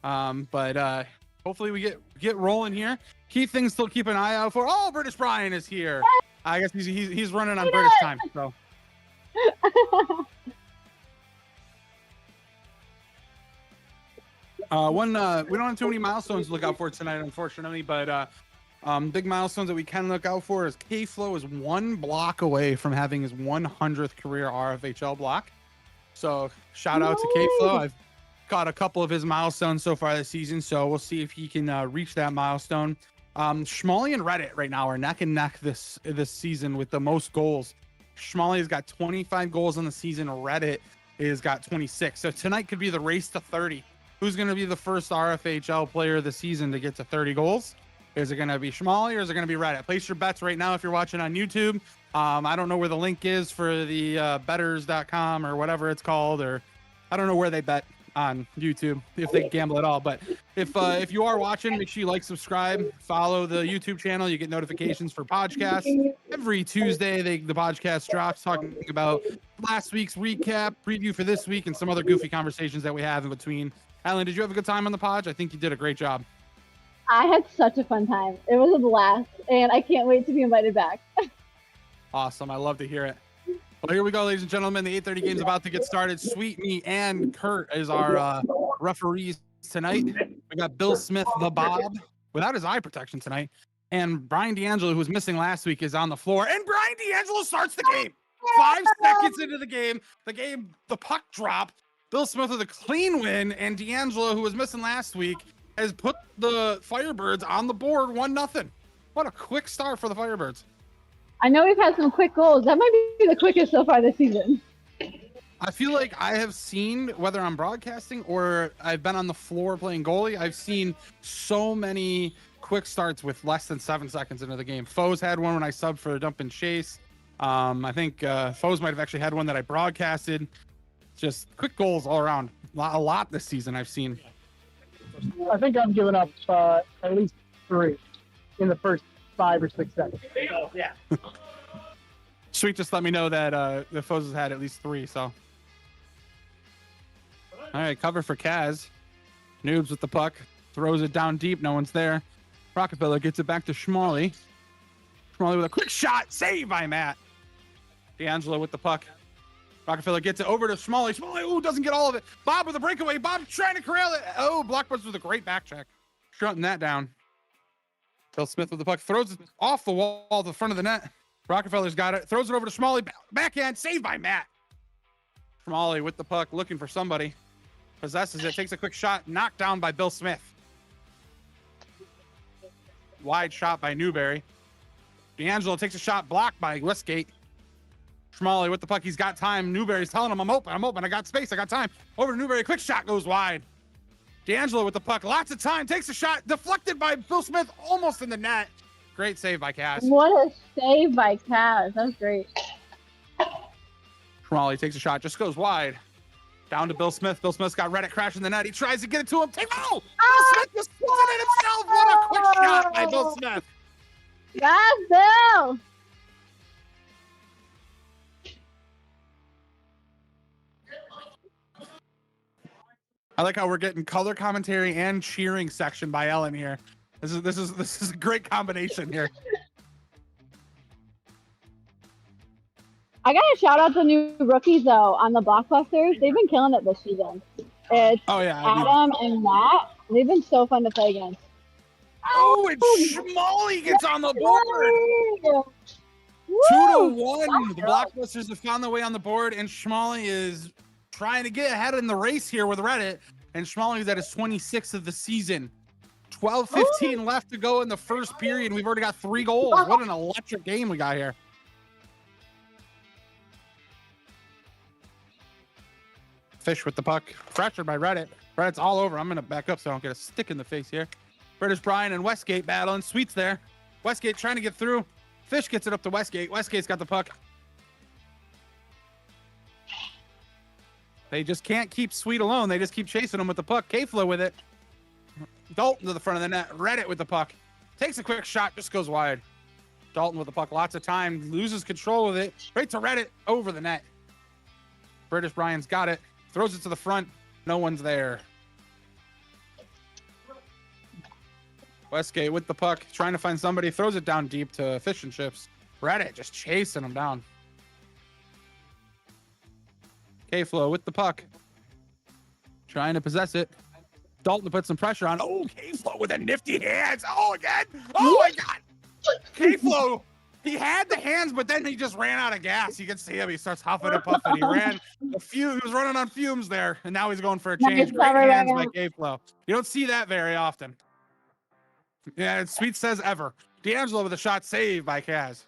But hopefully we get rolling here. Key things still keep an eye out for. Oh, British Brian is here. I guess he's running on British time. So. We don't have too many milestones to look out for tonight, unfortunately, but big milestones that we can look out for is K-Flow is 1 block away from having his 100th career RFHL block. So shout out to K-Flow. I've got a couple of his milestones so far this season, so we'll see if he can reach that milestone. Schmally and Reddit right now are neck and neck this season with the most goals. Schmally has got 25 goals on the season. Reddit has got 26. So tonight could be the race to 30. Who's going to be the first RFHL player of the season to get to 30 goals? Is it going to be Schmally or is it going to be Reddit? Place your bets right now if you're watching on YouTube. I don't know where the link is for the betters.com or whatever it's called, or I don't know where they bet on YouTube if they gamble at all. But if you are watching, make sure you like, subscribe, follow the YouTube channel. You get notifications for podcasts. Every Tuesday, the podcast drops talking about last week's recap, preview for this week, and some other goofy conversations that we have in between. Alan, did you have a good time on the pod? I think you did a great job. I had such a fun time. It was a blast, and I can't wait to be invited back. Awesome. I love to hear it. Well, here we go, ladies and gentlemen. The 8:30 game's about to get started. Sweet Me and Kurt is our referees tonight. We got Bill Smith, the Bob, without his eye protection tonight. And Brian D'Angelo, who was missing last week, is on the floor. And Brian D'Angelo starts the game. 5 seconds into the game, the puck drop. Bill Smith with a clean win. And D'Angelo, who was missing last week, has put the Firebirds on the board 1-0. What a quick start for the Firebirds. I know we've had some quick goals. That might be the quickest so far this season. I feel like I have seen, whether I'm broadcasting or I've been on the floor playing goalie, I've seen so many quick starts with less than 7 seconds into the game. Foes had one when I subbed for a dump and chase. I think Foes might have actually had one that I broadcasted. Just quick goals all around. A lot this season I've seen. I think I've given up at least 3 in the first 5 or 6 seconds. Yeah. Sweet just let me know that the Foes has had at least 3, so. All right, cover for Kaz. Noobs with the puck. Throws it down deep. No one's there. Rockefeller gets it back to Schmally. Schmally with a quick shot. Save by Matt. D'Angelo with the puck. Rockefeller gets it over to Schmally. Schmally, ooh, doesn't get all of it. Bob with a breakaway. Bob trying to corral it. Oh, Blockbuster with a great back check. Shutting that down. Bill Smith with the puck. Throws it off the wall to the front of the net. Rockefeller's got it. Throws it over to Schmally. Backhand. Saved by Matt. Schmally with the puck. Looking for somebody. Possesses it. Takes a quick shot. Knocked down by Bill Smith. Wide shot by Newberry. D'Angelo takes a shot. Blocked by Westgate. Schmally with the puck. He's got time. Newberry's telling him, I'm open. I got space. I got time. Over to Newberry. Quick shot goes wide. D'Angelo with the puck. Lots of time. Takes a shot. Deflected by Bill Smith. Almost in the net. Great save by Kaz. What a save by Kaz. That was great. Schmally takes a shot. Just goes wide. Down to Bill Smith. Bill Smith's got Reddit crashing the net. He tries to get it to him. Bill Smith just puts it in himself. What a quick shot by Bill Smith. Yes, Bill. I like how we're getting color commentary and cheering section by Ellen here. This is a great combination here. I gotta shout out the new rookies though on the Blockbusters. They've been killing it this season. It's Adam and Matt. They've been so fun to play against. Oh, and Schmally gets on the board. 2-1. The Blockbusters have found their way on the board, and Schmally is trying to get ahead in the race here with Reddit. And Schmally's at his 26th of the season. 12-15 left to go in the first period. We've already got 3 goals. What an electric game we got here. Fish with the puck. Fractured by Reddit. Reddit's all over. I'm going to back up so I don't get a stick in the face here. British Brian and Westgate battling. Sweet's there. Westgate trying to get through. Fish gets it up to Westgate. Westgate's got the puck. They just can't keep Sweet alone. They just keep chasing him with the puck. K-Flow with it. Dalton to the front of the net. Reddit with the puck. Takes a quick shot. Just goes wide. Dalton with the puck. Lots of time. Loses control of it. Right to Reddit. Over the net. British Brian's got it. Throws it to the front. No one's there. Westgate with the puck. Trying to find somebody. Throws it down deep to Fish and Chips. Reddit just chasing him down. K-Flow with the puck. Trying to possess it. Dalton to put some pressure on. Oh, K-Flow with a nifty hands. Oh, again. Oh, my God. K-Flow. He had the hands, but then he just ran out of gas. You can see him. He starts huffing and puffing. He was running on fumes there, and now he's going for a change. Great hands by K-Flow. You don't see that very often. Yeah, Sweet says ever. D'Angelo with a shot saved by Kaz.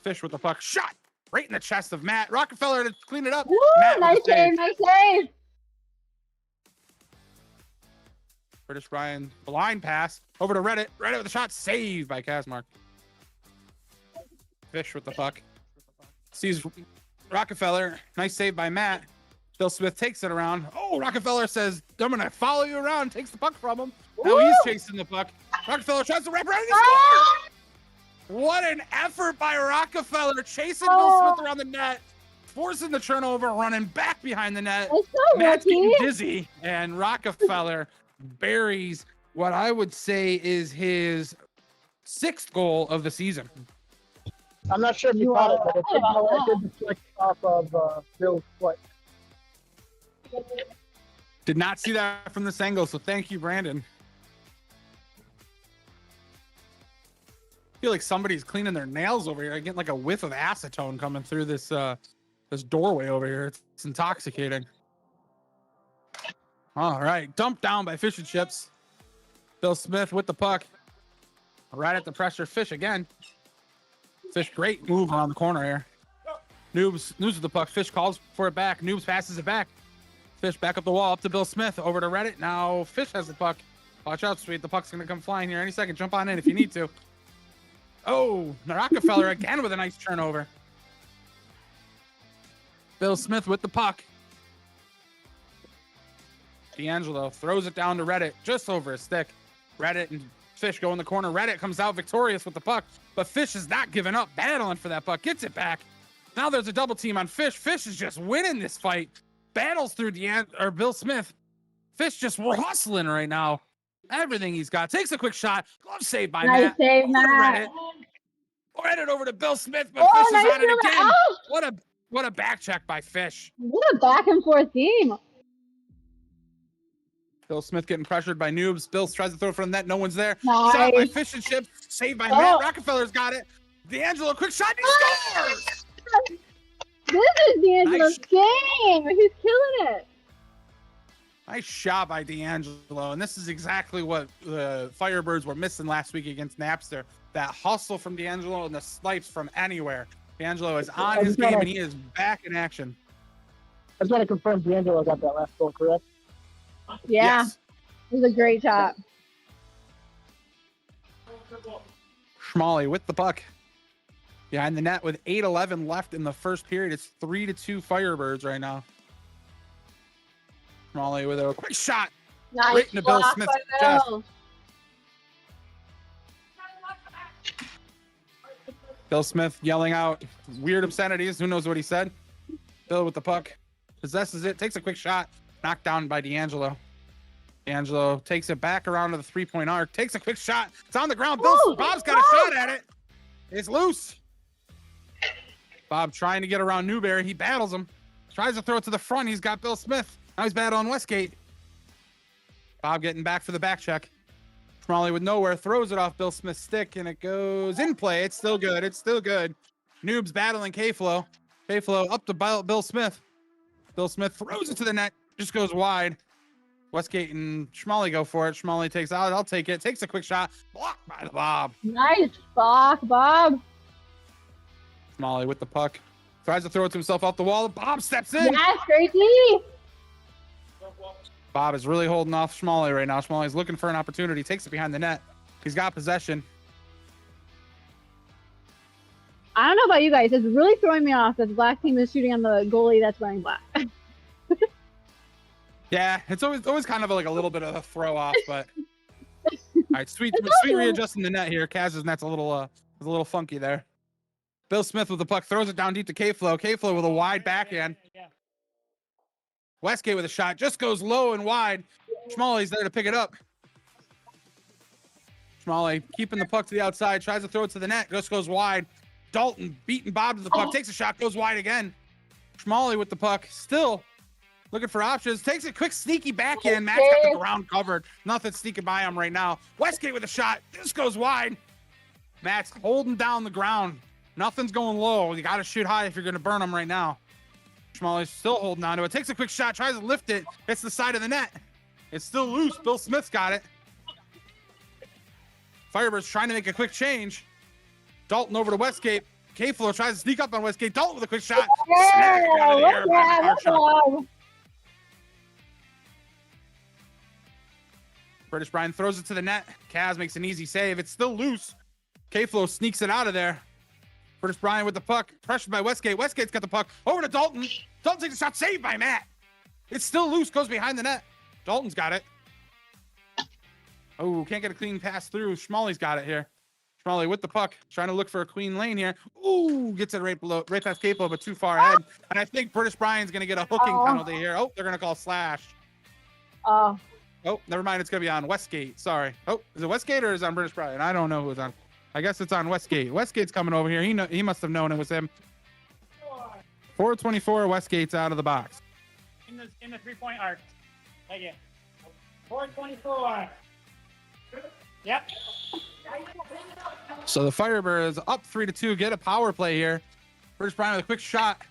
Fish with the puck. Shot right in the chest of Matt. Rockefeller to clean it up. Woo, nice save. British Brian, blind pass over to Reddit. Reddit with a shot saved by Kazmark. Fish with the puck. Sees Rockefeller. Nice save by Matt. Bill Smith takes it around. Oh, Rockefeller says, I'm going to follow you around. Takes the puck from him. Now he's chasing the puck. Rockefeller tries to wrap around. He scores! What an effort by Rockefeller. Chasing Bill Smith around the net. Forcing the turnover. Running back behind the net. Matt's getting dizzy. And Rockefeller buries what I would say is his 6th goal of the season. I'm not sure if you caught it, but it did deflect off of Bill's foot. Did not see that from this angle, so thank you, Brandon. I feel like somebody's cleaning their nails over here. I get like a whiff of acetone coming through this this doorway over here. It's intoxicating. All right, dumped down by Fish and Chips. Bill Smith with the puck. Right at the pressure. Fish again. Fish, great move around the corner here. Noobs with the puck. Fish calls for it back. Noobs passes it back. Fish back up the wall, up to Bill Smith, over to Reddit. Now Fish has the puck. Watch out, Sweet. The puck's going to come flying here any second. Jump on in if you need to. Oh, Rockefeller again with a nice turnover. Bill Smith with the puck. D'Angelo throws it down to Reddit, just over his stick. Reddit and Fish go in the corner. Reddit comes out victorious with the puck, but Fish is not giving up, battling for that puck. Gets it back. Now there's a double team on Fish. Fish is just winning this fight. Battles through Bill Smith. Fish just hustling right now. Everything he's got. Takes a quick shot. Glove save by Nice Matt. save, Matt. Reddit over to Bill Smith, but Oh, Fish nice is on it move. again. Oh! What a back check by Fish. What a back and forth game. Bill Smith getting pressured by Noobs. Bill tries to throw it from the net. No one's there. Nice. Shot by Fish and Chips. Saved by Matt. Rockefeller's got it. D'Angelo, quick shot. He scores! This is D'Angelo's game. He's killing it. Nice shot by D'Angelo. And this is exactly what the Firebirds were missing last week against Napster. That hustle from D'Angelo and the snipes from anywhere. D'Angelo is on his game and he is back in action. I just want to confirm D'Angelo got that last goal, correct? Yeah. Yes. It was a great shot. Schmally with the puck. Behind the net with 8:11 left in the first period. It's 3-2 Firebirds right now. Schmally with a quick shot. Nice Right into Bill block Smith's by chest. Bill. Bill Smith yelling out weird obscenities. Who knows what he said? Bill with the puck. Possesses it. Takes a quick shot. Knocked down by D'Angelo. D'Angelo takes it back around to the three-point arc. Takes a quick shot. It's on the ground. Bob's got a shot at it. It's loose. Bob trying to get around Newberry. He battles him. Tries to throw it to the front. He's got Bill Smith. Now he's battling Westgate. Bob getting back for the back check. Schmally with nowhere. Throws it off Bill Smith's stick, and it goes in play. It's still good. It's still good. Noobs battling K-Flow. K-Flow up to Bill Smith. Bill Smith throws it to the net. Just goes wide. Westgate and Schmally go for it. Schmally takes out. I'll take it. Takes a quick shot. Blocked by Bob. Nice block, Bob. Schmally with the puck. Tries to throw it to himself off the wall. Bob steps in. Yes, great D. Bob is really holding off Schmally right now. Schmally's looking for an opportunity. Takes it behind the net. He's got possession. I don't know about you guys. It's really throwing me off that the black team is shooting on the goalie that's wearing black. Yeah, it's always kind of like a little bit of a throw off, but all right, sweet readjusting the net here. Kaz's net's a little funky there. Bill Smith with the puck throws it down deep to K-Flow. K-Flow with a wide backhand. Westgate with a shot, just goes low and wide. Schmally's there to pick it up. Schmally keeping the puck to the outside, tries to throw it to the net, just goes wide. Dalton beating Bob to the puck, takes a shot, goes wide again. Schmally with the puck, still looking for options, takes a quick sneaky backhand. Matt's got the ground covered. Nothing sneaking by him right now. Westgate with a shot, just goes wide. Matt's holding down the ground. Nothing's going low. You got to shoot high if you're going to burn them right now. Schmally's still holding on to it. Takes a quick shot, tries to lift it. It's the side of the net. It's still loose. Bill Smith's got it. Firebirds trying to make a quick change. Dalton over to Westgate. K-Flow tries to sneak up on Westgate. Dalton with a quick shot. Snagged out of the air by Archer. British Brian throws it to the net. Kaz makes an easy save. It's still loose. K-Flow sneaks it out of there. British Brian with the puck. Pressured by Westgate. Westgate's got the puck. Over to Dalton. Dalton takes a shot. Saved by Matt. It's still loose. Goes behind the net. Dalton's got it. Oh, can't get a clean pass through. Schmally's got it here. Schmally with the puck. Trying to look for a clean lane here. Ooh, gets it right past K-Flow, but too far ahead. And I think British Brian's going to get a hooking penalty here. Oh, they're going to call slash. Oh, never mind. It's going to be on Westgate. Sorry. Oh, is it Westgate or is it on British Brian? I don't know who's on. I guess it's on Westgate. Westgate's coming over here. He must have known it was him. 424. Westgate's out of the box. In the 3-point arc. Thank you. 424. Yep. So the Firebirds up 3-2. Get a power play here. British Brian with a quick shot.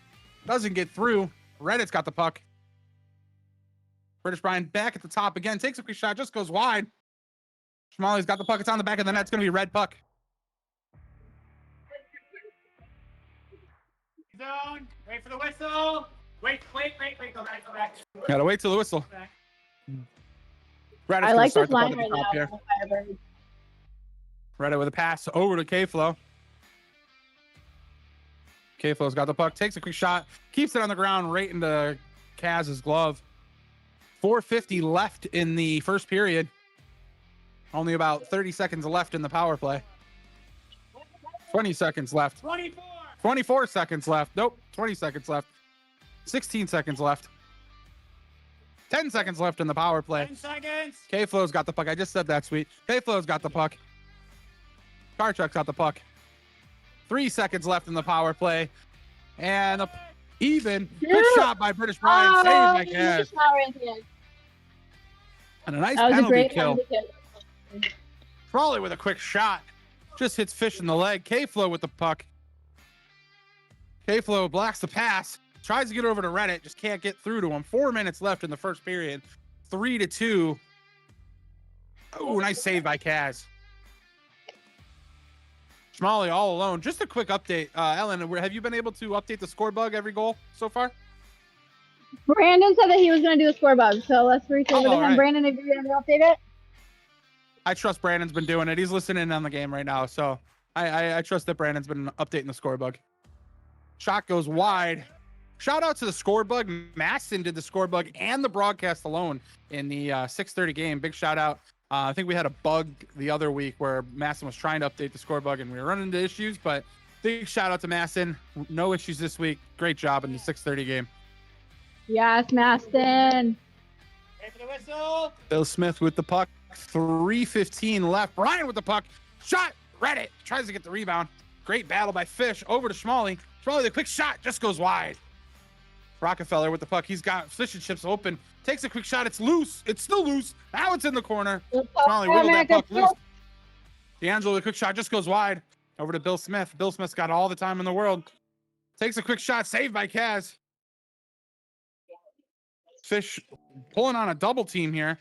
Doesn't get through. Reddit's got the puck. British Brian back at the top again. Takes a quick shot. Just goes wide. Schmalley's got the puck. It's on the back of the net. It's going to be red puck. Zone. Wait for the whistle. Wait. Go back. Gotta wait till the whistle. Reddit's I gonna like start this the puck line at the right top now. here. from the Firebirds. Reddit with a pass over to K-Flow. K-Flow's got the puck. Takes a quick shot. Keeps it on the ground right into Kaz's glove. 4:50 left in the first period. Only about 30 seconds left in the power play. 20 seconds left. 24. 24 seconds left. Nope. 20 seconds left. 16 seconds left. 10 seconds left in the power play. 10 seconds. K-Flow's got the puck. I just said that, sweet. K-Flow's got the puck. Karchuk's got the puck. 3 seconds left in the power play. And even. Good shot by British Brian. Saved by Kaz. And a nice That was a penalty great kill. penalty kill. Crawley with a quick shot. Just hits Fish in the leg. K-Flow with the puck. K-Flow blocks the pass. Tries to get over to Reddit. Just can't get through to him. 4 minutes left in the first period. 3-2. Oh, nice save by Kaz. Schmalley all alone. Just a quick update. Ellen, have you been able to update the score bug every goal so far? Brandon said that he was going to do a score bug, so let's reach over to him. right. Brandon, if you're going to update it. I trust Brandon's been doing it. He's listening on the game right now, so I trust that Brandon's been updating the score bug. Shot goes wide. Shout out to the score bug. Maston did the score bug and the broadcast alone in the 6:30 game. Big shout out. I think we had a bug the other week where Maston was trying to update the score bug and we were running into issues, but big shout out to Maston. No issues this week. Great job in the 6:30 game. Yes, Maston. Wait for the whistle. Bill Smith with the puck. 3:15 left. Brian with the puck. Shot. Reddit tries to get the rebound. Great battle by Fish. Over to Schmalley. Schmalley, the quick shot just goes wide. Rockefeller with the puck. He's got Fish and Chips open. Takes a quick shot. It's loose. It's still loose. Now it's in the corner. Schmalley wiggled that puck loose. D'Angelo, the quick shot just goes wide. Over to Bill Smith. Bill Smith's got all the time in the world. Takes a quick shot. Saved by Kaz. Fish pulling on a double team here.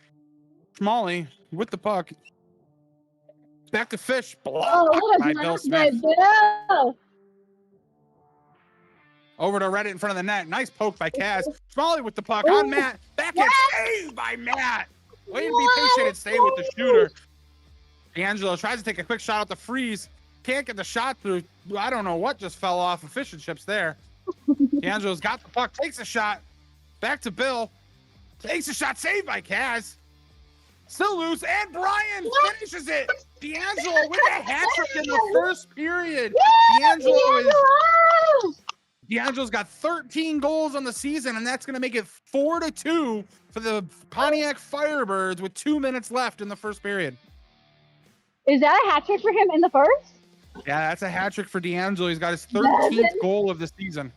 Schmalley with the puck. Back to Fish. Blocked by Bill Smith. Bill. Over to Reddit in front of the net. Nice poke by Kaz. Schmalley with the puck on Matt. Backhand save by Matt. Way to be patient and stay with the shooter. D'Angelo tries to take a quick shot out the freeze. Can't get the shot through. I don't know what just fell off of Fish and Chips there. D'Angelo's got the puck. Takes a shot. Back to Bill. Takes a shot. Saved by Kaz. Still loose. And Brian finishes it. D'Angelo with a hat trick in the first period. D'Angelo's got 13 goals on the season, and that's going to make it 4-2 for the Pontiac Firebirds with 2 minutes left in the first period. Is that a hat trick for him in the first? Yeah, that's a hat trick for D'Angelo. He's got his 13th goal of the season.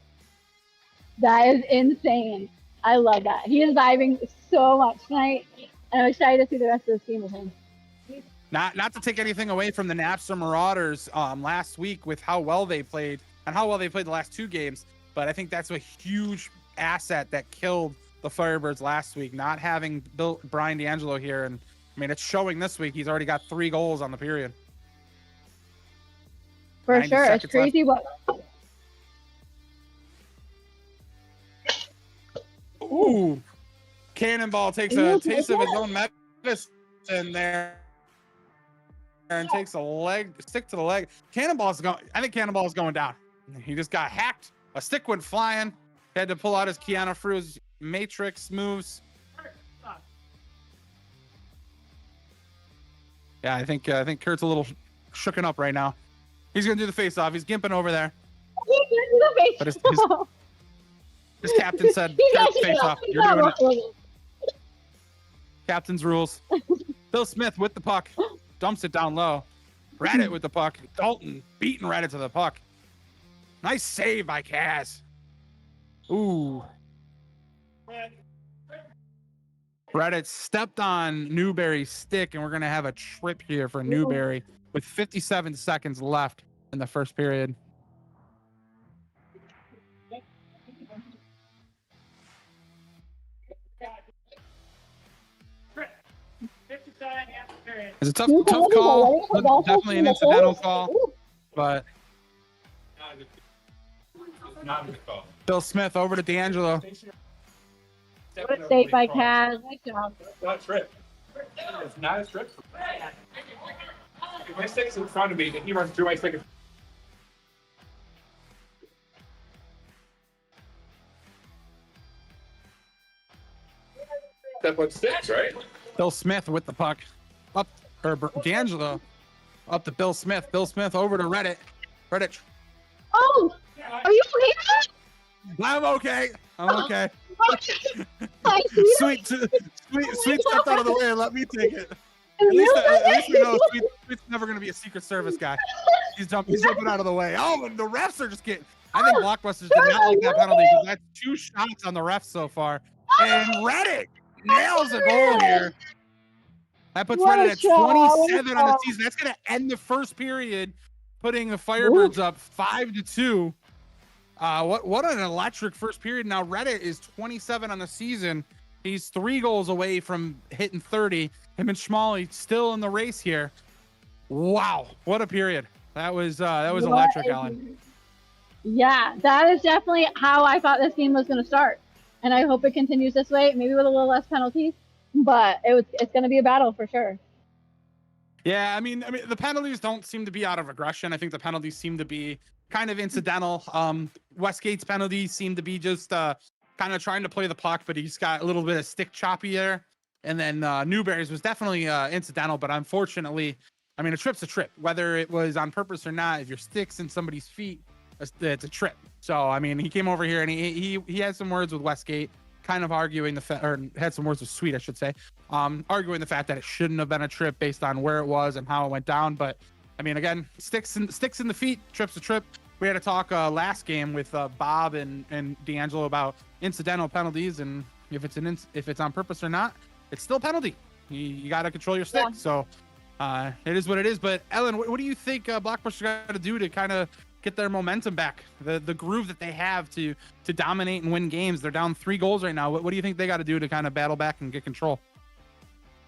That is insane. I love that. He is vibing so much tonight, and I'm excited to see the rest of this team with him. Not to take anything away from the Napster Marauders last week with how well they played and how well they played the last two games, but I think that's a huge asset that killed the Firebirds last week, not having Brian D'Angelo here. And I mean, it's showing this week. He's already got 3 goals on the period. For sure. It's crazy what. Ooh. Cannonball takes a taste of his own medicine there and takes a stick to the leg. Cannonball's going. I think Cannonball's going down. He just got hacked. A stick went flying. He had to pull out his Keanu Fru's Matrix moves. Yeah, I think Kurt's a little shooken up right now. He's gonna do the face-off. He's gimping over there. But his captain said, face-off. You're doing it. Captain's rules. Bill Smith with the puck. Dumps it down low. Reddit with the puck. Dalton beating Reddit to the puck. Nice save by Kaz. Ooh. Reddit stepped on Newberry's stick, and we're going to have a trip here for Newberry with 57 seconds left in the first period. It's a tough call. Definitely an incidental call, but Bill Smith over to D'Angelo. Good save by Kaz. Nice job. Not a trip. It's not a trip. If my stick's in front of me, then he runs through my stick. Step on six, right? Bill Smith with the puck. Up, or D'Angelo up to Bill Smith. Bill Smith over to Reddit. Reddit. Oh, are you okay? I'm okay. I'm okay. I see Sweet stepped out of the way and let me take it. At least we know Sweet's never going to be a Secret Service guy. He's jumping out of the way. Oh, and the refs are just getting. I think Blockbusters did not like that penalty because that's 2 shots on the refs so far. And Reddit nails a goal here. That puts Reddit at 27 on the season. That's going to end the first period, putting the Firebirds up 5-2. What an electric first period. Now Reddit is 27 on the season. He's 3 goals away from hitting 30. Him and Schmalley still in the race here. Wow, what a period. That was electric, Alan. Yeah, that is definitely how I thought this game was going to start. And I hope it continues this way, maybe with a little less penalties, but it's going to be a battle for sure. Yeah, I mean, the penalties don't seem to be out of aggression. I think the penalties seem to be kind of incidental. Westgate's penalties seem to be just kind of trying to play the puck, but he's got a little bit of stick choppy there. And then Newberry's was definitely incidental, but unfortunately, I mean, a trip's a trip, whether it was on purpose or not. If your stick's in somebody's feet, it's a trip. So, I mean, he came over here and he had some words with Westgate, kind of arguing or had some words with Sweet, I should say, arguing the fact that it shouldn't have been a trip based on where it was and how it went down. But I mean, again, sticks in the feet, trip's a trip. We had a talk last game with Bob and D'Angelo about incidental penalties, and if it's on purpose or not, it's still a penalty. You got to control your stick. Yeah. So it is what it is. But Ellen, what do you think Blockbuster got to do to kind of get their momentum back, the groove that they have to dominate and win games? They're down 3 goals right now. What do you think they got to do to kind of battle back and get control?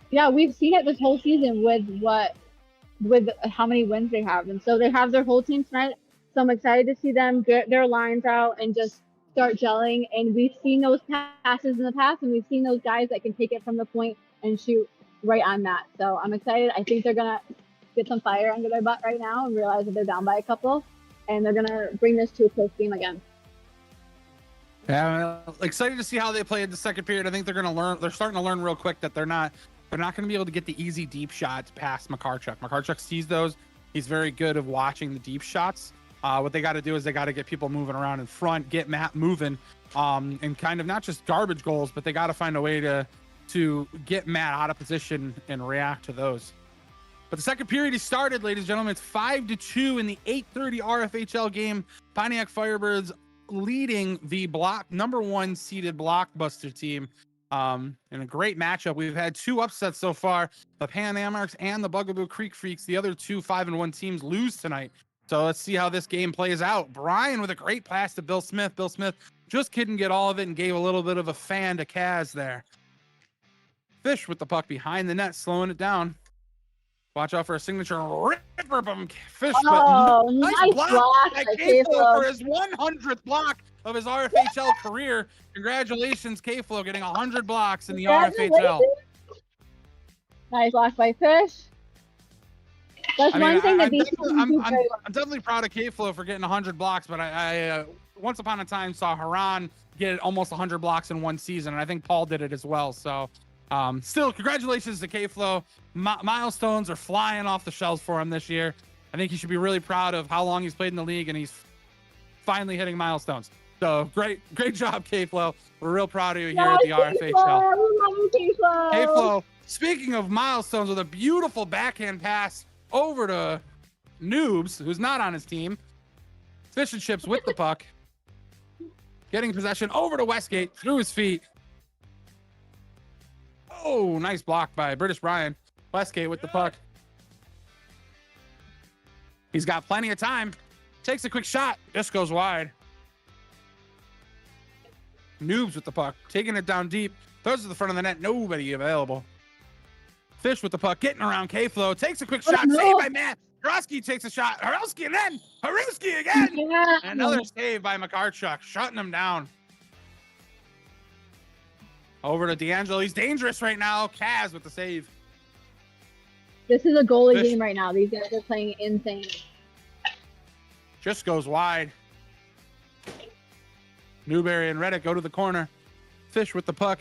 Yeah, we've seen it this whole season with how many wins they have, and so they have their whole team tonight. So I'm excited to see them get their lines out and just start gelling. And we've seen those passes in the past, and we've seen those guys that can take it from the point and shoot right on that. So I'm excited. I think they're gonna get some fire under their butt right now and realize that they're down by a couple, and they're gonna bring this to a close game again. Yeah, excited to see how they play in the second period. I think they're gonna learn. They're starting to learn real quick that they're not gonna be able to get the easy deep shots past Makarchuk. Makarchuk sees those. He's very good at watching the deep shots. What they got to do is they got to get people moving around in front, get Matt moving, and kind of not just garbage goals, but they got to find a way to get Matt out of position and react to those. But the second period is started, ladies and gentlemen. It's 5-2 in the 8:30 RFHL game. Pontiac Firebirds leading the number 1 seeded Blockbuster team. In a great matchup. We've had 2 upsets so far. The Pan Am and the Bugaboo Creek Freaks, the other 2 5-1 teams, lose tonight. So let's see how this game plays out. Brian with a great pass to Bill Smith. Bill Smith just couldn't get all of it and gave a little bit of a fan to Kaz there. Fish with the puck behind the net, slowing it down. Watch out for a signature ripper from Fish. Oh, nice block by K-Flow for his 100th block of his RFHL career. Congratulations, K-Flow, getting 100 blocks in the RFHL. Nice block by Fish. That's one thing that these I'm definitely proud of K-Flow for getting 100 blocks, but I once upon a time saw Haran get almost 100 blocks in one season, and I think Paul did it as well. So still, congratulations to K-Flow. Milestones are flying off the shelves for him this year. I think he should be really proud of how long he's played in the league, and he's finally hitting milestones. So great job, K-Flow. We're real proud of you here at the RFHL. K-Flow, speaking of milestones, with a beautiful backhand pass over to Noobs, who's not on his team. Fish and Chips with the puck. Getting possession over to Westgate through his feet. Oh, nice block by British Brian. Westgate with the puck. He's got plenty of time. Takes a quick shot. Just goes wide. Noobs with the puck. Taking it down deep. Throws it to the front of the net. Nobody available. Fish with the puck. Getting around K-Flow. Takes a quick shot. Saved by Matt. Horowski takes a shot. Horowski and then Horowski again. Yeah. And another save by Makarchuk. Shutting him down. Over to D'Angelo. He's dangerous right now. Kaz with the save. This is a goalie Fish. game right now. These guys are playing insane. Just goes wide. Newberry and Reddick go to the corner. Fish with the puck.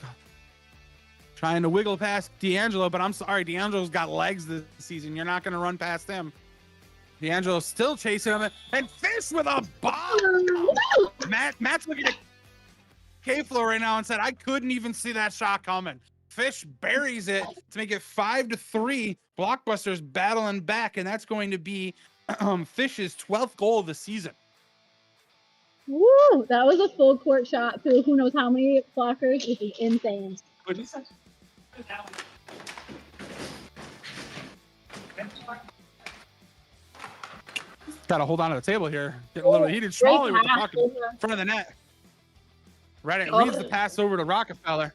Trying to wiggle past D'Angelo, but I'm sorry. D'Angelo's got legs this season. You're not going to run past him. D'Angelo's still chasing him. And Fish with a bomb. Matt's looking at K-Flow right now and said, I couldn't even see that shot coming. Fish buries it to make it 5-3. Blockbusters battling back, and that's going to be Fish's 12th goal of the season. Woo! That was a full court shot through who knows how many blockers. This is insane. Got to hold on to the table here. Get a little heated. Schmalley with the puck in front of the net. Reddick leads the pass over to Rockefeller.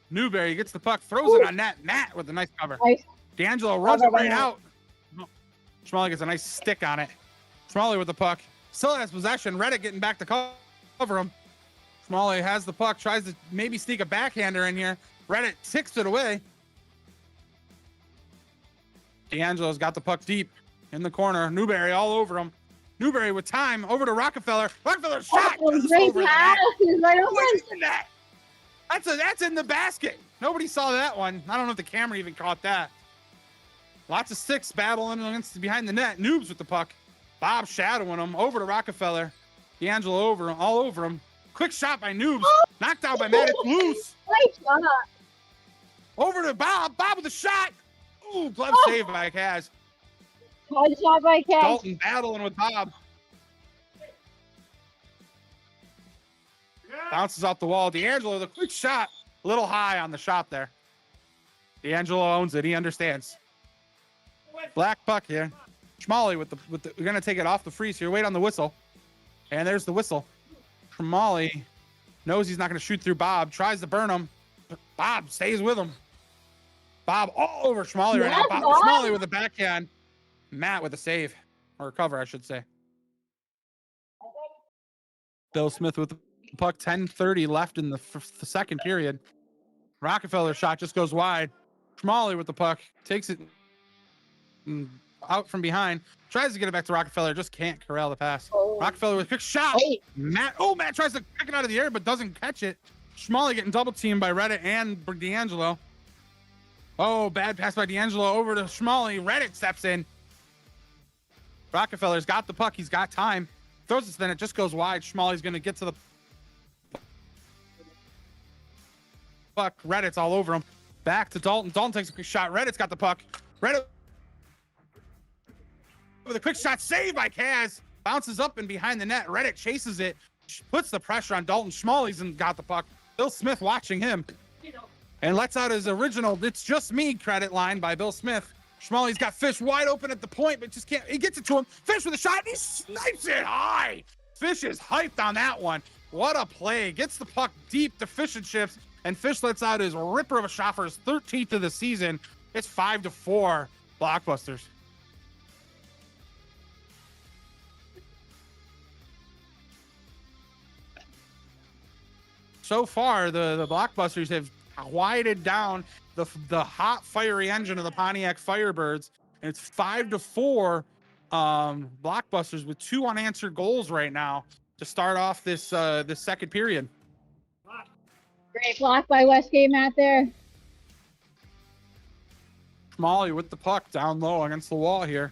Newberry gets the puck, throws it on net. Matt with a nice cover. Nice. D'Angelo runs it right out. Schmalley gets a nice stick on it. Schmalley with the puck. Still has possession. Reddick getting back to cover him. Schmalley has the puck, tries to maybe sneak a backhander in here. Reddick ticks it away. D'Angelo's got the puck deep in the corner. Newberry all over him. Newberry with time over to Rockefeller. Rockefeller shot. Great pass. He's right over in that. That's in the basket. Nobody saw that one. I don't know if the camera even caught that. Lots of sticks battling against behind the net. Noobs with the puck. Bob shadowing him over to Rockefeller. D'Angelo all over him. Quick shot by Noobs. Knocked out by Matt. It's loose. Great shot. Over to Bob. Bob with a shot. Ooh, glove save by Kaz. Good shot by Kaz. Dalton battling with Bob. Bounces off the wall. D'Angelo, the quick shot. A little high on the shot there. D'Angelo owns it. He understands. Black puck here. Schmalley with the we're gonna take it off the freeze here. Wait on the whistle. And there's the whistle. Schmalley knows he's not gonna shoot through Bob. Tries to burn him. Bob stays with him. Bob all over Schmalley right now. Bob Schmalley with a backhand. Matt with a save. Or cover, I should say. Bill Smith with the puck. 10:30 left in the second period. Rockefeller shot just goes wide. Schmalley with the puck. Takes it out from behind. Tries to get it back to Rockefeller. Just can't corral the pass. Rockefeller with a quick shot. Matt tries to kick it out of the air, but doesn't catch it. Schmalley getting double teamed by Reddick and D'Angelo. Oh, bad pass by D'Angelo over to Schmalley. Reddick steps in. Rockefeller's got the puck. He's got time. Throws it, then it just goes wide. Schmalley's going to get to the puck. Reddick's all over him. Back to Dalton. Dalton takes a quick shot. Reddick's got the puck. Reddick with a quick shot. Saved by Kaz. Bounces up and behind the net. Reddick chases it. Puts the pressure on Dalton. Schmalley's got the puck. Bill Smith watching him. And lets out his original "It's Just Me" credit line by Bill Smith. Schmalley's got Fish wide open at the point, but just can't. He gets it to him. Fish with a shot, and he snipes it high. Fish is hyped on that one. What a play. Gets the puck deep to Fish and Chips, and Fish lets out his ripper of a shot for his 13th of the season. It's 5-4 Blockbusters. So far, the Blockbusters have quieted down the hot, fiery engine of the Pontiac Firebirds, and it's 5-4 Blockbusters with 2 unanswered goals right now to start off this this second period. Great block by Westgate, Matt there. Schmalley with the puck down low against the wall here.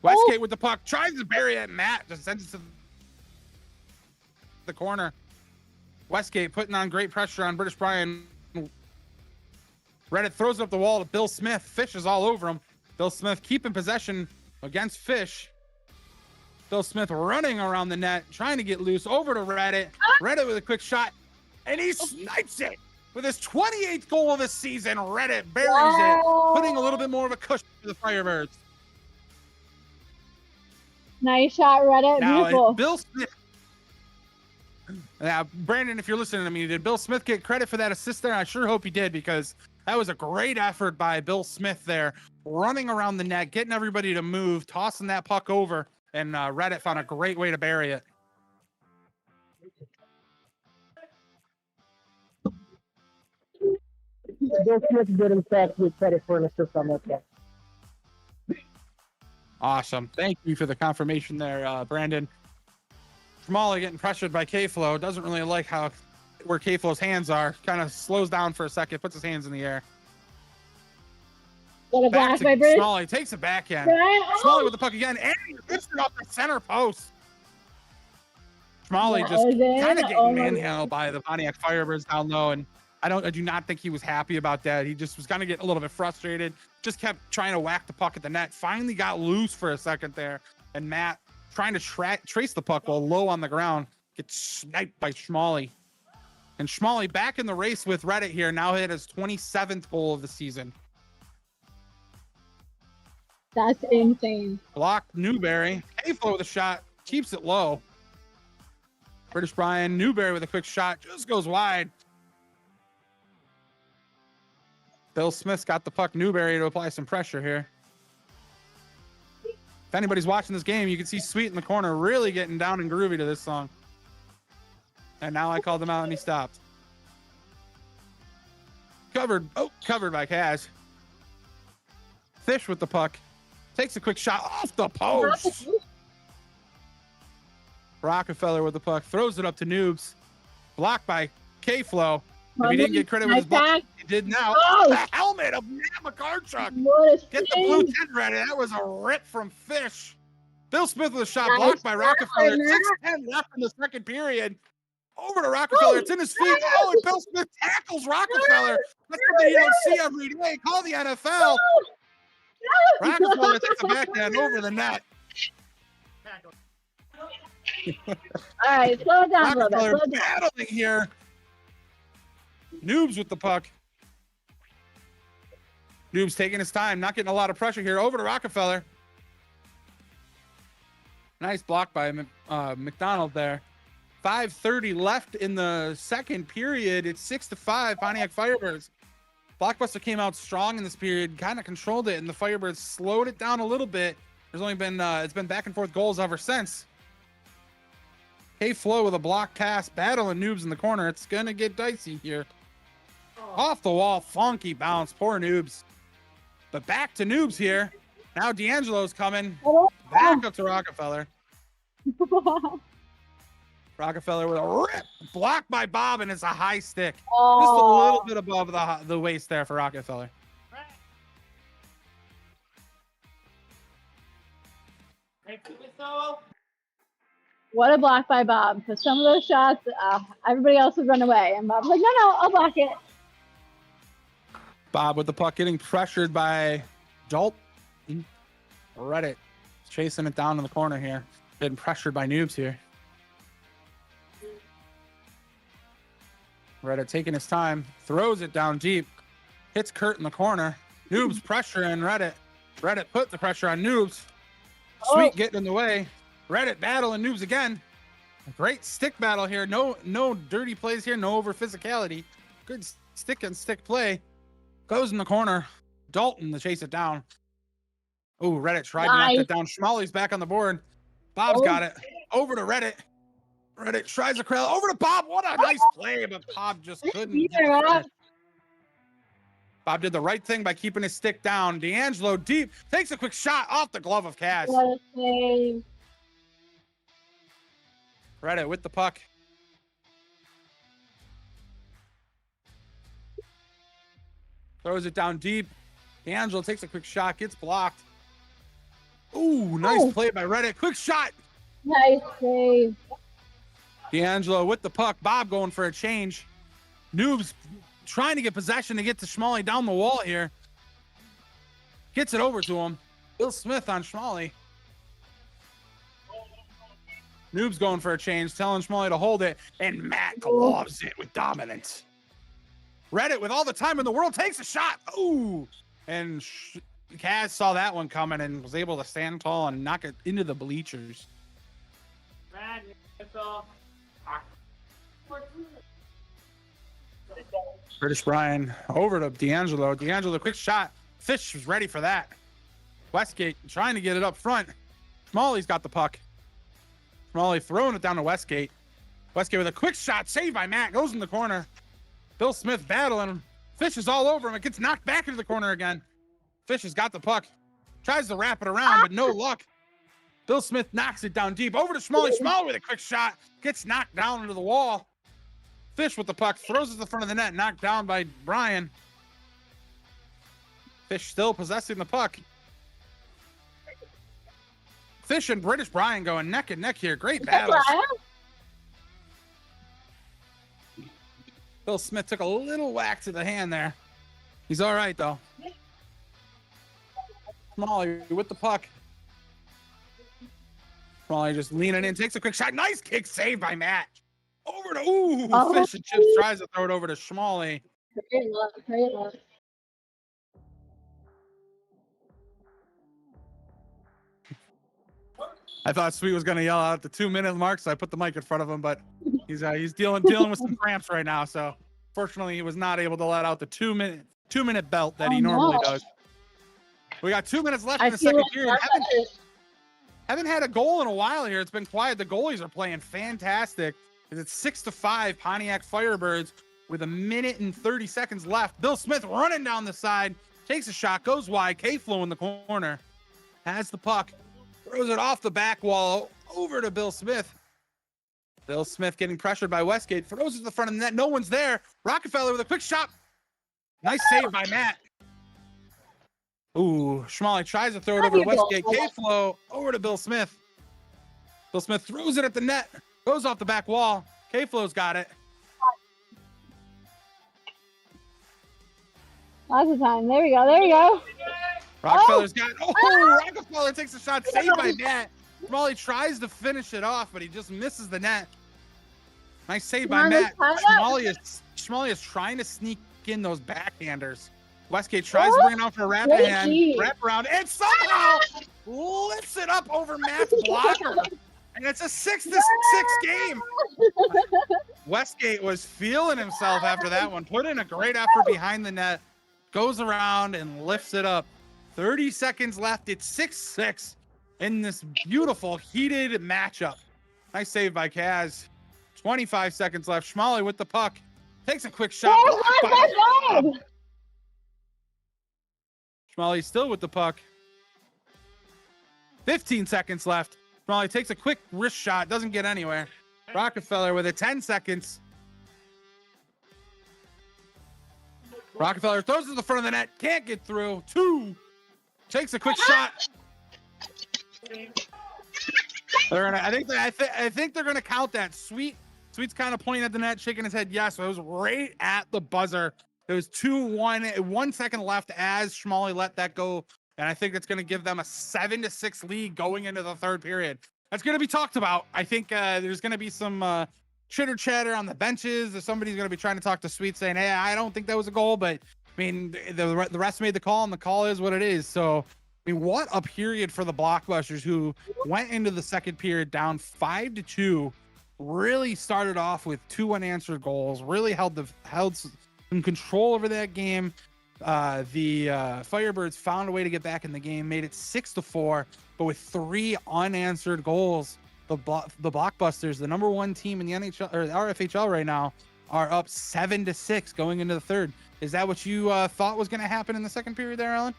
Westgate with the puck, tries to bury it. Matt just sends it to the corner. Westgate putting on great pressure on British Brian. Reddick throws it up the wall to Bill Smith. Fish is all over him. Bill Smith keeping possession against Fish. Bill Smith running around the net, trying to get loose over to Reddit. Reddit with a quick shot, and he snipes it with his 28th goal of the season. Reddit buries it, putting a little bit more of a cushion for the Firebirds. Nice shot, Reddit. Now, Beautiful. Bill Smith. Now, Brandon, if you're listening to me, did Bill Smith get credit for that assist there? I sure hope he did, because that was a great effort by Bill Smith there, running around the net, getting everybody to move, tossing that puck over, and Reddit found a great way to bury it. Bill Smith did in fact get credit for an assist on that catch. Awesome. Thank you for the confirmation there, Brandon. Schmally getting pressured by K-Flow. Doesn't really like where K-Flow's hands are. Kind of slows down for a second, puts his hands in the air. Got a Back blast to by Bruce. Schmally, takes it backhand. Schmally with the puck again, and he hits it off the center post. Schmally just kind of getting manhandled by the Pontiac Firebirds down low, and I do not think he was happy about that. He just was kind of getting a little bit frustrated. Just kept trying to whack the puck at the net. Finally got loose for a second there, and Matt trying to trace the puck while low on the ground gets sniped by Schmally. And Schmally back in the race with Reddit here. Now hit his 27th goal of the season. That's insane. Blocked Newberry. K-Flow with a shot. Keeps it low. British Brian. Newberry with a quick shot. Just goes wide. Bill Smith's got the puck. Newberry to apply some pressure here. If anybody's watching this game, you can see Sweet in the corner really getting down and groovy to this song. And now I called him out and he stopped. Covered by Cash. Fish with the puck. Takes a quick shot off the post. Rockefeller with the puck. Throws it up to Noobs. Blocked by K-Flow. If he didn't get credit with his block, he did now. Oh. The helmet of Matt McCartchuck. Get the blue tent ready. That was a rip from Fish. Bill Smith with a shot blocked by Rockefeller. 6:10 left in the second period. Over to Rockefeller. It's in his feet. Oh, and Bill Smith tackles Rockefeller. That's something you don't see every day. Call the NFL. Rockefeller takes a backhand over the net. All right, slow it down a little bit. Rockefeller Slow it down. battling here. Noobs with the puck. Noobs taking his time, not getting a lot of pressure here. Over to Rockefeller. Nice block by McDonald there. 5:30 left in the second period. It's 6-5, Pontiac Firebirds. Blockbuster came out strong in this period, kind of controlled it, and the Firebirds slowed it down a little bit. There's only been, it's been back and forth goals ever since. K-Flow with a block pass, battling Noobs in the corner. It's going to get dicey here. Off the wall, funky bounce, poor Noobs. But back to Noobs here. Now D'Angelo's coming. Back up to Rockefeller. Rockefeller with a rip. Blocked by Bob, and it's a high stick. Just a little bit above the waist there for Rockefeller. What a block by Bob. Because some of those shots, everybody else would run away. And Bob's like, no, I'll block it. Bob with the puck getting pressured by Dalton. Reddit chasing it down in the corner here. Getting pressured by Noobs here. Reddit taking his time. Throws it down deep. Hits Kurt in the corner. Noobs pressuring Reddit. Reddit put the pressure on Noobs. Sweet getting in the way. Reddit battling Noobs again. A great stick battle here. No dirty plays here. No over physicality. Good stick and stick play. Goes in the corner. Dalton to chase it down. Oh, Reddit tried to knock that down. Schmally's back on the board. Bob's got it. Over to Reddit. Reddit tries to corral. Over to Bob. What a nice play, but Bob just couldn't. Bob did the right thing by keeping his stick down. D'Angelo deep. Takes a quick shot off the glove of Cash. What a save. Reddit with the puck. Throws it down deep. D'Angelo takes a quick shot. Gets blocked. Ooh, nice play by Reddit. Quick shot. Nice save. D'Angelo with the puck. Bob going for a change. Noobs trying to get possession to get to Schmally down the wall here. Gets it over to him. Bill Smith on Schmalley. Noob's going for a change, telling Schmalley to hold it, and Matt gloves it with dominance. Reddit, with all the time in the world, takes a shot. Ooh! And Kaz saw that one coming and was able to stand tall and knock it into the bleachers. British Brian over to D'Angelo. D'Angelo, quick shot. Fish was ready for that. Westgate trying to get it up front. Schmalley's got the puck. Schmalley throwing it down to Westgate. Westgate with a quick shot. Saved by Matt. Goes in the corner. Bill Smith battling him. Fish is all over him. It gets knocked back into the corner again. Fish has got the puck. Tries to wrap it around, but no luck. Bill Smith knocks it down deep. Over to Schmalley. Schmalley with a quick shot. Gets knocked down into the wall. Fish with the puck. Throws it to the front of the net. Knocked down by Brian. Fish still possessing the puck. Fish and British Brian going neck and neck here. Great battles. Bill Smith took a little whack to the hand there. He's all right, though. Schmalley with the puck. Schmalley just leaning in, takes a quick shot. Nice kick saved by Matt. Over to, Fish and Chips tries to throw it over to Schmalley. I thought Sweet was going to yell out the 2-minute mark, so I put the mic in front of him, but he's dealing with some cramps right now. So fortunately, he was not able to let out the 2-minute belt that he normally does. We got 2 minutes left in the second period. Haven't had a goal in a while here. It's been quiet. The goalies are playing fantastic. It's 6-5 Pontiac Firebirds with 1 minute and 30 seconds left. Bill Smith running down the side, takes a shot, goes wide. K-Flow in the corner, has the puck. Throws it off the back wall over to Bill Smith. Bill Smith getting pressured by Westgate. Throws it to the front of the net. No one's there. Rockefeller with a quick shot. Nice save by Matt. Ooh, Schmalley tries to throw it over to Westgate. K-Flow over to Bill Smith. Bill Smith throws it at the net. Goes off the back wall. K-Flow's got it. Lots of time. There we go. Rockefeller's got it. Oh, Rockefeller takes a shot, saved by Matt. Schmalley tries to finish it off, but he just misses the net. Nice save by Matt. Schmalley is trying to sneak in those backhanders. Westgate tries to bring it out for a wrap around, and somehow lifts it up over Matt's blocker. And it's a 6-6 game. Westgate was feeling himself after that one. Put in a great effort behind the net. Goes around and lifts it up. 30 seconds left. It's 6-6 in this beautiful heated matchup. Nice save by Kaz. 25 seconds left. Schmalley with the puck. Takes a quick shot. Schmalley still with the puck. 15 seconds left. Schmalley takes a quick wrist shot. Doesn't get anywhere. Rockefeller with it. 10 seconds. Rockefeller throws it to the front of the net. Can't get through. 2. Takes a quick shot. I think they're gonna count that. Sweet's kind of pointing at the net, shaking his head. Yes, so it was right at the buzzer. It was 2-1. 1 second left as Schmalley let that go, and I think it's gonna give them a 7-6 lead going into the third period. That's gonna be talked about. I think there's gonna be some chitter chatter on the benches. Or somebody's gonna be trying to talk to Sweet, saying, "Hey, I don't think that was a goal," but I mean, the rest made the call, and the call is what it is. So, I mean, what a period for the Blockbusters, who went into the second period down 5-2. Really started off with 2 unanswered goals. Really held some control over that game. The Firebirds found a way to get back in the game, made it 6-4. But with 3 unanswered goals, the Blockbusters, the number 1 team in the NHL or the RFHL right now, are up 7-6 going into the third. Is that what you thought was going to happen in the second period there, Ellen?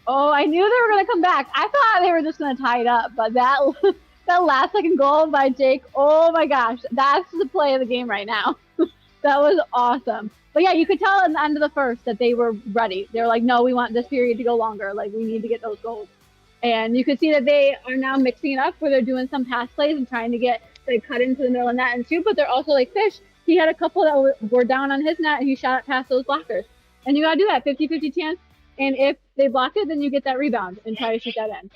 Oh, I knew they were going to come back. I thought they were just going to tie it up, but that last second goal by Jake, oh my gosh, that's the play of the game right now. That was awesome. But yeah, you could tell at the end of the first that they were ready. They were like, no, we want this period to go longer. Like, we need to get those goals. And you could see that they are now mixing it up where they're doing some pass plays and trying to get cut into the middle of the net and shoot, but they're also like Fish. He had a couple that were down on his net and he shot it past those blockers. And you got to do that 50-50 chance. And if they block it, then you get that rebound and try to shoot that in.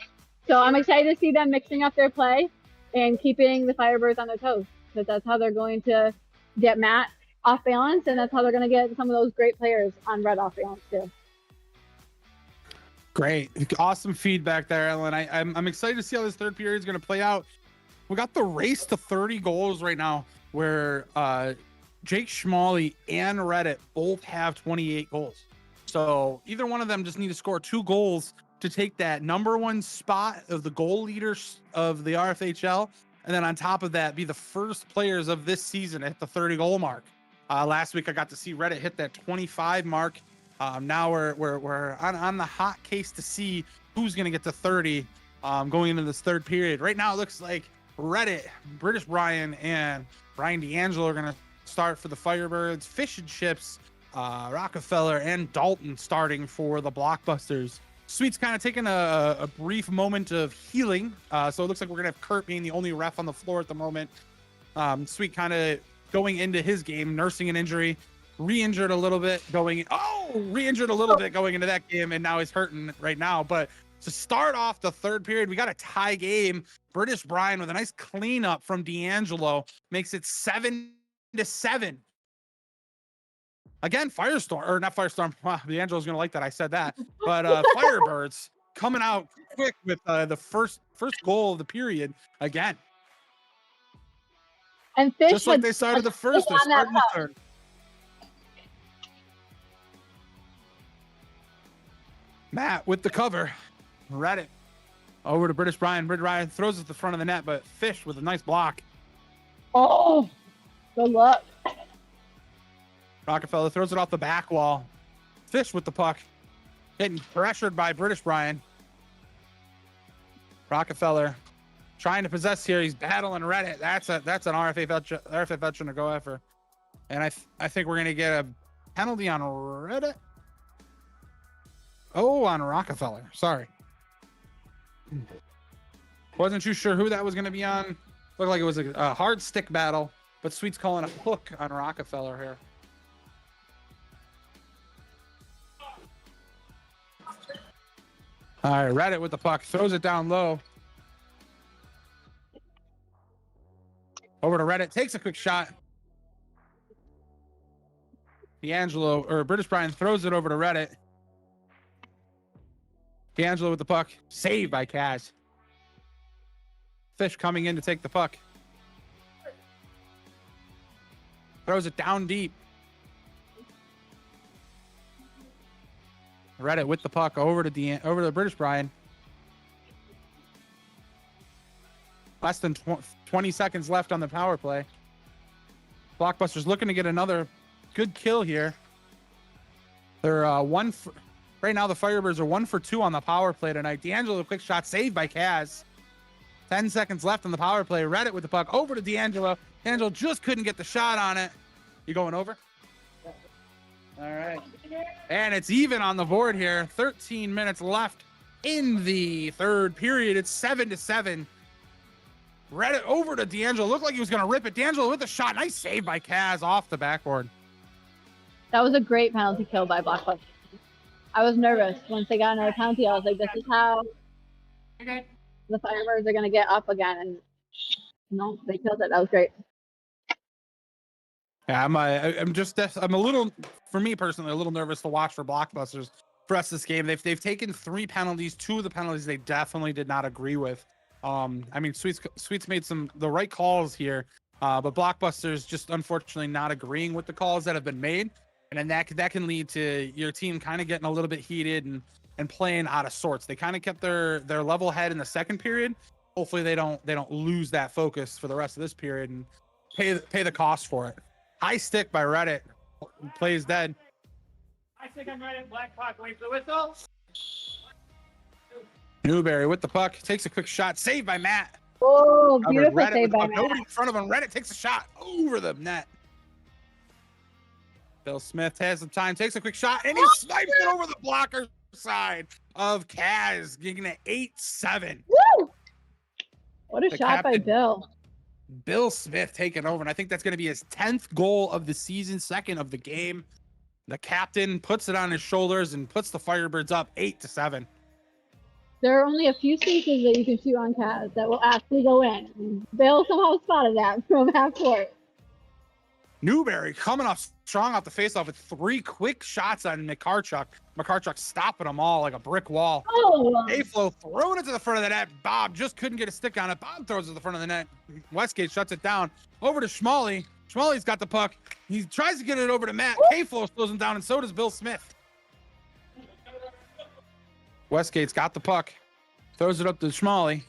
So I'm excited to see them mixing up their play and keeping the Firebirds on their toes, because that's how they're going to get Matt off balance, and that's how they're going to get some of those great players on red off balance too. Great. Awesome feedback there, Ellen. I'm excited to see how this third period is going to play out. We got the race to 30 goals right now, where Jake Schmalley and Reddit both have 28 goals. So either one of them just need to score 2 goals to take that #1 spot of the goal leaders of the RFHL. And then on top of that, be the first players of this season at the 30 goal mark. Last week, I got to see Reddit hit that 25 mark. Now we're on the hot case to see who's going to get to 30 going into this third period. Right now, it looks like Reddit, British Brian, and Brian D'Angelo are going to start for the Firebirds. Fish and Chips, Rockefeller, and Dalton starting for the Blockbusters. Sweet's kind of taking a brief moment of healing. So it looks like we're going to have Kurt being the only ref on the floor at the moment. Sweet kind of going into his game, nursing an injury, re-injured a little bit going into that game, and now he's hurting right now. But to start off the third period, we got a tie game. British Brian with a nice cleanup from D'Angelo makes it 7-7. Again, Firestorm, or not Firestorm. Wow, D'Angelo's gonna like that I said that. But Firebirds coming out quick with the first goal of the period again. And Fish just like they started the first, they're starting the third. Matt with the cover. Reddit over to British Brian. British Brian throws it at the front of the net, but Fish with a nice block. Oh, good luck. Rockefeller throws it off the back wall. Fish with the puck. Getting pressured by British Brian. Rockefeller trying to possess here. He's battling Reddit. That's an RFA veteran to go after. And I think we're going to get a penalty on Reddit. Oh, on Rockefeller. Sorry. Wasn't too sure who that was going to be on. Looked like it was a hard stick battle, but Sweet's calling a hook on Rockefeller here. All right, Reddit with the puck, throws it down low. Over to Reddit, takes a quick shot. D'Angelo, or British Brian throws it over to Reddit. D'Angelo with the puck, saved by Kaz. Fish coming in to take the puck. Throws it down deep. Reddit with the puck over to British Brian. Less than 20 seconds left on the power play. Blockbusters looking to get another good kill here. They're right now the Firebirds are 1 for 2 on the power play tonight. D'Angelo, a quick shot saved by Kaz. 10 seconds left on the power play. Reddit with the puck over to D'Angelo. D'Angelo just couldn't get the shot on it. You going over? All right. And it's even on the board here. 13 minutes left in the third period. It's 7-7. Reddit over to D'Angelo. Looked like he was going to rip it. D'Angelo with a shot. Nice save by Kaz off the backboard. That was a great penalty kill by Blockbuster. I was nervous once they got another penalty. I was like, this is how the Firebirds are going to get up again. And no, they killed it. That was great. Yeah, I'm a little, for me personally, a little nervous to watch for Blockbusters for us this game. They've taken 3 penalties. 2 of the penalties they definitely did not agree with. I mean, Sweet's made the right calls here, but Blockbusters just unfortunately not agreeing with the calls that have been made, and then that can lead to your team kind of getting a little bit heated and playing out of sorts. They kind of kept their level head in the second period. Hopefully they don't lose that focus for the rest of this period and pay the cost for it. High stick by Reddit. Plays dead. I think I'm Reddit. Black puck. Wait for the whistle. Newberry with the puck. Takes a quick shot. Saved by Matt. Oh, beautiful save by Matt. Nobody in front of him. Reddit takes a shot over the net. Bill Smith has some time. Takes a quick shot. And he snipes it over the blocker side of Kaz. Getting an 8-7. Woo! What a shot by Bill. Bill Smith taking over, and I think that's going to be his 10th goal of the season, 2nd of the game. The captain puts it on his shoulders and puts the Firebirds up 8-7. There are only a few spaces that you can shoot on Kaz that will actually go in. Bill somehow spotted that from half court. Newberry coming off strong off the faceoff with 3 quick shots on McCarchuck. McCarchuck stopping them all like a brick wall. Oh! A-Flow throwing it to the front of the net. Bob just couldn't get a stick on it. Bob throws it to the front of the net. Westgate shuts it down. Over to Schmalley. Schmalley's got the puck. He tries to get it over to Matt. K-Flow slows him down, and so does Bill Smith. Westgate's got the puck. Throws it up to Schmalley.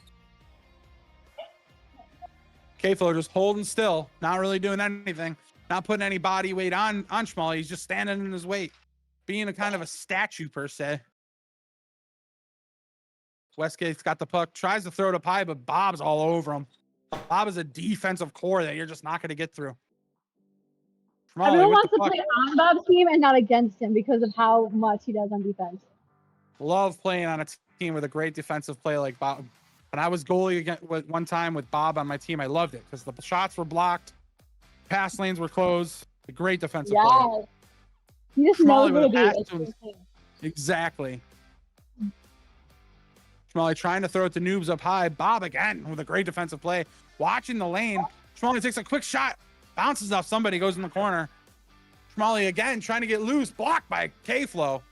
K-Flow just holding still. Not really doing anything. Not putting any body weight on Schmalley. He's just standing in his weight. Being a kind of a statue, per se. Westgate's got the puck. Tries to throw it up high, but Bob's all over him. Bob is a defensive core that you're just not going to get through. Schmalley Everyone with wants the to puck. play on Bob's team and not against him because of how much he does on defense. Love playing on a team with a great defensive play like Bob. When I was goalie again one time with Bob on my team, I loved it because the shots were blocked, pass lanes were closed. A great defensive player. He just Schmalley knows with what a to pass do. to him. Exactly. Schmalley trying to throw it to Noobs up high. Bob again with a great defensive play. Watching the lane. Schmalley takes a quick shot. Bounces off somebody. Goes in the corner. Schmalley again trying to get loose. Blocked by K-Flow.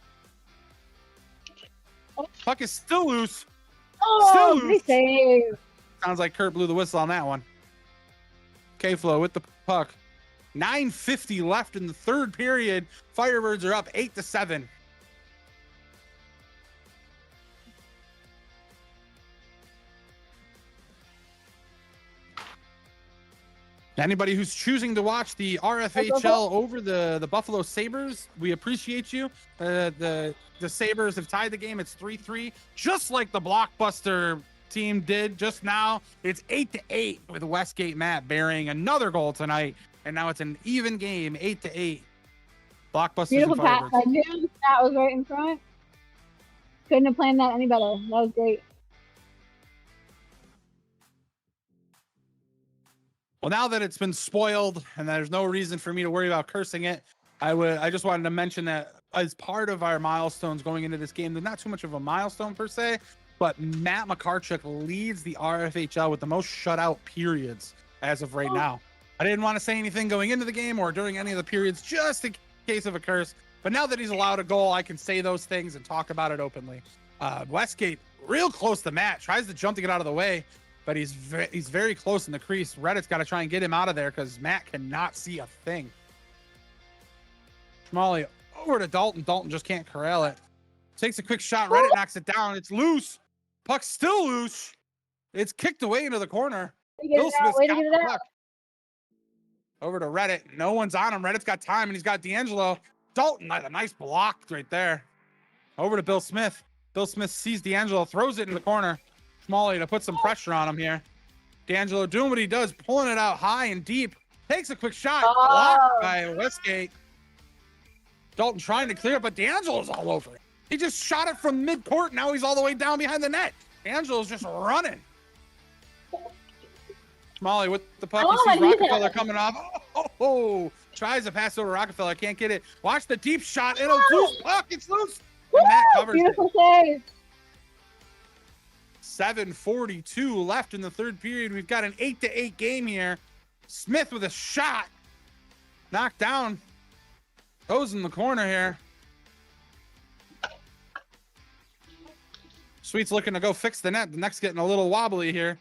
Puck is still loose. Oh, Still nice loose. save. Sounds like Kurt blew the whistle on that one. K-Flow with the puck. 9:50 left in the third period. Firebirds are up 8-7. Anybody who's choosing to watch the RFHL over the Buffalo Sabres, we appreciate you. The Sabres have tied the game. It's 3-3, just like the Blockbuster team did just now. It's 8-8 with Westgate Matt burying another goal tonight, and now it's an even game, 8-8. Blockbusters Beautiful and pass. Firebirds. I knew that was right in front. Couldn't have planned that any better. That was great. Well, now that it's been spoiled and there's no reason for me to worry about cursing it, I just wanted to mention that as part of our milestones going into this game, there's not too much of a milestone per se, but Matt McCarchuck leads the RFHL with the most shutout periods as of right now. I didn't want to say anything going into the game or during any of the periods, just in case of a curse. But now that he's allowed a goal, I can say those things and talk about it openly. Westgate real close to Matt, tries to jump to get out of the way, but he's very close in the crease. Reddit's got to try and get him out of there because Matt cannot see a thing. Schmalley over to Dalton. Dalton just can't corral it. Takes a quick shot. Reddit knocks it down. It's loose. Puck's still loose. It's kicked away into the corner. Bill Smith's got the puck. Over to Reddit. No one's on him. Reddit's got time, and he's got D'Angelo. Dalton, a nice block right there. Over to Bill Smith. Bill Smith sees D'Angelo, throws it in the corner. Schmalley to put some pressure on him here. D'Angelo doing what he does, pulling it out high and deep. Takes a quick shot. Blocked by Westgate. Dalton trying to clear it, but D'Angelo's all over it. He just shot it from mid-court. Now he's all the way down behind the net. D'Angelo's just running. Schmalley with the puck. He sees Rockefeller coming off. Tries to pass over Rockefeller. Can't get it. Watch the deep shot. And a loose puck. It's loose. And Matt covers beautiful save. 7:42 left in the third period. We've got an 8-8 game here. Smith with a shot. Knocked down. Goes in the corner here. Sweet's looking to go fix the net. The net's getting a little wobbly here.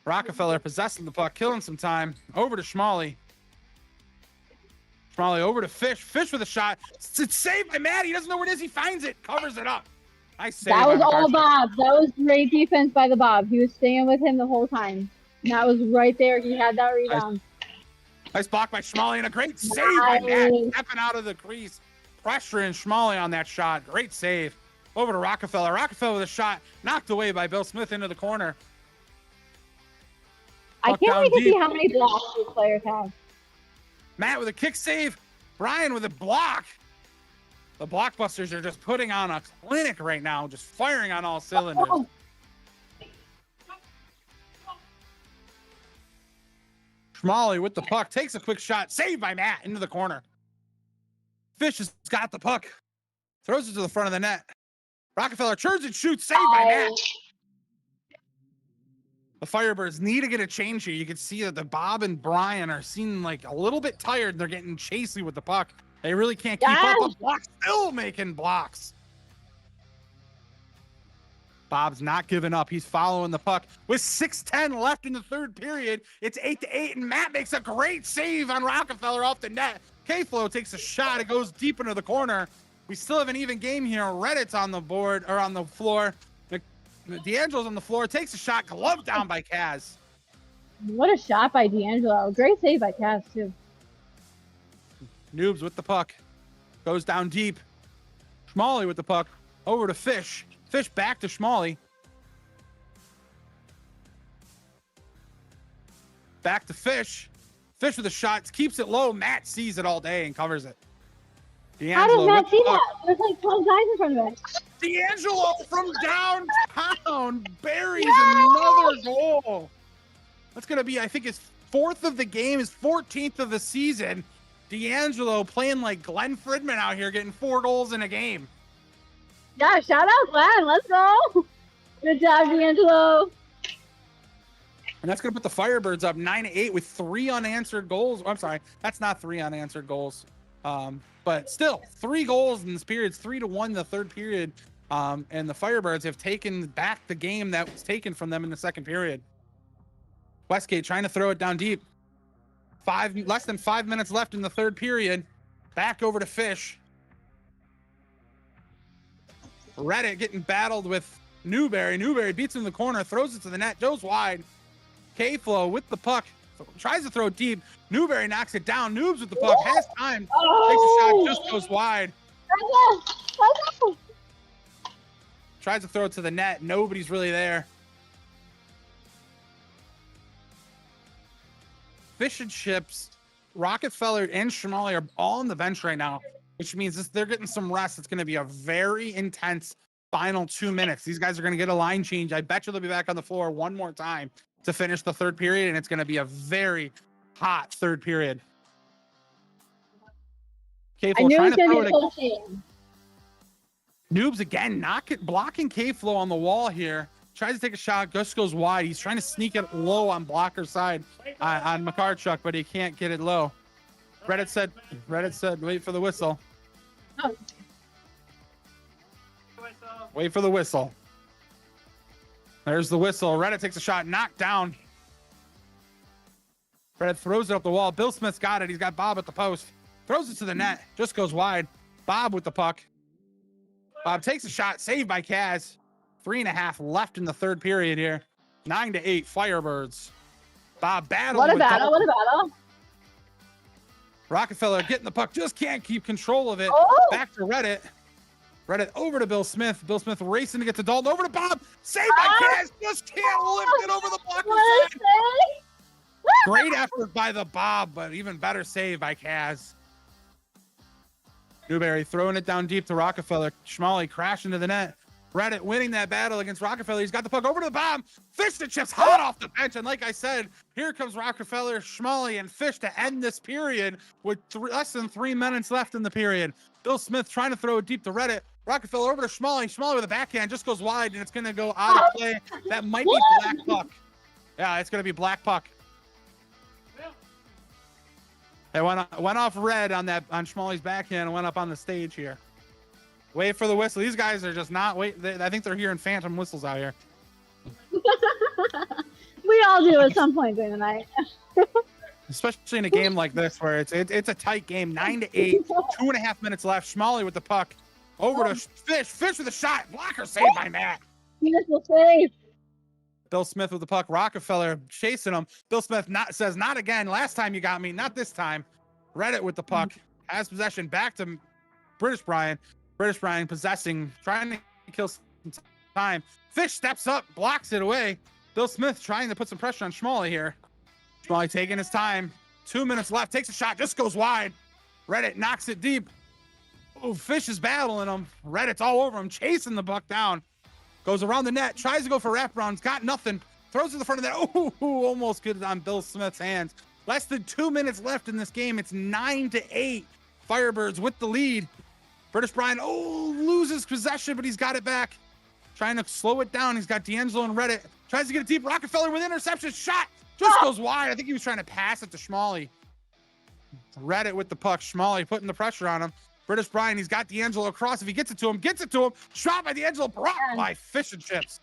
Rockefeller possessing the puck, killing some time. Over to Schmalley. Schmalley over to Fish. Fish with a shot. It's saved by Matt. He doesn't know where it is. He finds it. Covers it up. Nice save. That was all Bob. That was great defense by the Bob. He was staying with him the whole time. And that was right there. He had that rebound. Nice block by Schmalley and a great save by Matt. Stepping out of the crease. Pressuring Schmalley on that shot. Great save. Over to Rockefeller. Rockefeller with a shot. Knocked away by Bill Smith into the corner. I can't wait to see how many blocks these players have. Matt with a kick save. Brian with a block. The Blockbusters are just putting on a clinic right now, just firing on all cylinders. Schmalley with the puck, takes a quick shot, saved by Matt into the corner. Fish has got the puck. Throws it to the front of the net. Rockefeller turns and shoots. Saved by Matt. The Firebirds need to get a change here. You can see that the Bob and Brian are seeming like a little bit tired. They're getting chasey with the puck. They really can't keep up. But Block's still making blocks. Bob's not giving up. He's following the puck with 6:10 left in the third period. It's 8-8, and Matt makes a great save on Rockefeller off the net. K-Flow takes a shot. It goes deep into the corner. We still have an even game here. Reddit's on the board or on the floor. D'Angelo's on the floor. Takes a shot. Glove down by Kaz. What a shot by D'Angelo. Great save by Kaz, too. Noobs with the puck. Goes down deep. Schmally with the puck. Over to Fish. Fish back to Schmally. Back to Fish. Fish with a shot. Keeps it low. Matt sees it all day and covers it. How does Matt see that? There's like 12 guys in front of it. D'Angelo from downtown buries another goal. That's going to be, I think, his 4th of the game, his 14th of the season. D'Angelo playing like Glenn Fridman out here, getting 4 goals in a game. Yeah, shout out Glenn. Let's go. Good job, D'Angelo. And that's going to put the Firebirds up 9-8 with 3 unanswered goals. I'm sorry, that's not 3 unanswered goals. But still, 3 goals in this period. It's 3-1 in the third period. And the Firebirds have taken back the game that was taken from them in the second period. Westgate trying to throw it down deep. Less than 5 minutes left in the third period. Back over to Fish. Reddit getting battled with Newberry. Newberry beats him in the corner, throws it to the net, goes wide. K-Flow with the puck. Tries to throw deep. Newberry knocks it down. Noobs with the puck. Has time. Takes a shot. Just goes wide. Tries to throw it to the net. Nobody's really there. Fish and Chips, Rockefeller, and Schmally are all on the bench right now, which means they're getting some rest. It's going to be a very intense final 2 minutes. These guys are going to get a line change. I bet you they'll be back on the floor one more time to finish the third period, and it's going to be a very hot third period. K-Flow trying to throw it again. Noobs again, blocking K-Flow on the wall here. Tries to take a shot, just goes wide. He's trying to sneak it low on blocker's side on Makarchuk, but he can't get it low. Reddit said, wait for the whistle. Oh. Wait for the whistle. There's the whistle. Reddit takes a shot, knocked down. Reddit throws it up the wall. Bill Smith's got it. He's got Bob at the post. Throws it to the net. Just goes wide. Bob with the puck. Bob takes a shot. Saved by Kaz. 3.5 left in the third period here. 9-8 Firebirds. Bob battling. What a battle. What a battle. Rockefeller getting the puck. Just can't keep control of it. Oh. Back to Reddit. Reddit over to Bill Smith. Bill Smith racing to get to Dalton. Over to Bob. Saved by Kaz. Just can't lift it over the blocker side. Great effort by the Bob, but even better save by Kaz. Newberry throwing it down deep to Rockefeller. Schmally crashing to the net. Reddit winning that battle against Rockefeller. He's got the puck over to the Bob. Fish the Chips hot off the bench. And like I said, here comes Rockefeller, Schmally, and Fish to end this period with less than 3 minutes left in the period. Bill Smith trying to throw it deep to Reddit. Rockefeller over to Schmally. Schmally with a backhand just goes wide, and it's going to go out of play. That might be black puck. Yeah, it's going to be black puck. It went off red on Schmally's backhand and went up on the stage here. Wait for the whistle. These guys are just not wait. I think they're hearing phantom whistles out here. We all do at some point during the night. Especially in a game like this where it's a tight game. 9-8. 2.5 minutes left. Schmally with the puck. Over to Fish. Fish with a shot. Blocker saved by Matt. Beautiful save. Bill Smith with the puck. Rockefeller chasing him. Bill Smith says, not again. Last time you got me. Not this time. Reddit with the puck. Has possession. Back to British Brian. British Brian possessing. Trying to kill some time. Fish steps up. Blocks it away. Bill Smith trying to put some pressure on Schmally here. Schmally taking his time. 2 minutes left. Takes a shot. Just goes wide. Reddit knocks it deep. Oh, Fish is battling him. Reddit's all over him. Chasing the puck down. Goes around the net. Tries to go for wraparounds. Got nothing. Throws to the front of that. Oh, almost good on Bill Smith's hands. Less than 2 minutes left in this game. It's 9-8. Firebirds with the lead. British Brian, loses possession, but he's got it back. Trying to slow it down. He's got D'Angelo and Reddit. Tries to get a deep Rockefeller with interception. Shot just goes wide. I think he was trying to pass it to Schmalley. Reddit with the puck. Schmalley putting the pressure on him. British Brian, he's got D'Angelo across. If he gets it to him. Shot by D'Angelo, blocked by Fish and Chips.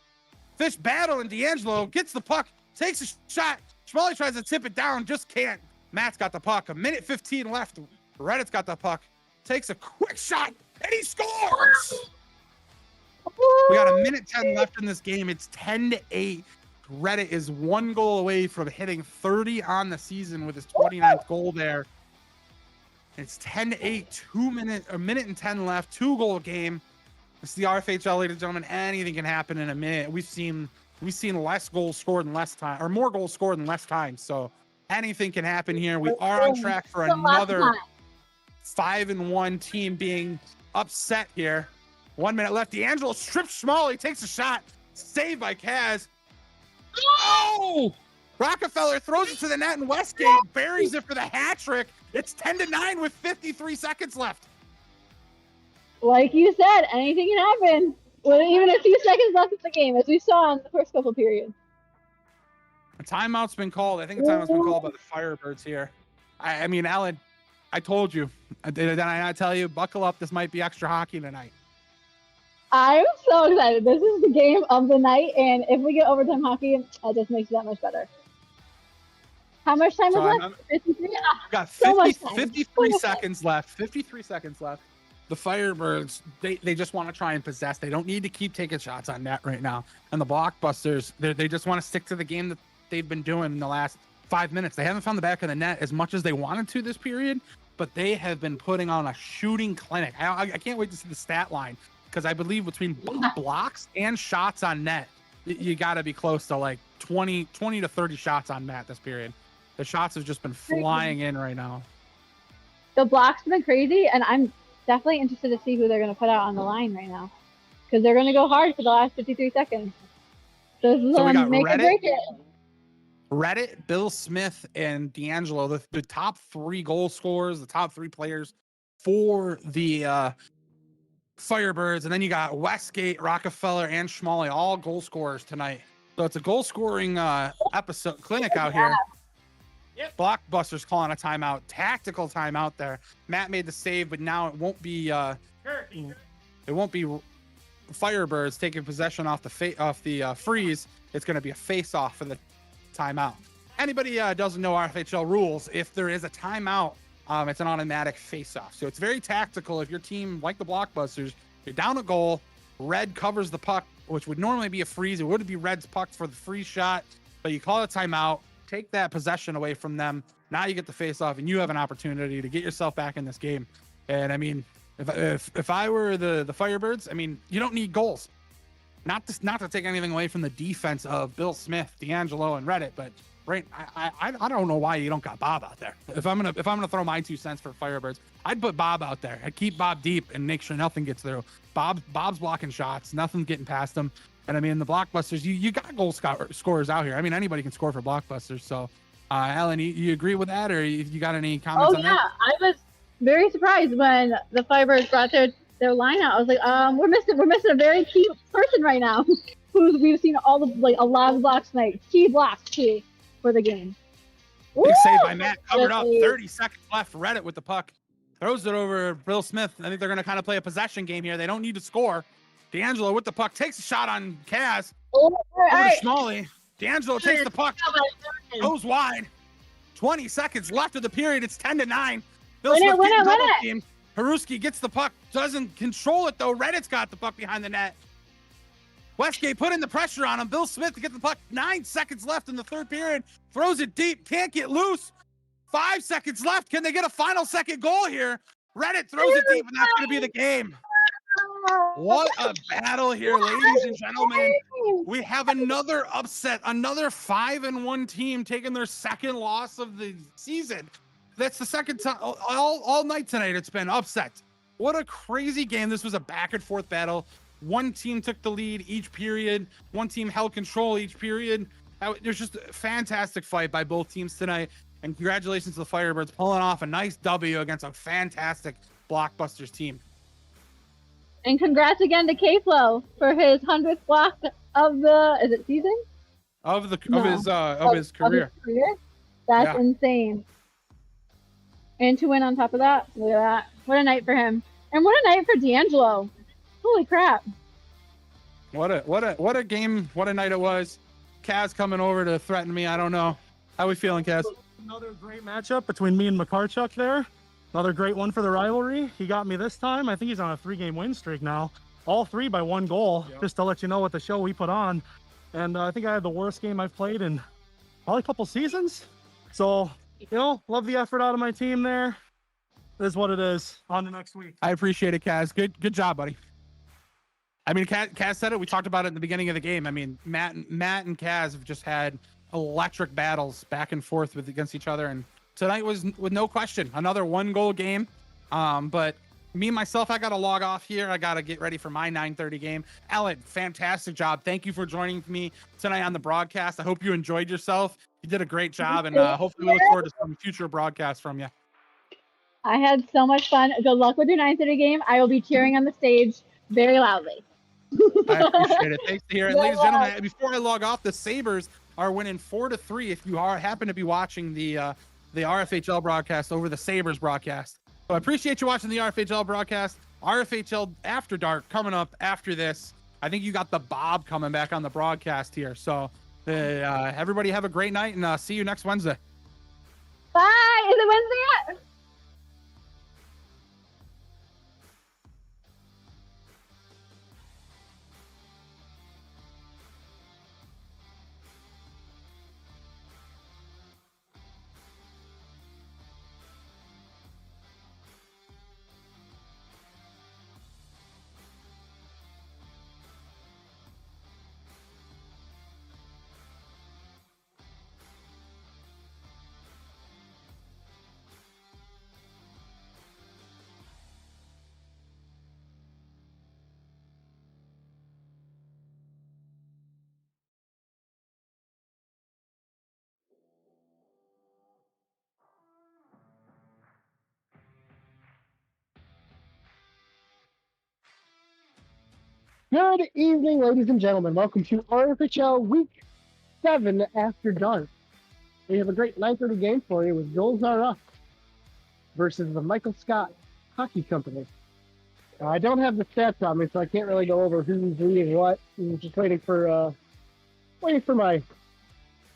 Fish battling D'Angelo, gets the puck, takes a shot. Schmalley tries to tip it down, just can't. Matt's got the puck. 1:15 left. Reddit's got the puck. Takes a quick shot, and he scores! We got 1:10 left in this game. It's 10-8. Reddit is 1 goal away from hitting 30 on the season with his 29th goal there. It's 10-8, 1:10 left, 2-goal game. It's the RFHL, ladies and gentlemen. Anything can happen in a minute. We've seen less goals scored in less time, or more goals scored in less time. So anything can happen here. We are on track for another 5-1 team being upset here. 1 minute left. D'Angelo strips Schmalley, takes a shot. Saved by Kaz. Oh! Rockefeller throws it to the net, and Westgate buries it for the hat trick. It's 10-9 with 53 seconds left. Like you said, anything can happen with even a few seconds left in the game, as we saw in the first couple periods. A timeout's been called. I think a timeout's been called by the Firebirds here. I mean, Alan, I told you. Did I not tell you? Buckle up. This might be extra hockey tonight. I'm so excited. This is the game of the night, and if we get overtime hockey, that just makes it that much better. How much time is left? 53? We've got 53 seconds left. 53 seconds left. The Firebirds, they just want to try and possess. They don't need to keep taking shots on net right now. And the Blockbusters, they just want to stick to the game that they've been doing in the last 5 minutes. They haven't found the back of the net as much as they wanted to this period, but they have been putting on a shooting clinic. I can't wait to see the stat line, because I believe between blocks and shots on net, you got to be close to like 20 to 30 shots on net this period. The shots have just been flying in right now. The blocks have been crazy, and I'm definitely interested to see who they're going to put out on the line right now, because they're going to go hard for the last 53 seconds. So this is we got make or break it. Reddit, Bill Smith, and D'Angelo, the top 3 goal scorers, the top 3 players for the Firebirds. And then you got Westgate, Rockefeller, and Schmalley, all goal scorers tonight. So it's a goal scoring episode clinic out here. Yep. Blockbusters calling a timeout, tactical timeout there. Matt made the save, but now it won't be Firebirds taking possession off the freeze. It's going to be a face-off for the timeout. Anybody doesn't know RFHL rules, if there is a timeout, it's an automatic face-off. So it's very tactical. If your team, like the Blockbusters, you're down a goal, Red covers the puck, which would normally be a freeze. It would be Red's puck for the free shot, but you call a timeout, take that possession away from them. Now you get the face-off, and you have an opportunity to get yourself back in this game. And I mean, if I were the Firebirds, I mean, you don't need goals. Not to take anything away from the defense of Bill Smith, D'Angelo, and Reddit, but right, I don't know why you don't got Bob out there. If I'm gonna throw my 2 cents for Firebirds, I'd put Bob out there. I'd keep Bob deep and make sure nothing gets through. Bob's blocking shots, nothing's getting past him. And I mean, the Blockbusters, you got goal scorers out here. I mean, anybody can score for Blockbusters. So, Alan, you agree with that, or you got any comments on that? I was very surprised when the Firebirds brought their line out. I was like, we're missing a very key person right now, who we've seen a lot of blocks tonight, key blocks too for the game. Big save by Matt, covered up. 30 seconds left. Reddit with the puck, throws it over Bill Smith. I think they're going to kind of play a possession game here. They don't need to score. D'Angelo with the puck takes a shot on Kaz. Over to Schmalley. D'Angelo takes the puck, goes wide. 20 seconds left of the period. It's 10-9. Bill Smith getting double teamed. Haruski gets the puck, doesn't control it though. Reddit's got the puck behind the net. Westgate putting the pressure on him. Bill Smith to get the puck. 9 seconds left in the third period. Throws it deep, can't get loose. 5 seconds left. Can they get a final second goal here? Reddit throws it deep, and that's going to be the game. What a battle here, ladies and gentlemen. We have another upset, another 5-1 team taking their second loss of the season. That's the second time all night tonight. It's been upset. What a crazy game. This was a back and forth battle. One team took the lead each period. One team held control each period. There's just a fantastic fight by both teams tonight. And congratulations to the Firebirds pulling off a nice W against a fantastic Blockbusters team. And congrats again to K-Flow for his 100th block of the season? Of his career. Of his career? That's Yeah. insane. And to win on top of that, look at that. What a night for him. And what a night for D'Angelo. Holy crap. What a game, what a night it was. Kaz coming over to threaten me. I don't know. How we feeling, Kaz? Another great matchup between me and Makarchuk there. Another great one for the rivalry. He got me this time. I think he's on a 3-game win streak now. All 3 by 1 goal, just to let you know what the show we put on. And I think I had the worst game I've played in probably a couple seasons. So, love the effort out of my team there. It is what it is. On to next week. I appreciate it, Kaz. Good job, buddy. I mean, Kaz said it. We talked about it in the beginning of the game. I mean, Matt and Kaz have just had electric battles back and forth against each other. And tonight was, with no question, another 1-goal game. But me, myself, I got to log off here. I got to get ready for my 9:30 game. Ellen, fantastic job. Thank you for joining me tonight on the broadcast. I hope you enjoyed yourself. You did a great job. And hopefully we look forward to some future broadcasts from you. I had so much fun. Good luck with your 9:30 game. I will be cheering on the stage very loudly. I appreciate it. Thanks to hear it. Ladies and gentlemen, before I log off, the Sabres are winning 4-3. If you happen to be watching the RFHL broadcast over the Sabres broadcast. So I appreciate you watching the RFHL broadcast. RFHL After Dark coming up after this. I think you got the Bob coming back on the broadcast here. So everybody have a great night, and see you next Wednesday. Bye. Is it Wednesday yet? Good evening, ladies and gentlemen. Welcome to RFHL Week 7 After Dark. We have a great 9:30 game for you with Goals Are Up versus the Michael Scott Hockey Company. I don't have the stats on me, so I can't really go over who's leading what. I'm just waiting for my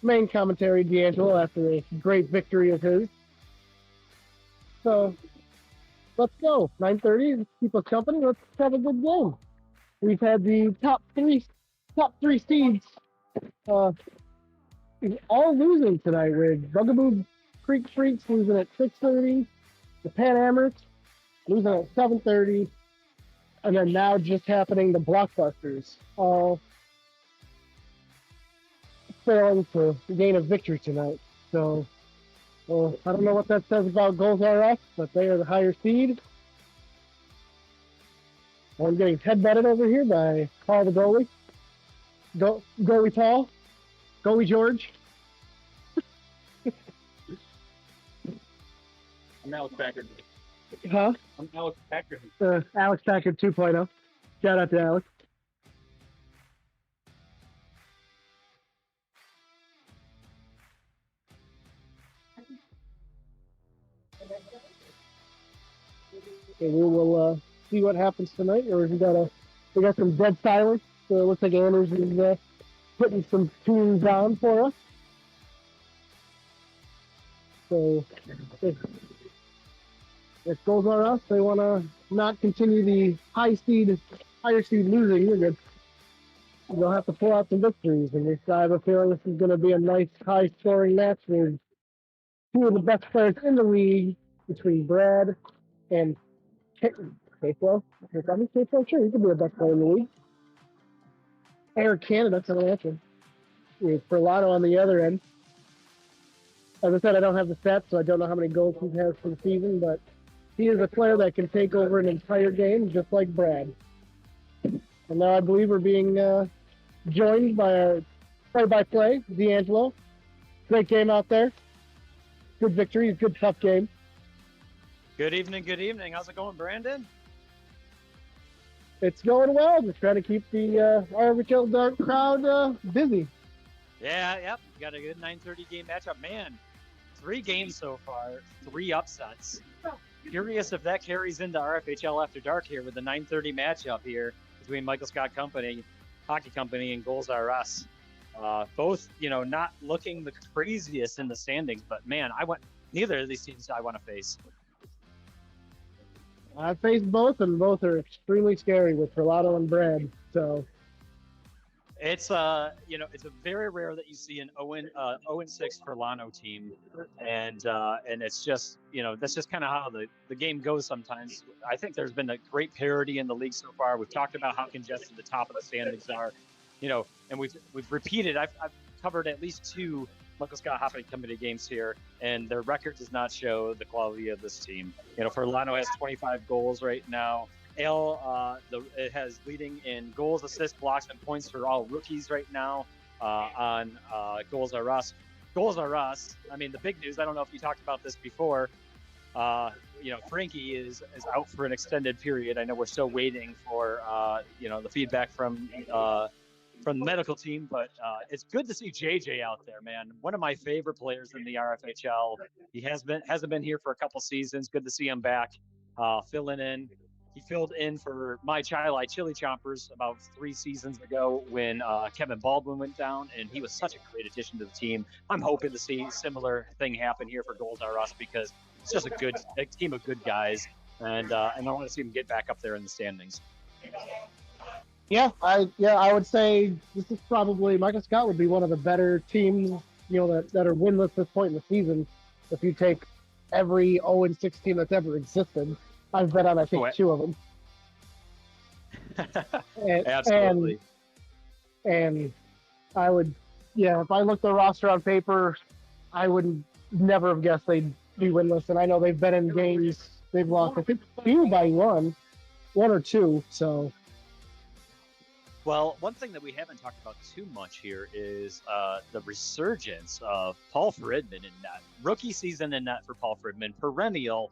main commentary, D'Angelo, after a great victory of his. So let's go. 9:30, keep us company. Let's have a good game. We've had the top three seeds all losing tonight, with Bugaboo Creek Freaks losing at 6:30, the Pan Amers losing at 7:30, and then now just happening the Blockbusters all failing to gain a victory tonight. So, well, I don't know what that says about Goals R Us, but they are the higher seed. I'm getting headbutted over here by Paul the goalie. Goalie Paul. Goalie George. I'm Alex Packard. Huh? I'm Alex Packard. Alex Packard 2.0. Shout out to Alex. And we will see what happens tonight, or we got some dead silence. So it looks like Anders is putting some tunes down for us. So if Goals Are Us, they want to not continue the higher seed losing, you're good. They'll have to pull out some victories, and I have a feeling this is going to be a nice high-scoring match with two of the best players in the league, between Brad and K-Flow. K-Flow, sure, he could be the best player in the league. Air Canada coming at you. With Perlato on the other end. As I said, I don't have the stats, so I don't know how many goals he has for the season, but he is a player that can take over an entire game, just like Brad. And now I believe we're being joined by our play-by-play, D'Angelo. Great game out there. good victory, good tough game. Good evening. Good evening. How's it going, Brandon? It's going well. Just trying to keep the RFHL Dark crowd busy. Yeah, yep. Got a good 9:30 game matchup. Man, 3 games so far, 3 upsets. Curious if that carries into RFHL After Dark here with the 9:30 matchup here between Michael Scott Hockey Company and Goals R Us. Both, not looking the craziest in the standings, but man, neither of these teams I want to face. I faced both, and both are extremely scary with Perlato and Brad. So it's it's a very rare that you see an 0-6 Perlano team, and it's just that's just kind of how the game goes sometimes. I think there's been a great parity in the league so far. We've talked about how congested the top of the standings are, and we've repeated. I've covered at least 2 Michael Scott Hockey Company games here, and their record does not show the quality of this team. Perlano has 25 goals right now. It has leading in goals, assists, blocks, and points for all rookies right now on Goals R Us. Goals R Us, I mean, the big news, I don't know if you talked about this before, Frankie is out for an extended period. I know we're still waiting for, the feedback from the medical team, but it's good to see JJ out there, man. One of my favorite players in the RFHL. He hasn't been here for a couple seasons. Good to see him back, filling in. He filled in for my Chili Chompers about 3 seasons ago when Kevin Baldwin went down, and he was such a great addition to the team. I'm hoping to see a similar thing happen here for Goals R Us because it's just a team of good guys, and I want to see him get back up there in the standings. Yeah, I would say this is probably Michael Scott would be one of the better teams, that are winless at this point in the season. If you take every 0-6 team that's ever existed, I've bet on 2 of them. Absolutely. And I would, if I looked at the roster on paper, I would never have guessed they'd be winless. And I know they've been in games they've lost, I think, 2 by 1 or 2. So. Well, one thing that we haven't talked about too much here is the resurgence of Paul Fridman in net. Rookie season in net for Paul Fridman, perennial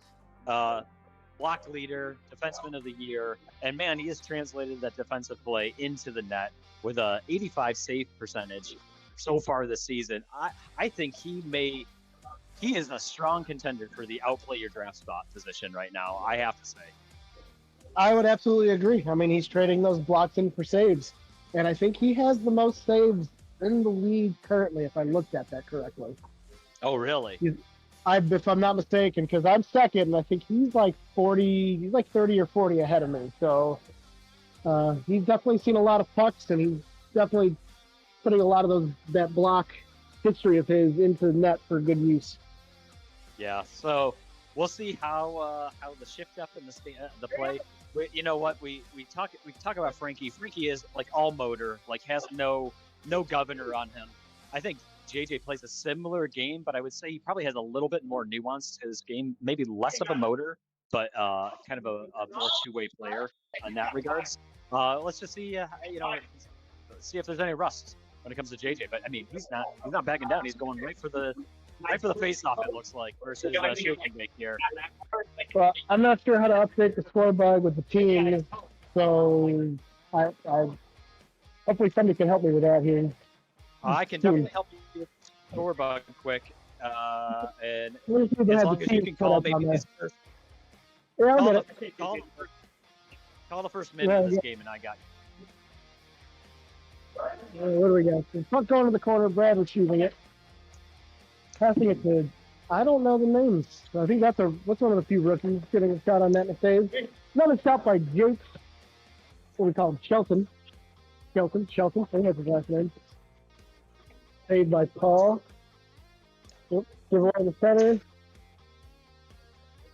block leader, defenseman of the year, and man, he has translated that defensive play into the net with a 85 save percentage so far this season. I think he is a strong contender for the outplay your draft spot position right now, I have to say. I would absolutely agree. I mean, he's trading those blocks in for saves, and I think he has the most saves in the league currently, if I looked at that correctly. Oh, really? If I'm not mistaken, because I'm second, and I think he's like 40, he's like 30 or 40 ahead of me. So he's definitely seen a lot of pucks, and he's definitely putting a lot of that block history of his into the net for good use. Yeah, so we'll see how the shift up in the play. You know what? We talk about Frankie. Frankie is like all motor, like has no governor on him. I think JJ plays a similar game, but I would say he probably has a little bit more nuance to his game. Maybe less of a motor, but kind of a more two-way player in that regards. Let's just see, see if there's any rust when it comes to JJ. But I mean, he's not backing down. He's going right for the face-off. It looks like versus shake and bake here. Well, I'm not sure how to update the scoreboard with the team, so I hopefully somebody can help me with that here. I can definitely help you with the scoreboard quick, and as long as you can call maybe this first. Yeah, call the first minute of this game, and I got you. What do we got? Puck going to the corner. Brad was shooting it. Passing it to, I don't know the names. I think that's one of the few rookies getting a shot on that in a save. Another shot by Jake. What we call him, Shelton. I think that's his last name. Saved by Paul. Yep. Give away the center.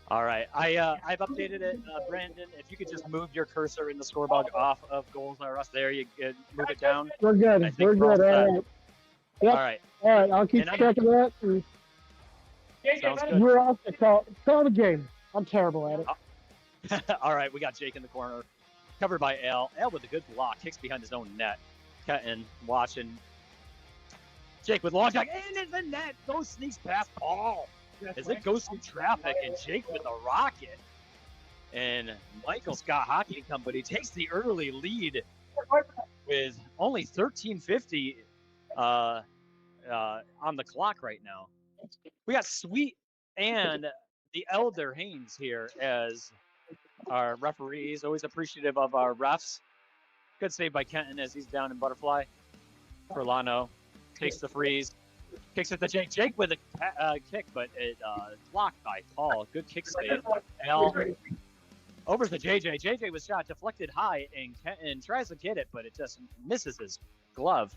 All right, I've updated it, Brandon. If you could just move your cursor in the scoreboard off of Goals R Us, there you move it down. We're good. All right. Yep. All right. All right. I'll keep track of that. Sounds good. We're off to call the game. I'm terrible at it. All right, we got Jake in the corner, covered by Al. Al with a good block, kicks behind his own net, cutting, watching. Jake with long shot into the net. Goes sneaks past Paul. as it goes through traffic, and Jake with a rocket. And Michael Scott Hockey Company takes the early lead with only 13:50 on the clock right now. We got Sweet and the Elder Haynes here as our referees. Always appreciative of our refs. Good save by Kenton as he's down in Butterfly. Furlano takes the freeze, kicks it to Jake. Jake with a kick, but it blocked by Paul. Good kick save. Al over to JJ. JJ was shot, deflected high, and Kenton tries to get it, but it just misses his glove.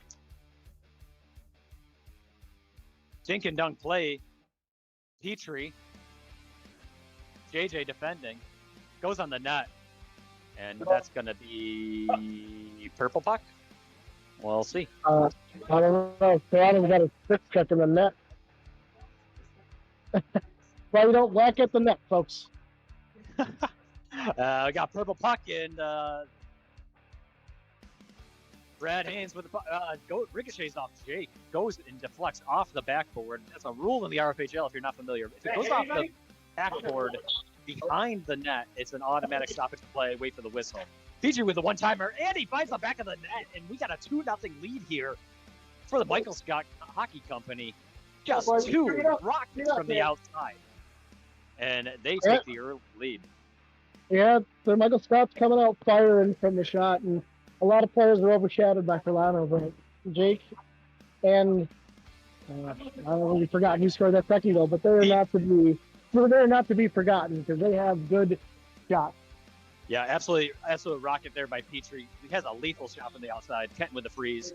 Dink and dunk play. Petrie. JJ defending. Goes on the net. And that's going to be purple puck. We'll see. I don't know. Toronto's got a stick stuck in the net. Well, you don't whack at the net, folks. I got purple puck and Brad Haynes with the puck. Ricochets off Jake. Goes and deflects off the backboard. That's a rule in the RFHL if you're not familiar. If it goes off the backboard behind the net, it's an automatic stoppage play. Wait for the whistle. Petrie with the one-timer, and he finds the back of the net, and we got a 2-0 lead here for the Michael Scott Hockey Company. Just two rockets from the outside, and they take the early lead. Yeah, so Michael Scott's coming out firing from the shot, and a lot of players are overshadowed by Furlano, but Jake and I don't really forgotten who scored that second goal, but they're not to be forgotten because they have good shots. Yeah, absolutely rocket there by Petrie. He has a lethal shot from the outside. Kenton with the freeze.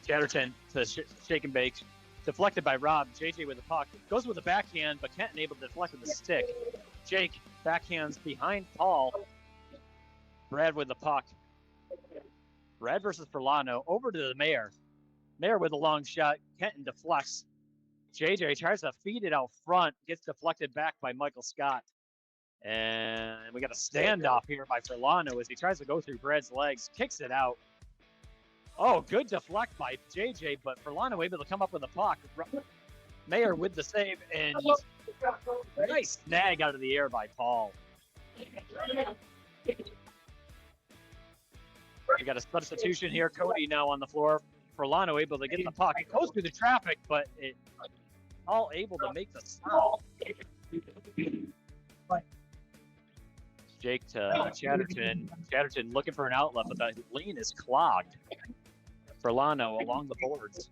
Chatterton to shake and bake. Deflected by Rob. JJ with the puck. Goes with the backhand, but Kenton able to deflect with the stick. Jake backhands behind Paul. Brad with the puck. Brad versus Furlano. Over to the Mayor. Mayor with a long shot. Kenton deflects. JJ tries to feed it out front. Gets deflected back by Michael Scott. And we got a standoff here by Furlano as he tries to go through Brad's legs. Kicks it out. Oh, good deflect by JJ, but Furlano able to come up with a puck. Mayor with the save, and nice snag out of the air by Paul. We got a substitution here. Cody now on the floor. Furlano able to get the puck. It goes through the traffic, but it all able to make the stop. Jake to Chatterton. Chatterton looking for an outlet, but the lane is clogged. Furlano along the boards.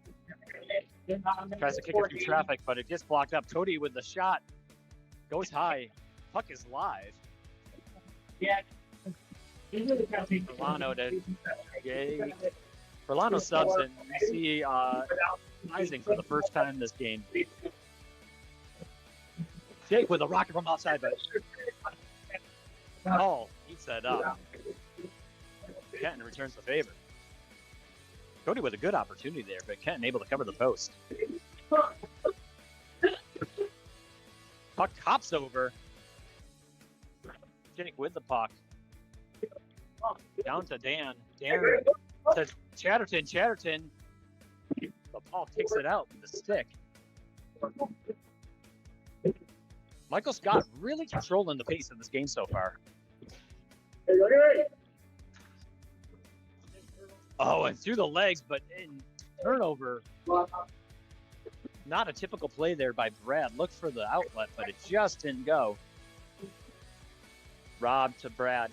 Tries to kick it through traffic, but it gets blocked up. Cody with the shot. Goes high. Puck is live. Furlano to Jake. Furlano subs, and we see Ising for the first time this game. Jake with a rocket from outside, but heats that up. Kenton returns the favor. Cody with a good opportunity there, but Kenton able to cover the post. Puck hops over. Jake with the puck. Down to Dan. Dan to Chatterton. Chatterton. But Paul kicks it out with the stick. Michael Scott really controlling the pace of this game so far. Oh, and through the legs, but in turnover. Not a typical play there by Brad. Looked for the outlet, but it just didn't go. Rob to Brad.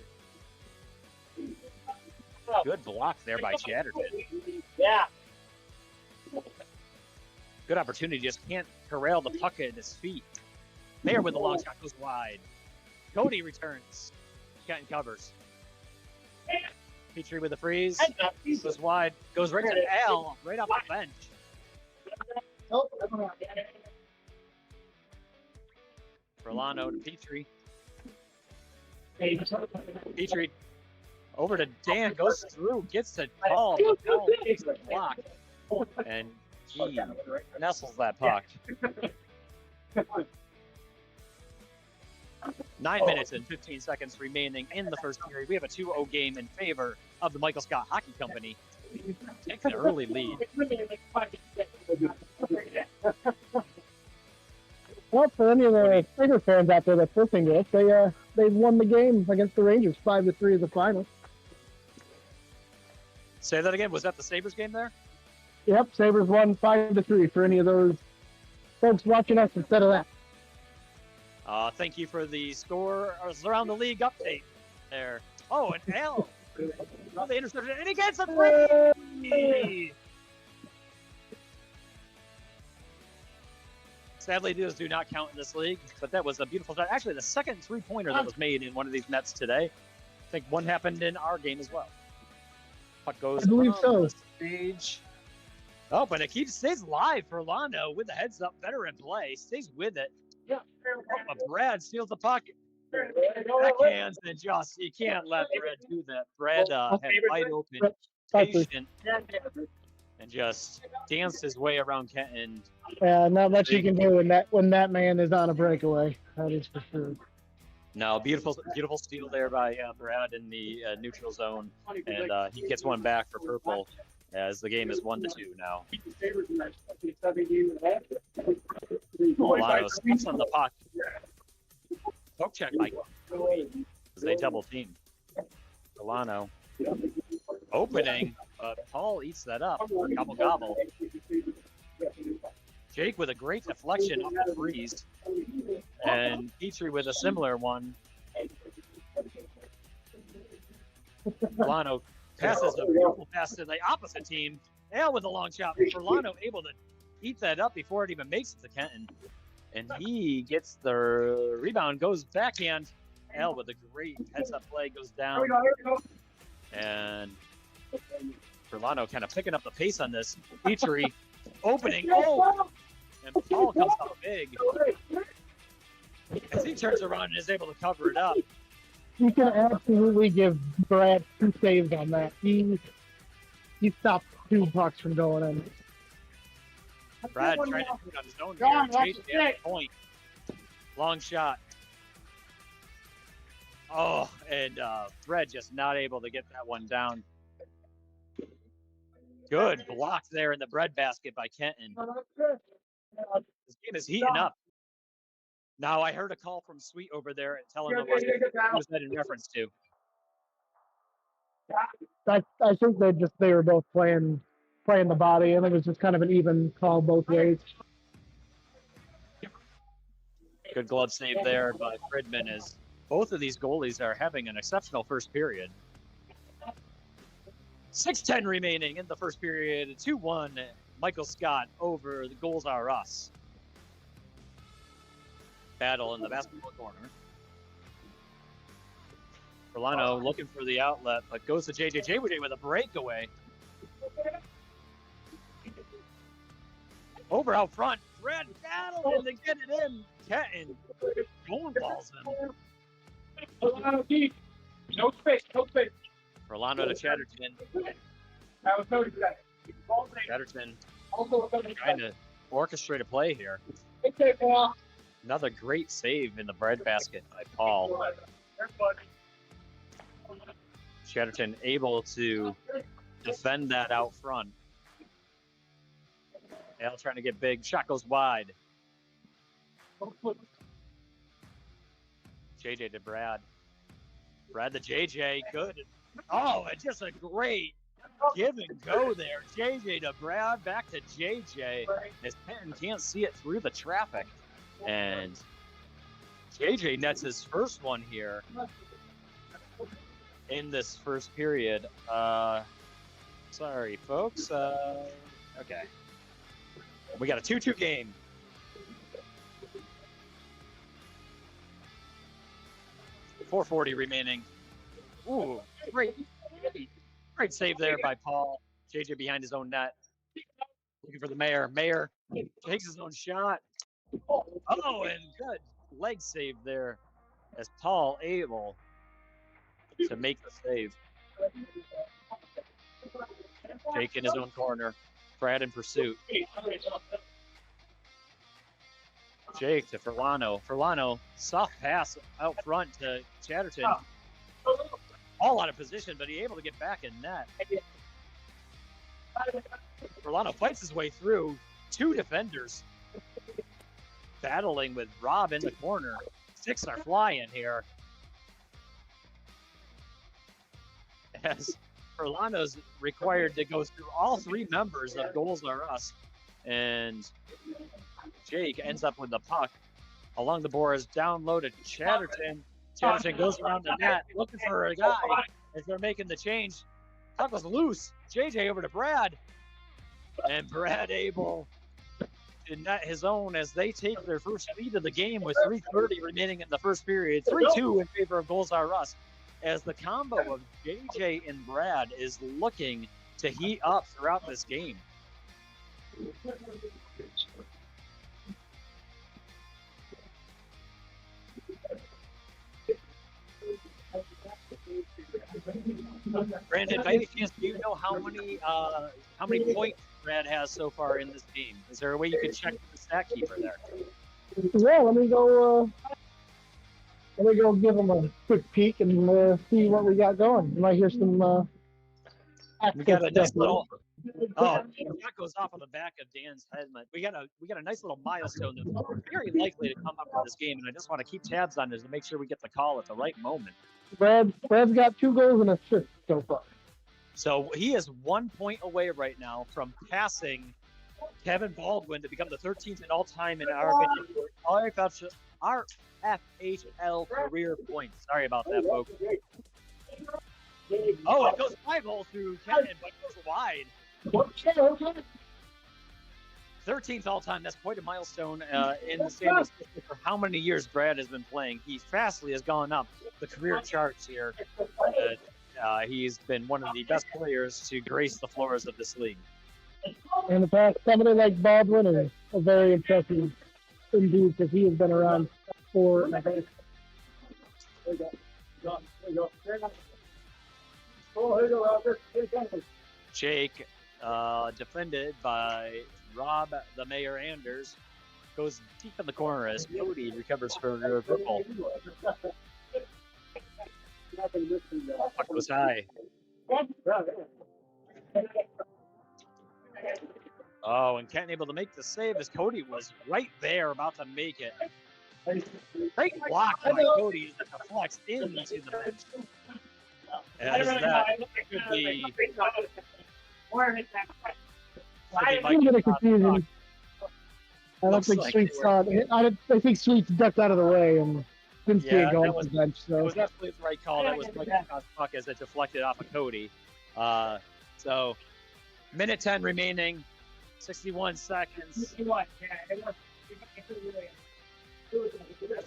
Good block there by Chatterton. Yeah. Good opportunity, just can't corral the puck at his feet. Mayer with the long shot goes wide. Cody returns. Kenton covers. Petrie with the freeze. Goes wide. Goes right to Al, right off the bench. Furlano to Petrie. Petrie over to Dan, goes through, gets to Paul, but Paul takes the block. And he nestles that puck. 9 minutes and 15 seconds remaining in the first period. We have a 2-0 game in favor of the Michael Scott Hockey Company. Takes an early lead. for any of the Sabres fans out there that's listening to us, they won the game against the Rangers 5-3 as the final. Say that again. Was that the Sabres game there? Yep, Sabres won 5-3 for any of those folks watching us instead of that. Thank you for the score around the league update there. Oh, and Al. Oh, the interception, and he gets a three. Sadly, those do not count in this league, but that was a beautiful shot. Actually, the second three-pointer that was made in one of these nets today. I think one happened in our game as well. Puck goes I believe so. the stage. Oh, but it stays live for Lano with the heads up, better in play, stays with it. Oh, but Brad steals the puck. Backhands and just, you can't let Brad do that. Brad had wide open, patient, and just danced his way around Kenton. Yeah, not much you can do when that man is on a breakaway. That is for sure. No, beautiful steal there by Brad in the neutral zone, and he gets one back for purple as the game is 1-2 now. Milano steps on the puck. Poke check by as they double team. Milano opening, but Paul eats that up. Gobble gobble. Jake with a great deflection off the freeze. And Petrie with a similar one. Milano passes a beautiful pass to the opposite team. Al with a long shot. Milano able to eat that up before it even makes it to Kenton. And he gets the rebound, goes backhand. Al with a great heads-up play, goes down. And Milano kind of picking up the pace on this. Petrie opening. Oh! And Paul comes up big. As he turns around and is able to cover it up. You can absolutely give Brad 2 saves on that. He stopped 2 pucks from going in. Brad trying to do it on his own here. Chase at the point. Long shot. Oh, and Brad just not able to get that one down. Good block there in the breadbasket by Kenton. This game is heating up. Now, I heard a call from Sweet over there and telling them what was that in reference to. I think they were both playing the body, and it was just kind of an even call both ways. Good glove save there by Fridman as both of these goalies are having an exceptional first period. 6:10 remaining in the first period. 2-1. Michael Scott over the Goals Are Us. Battle in the basketball corner. Rolano looking for the outlet, but goes to JJ with a breakaway. Over out front. Brad battled him to get it in. Kenton going balls him. No space. Rolando to Chatterton. I was noticing that. Chatterton trying to orchestrate a play here. Another great save in the breadbasket by Paul. Chatterton able to defend that out front. Al trying to get big. Shot goes wide. JJ to Brad. Brad to JJ. Good. Oh, and just a great give and go there. JJ to Brad. Back to JJ. As Kenton can't see it through the traffic. And JJ nets his first one here in this first period. Sorry, folks. Okay. We got a 2-2 game. .440 remaining. Ooh, great save there by Paul. JJ behind his own net. Looking for the mayor. Mayor takes his own shot. Oh, and good leg save there as Paul able to make the save. Jake in his own corner. Brad in pursuit. Jake to Furlano. Furlano, soft pass out front to Chatterton. All out of position, but he able to get back in net. Furlano fights his way through 2 defenders. battling with Rob in the corner. Six are flying here. As Furlano's required to go through all three members of Goals Are Us. And Jake ends up with the puck. Along the boards, down low to Chatterton. Chatterton goes around the net, looking for a guy as they're making the change. Puck was loose. JJ over to Brad. And Brad able to net his own as they take their first lead of the game with 3:30 remaining in the first period. 3-2 in favor of Goals Are Us, as the combo of JJ and Brad is looking to heat up throughout this game. Brandon, by any chance, do you know how many points Brad has so far in this game? Is there a way you could check the stat keeper there? Yeah, let me go give him a quick peek and see what we got going. You might hear some We got a nice little. Oh, that goes off on the back of Dan's helmet. We got a nice little milestone that's very likely to come up in this game, and I just want to keep tabs on this to make sure we get the call at the right moment. Brad's got 2 goals and assists so far. So he is 1 point away right now from passing Kevin Baldwin to become the 13th in all time in RFHL career points. Sorry about that, folks. Oh, it goes 5-hole through Kevin, but goes wide. 13th all time. That's quite a milestone in the standings for how many years Brad has been playing. He fastly has gone up the career charts here. He's been one of the best players to grace the floors of this league. In the past, somebody like Baldwin is a very impressive indeed, because he has been around for. Jake, defended by Rob the Mayor Anders, goes deep in the corner as Cody recovers for Ripple. Puck goes high. Oh, and Kenton able to make the save as Cody was right there about to make it. Great block by Cody that deflects into the bench. As that could be... I'm going to confusion. I don't think Sweet's I think Sweet's ducked out of the way and didn't see it going to the bench. So. It was absolutely the right call. That was Mike Hancock's puck as it deflected off of Cody. So, minute 10 remaining, 61 seconds. As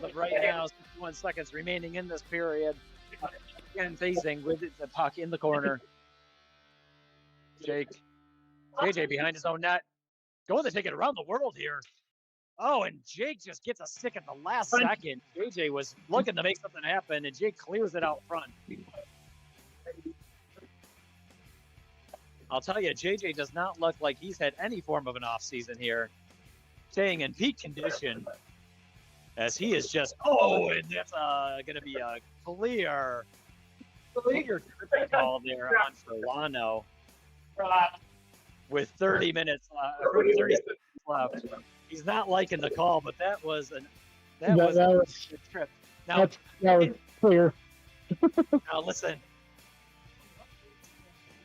of right now, 61 seconds remaining in this period. Again, phasing with the puck in the corner. JJ behind his own net. Going to take it around the world here. Oh, and Jake just gets a stick at the last second. JJ was looking to make something happen, and Jake clears it out front. I'll tell you, JJ does not look like he's had any form of an off season here. Staying in peak condition, as he is just, and that's going to be a clear tripping call there on Furlano. With 30 minutes, 30 seconds left. He's not liking the call, but that was a good trip. Now, that was clear. Now listen.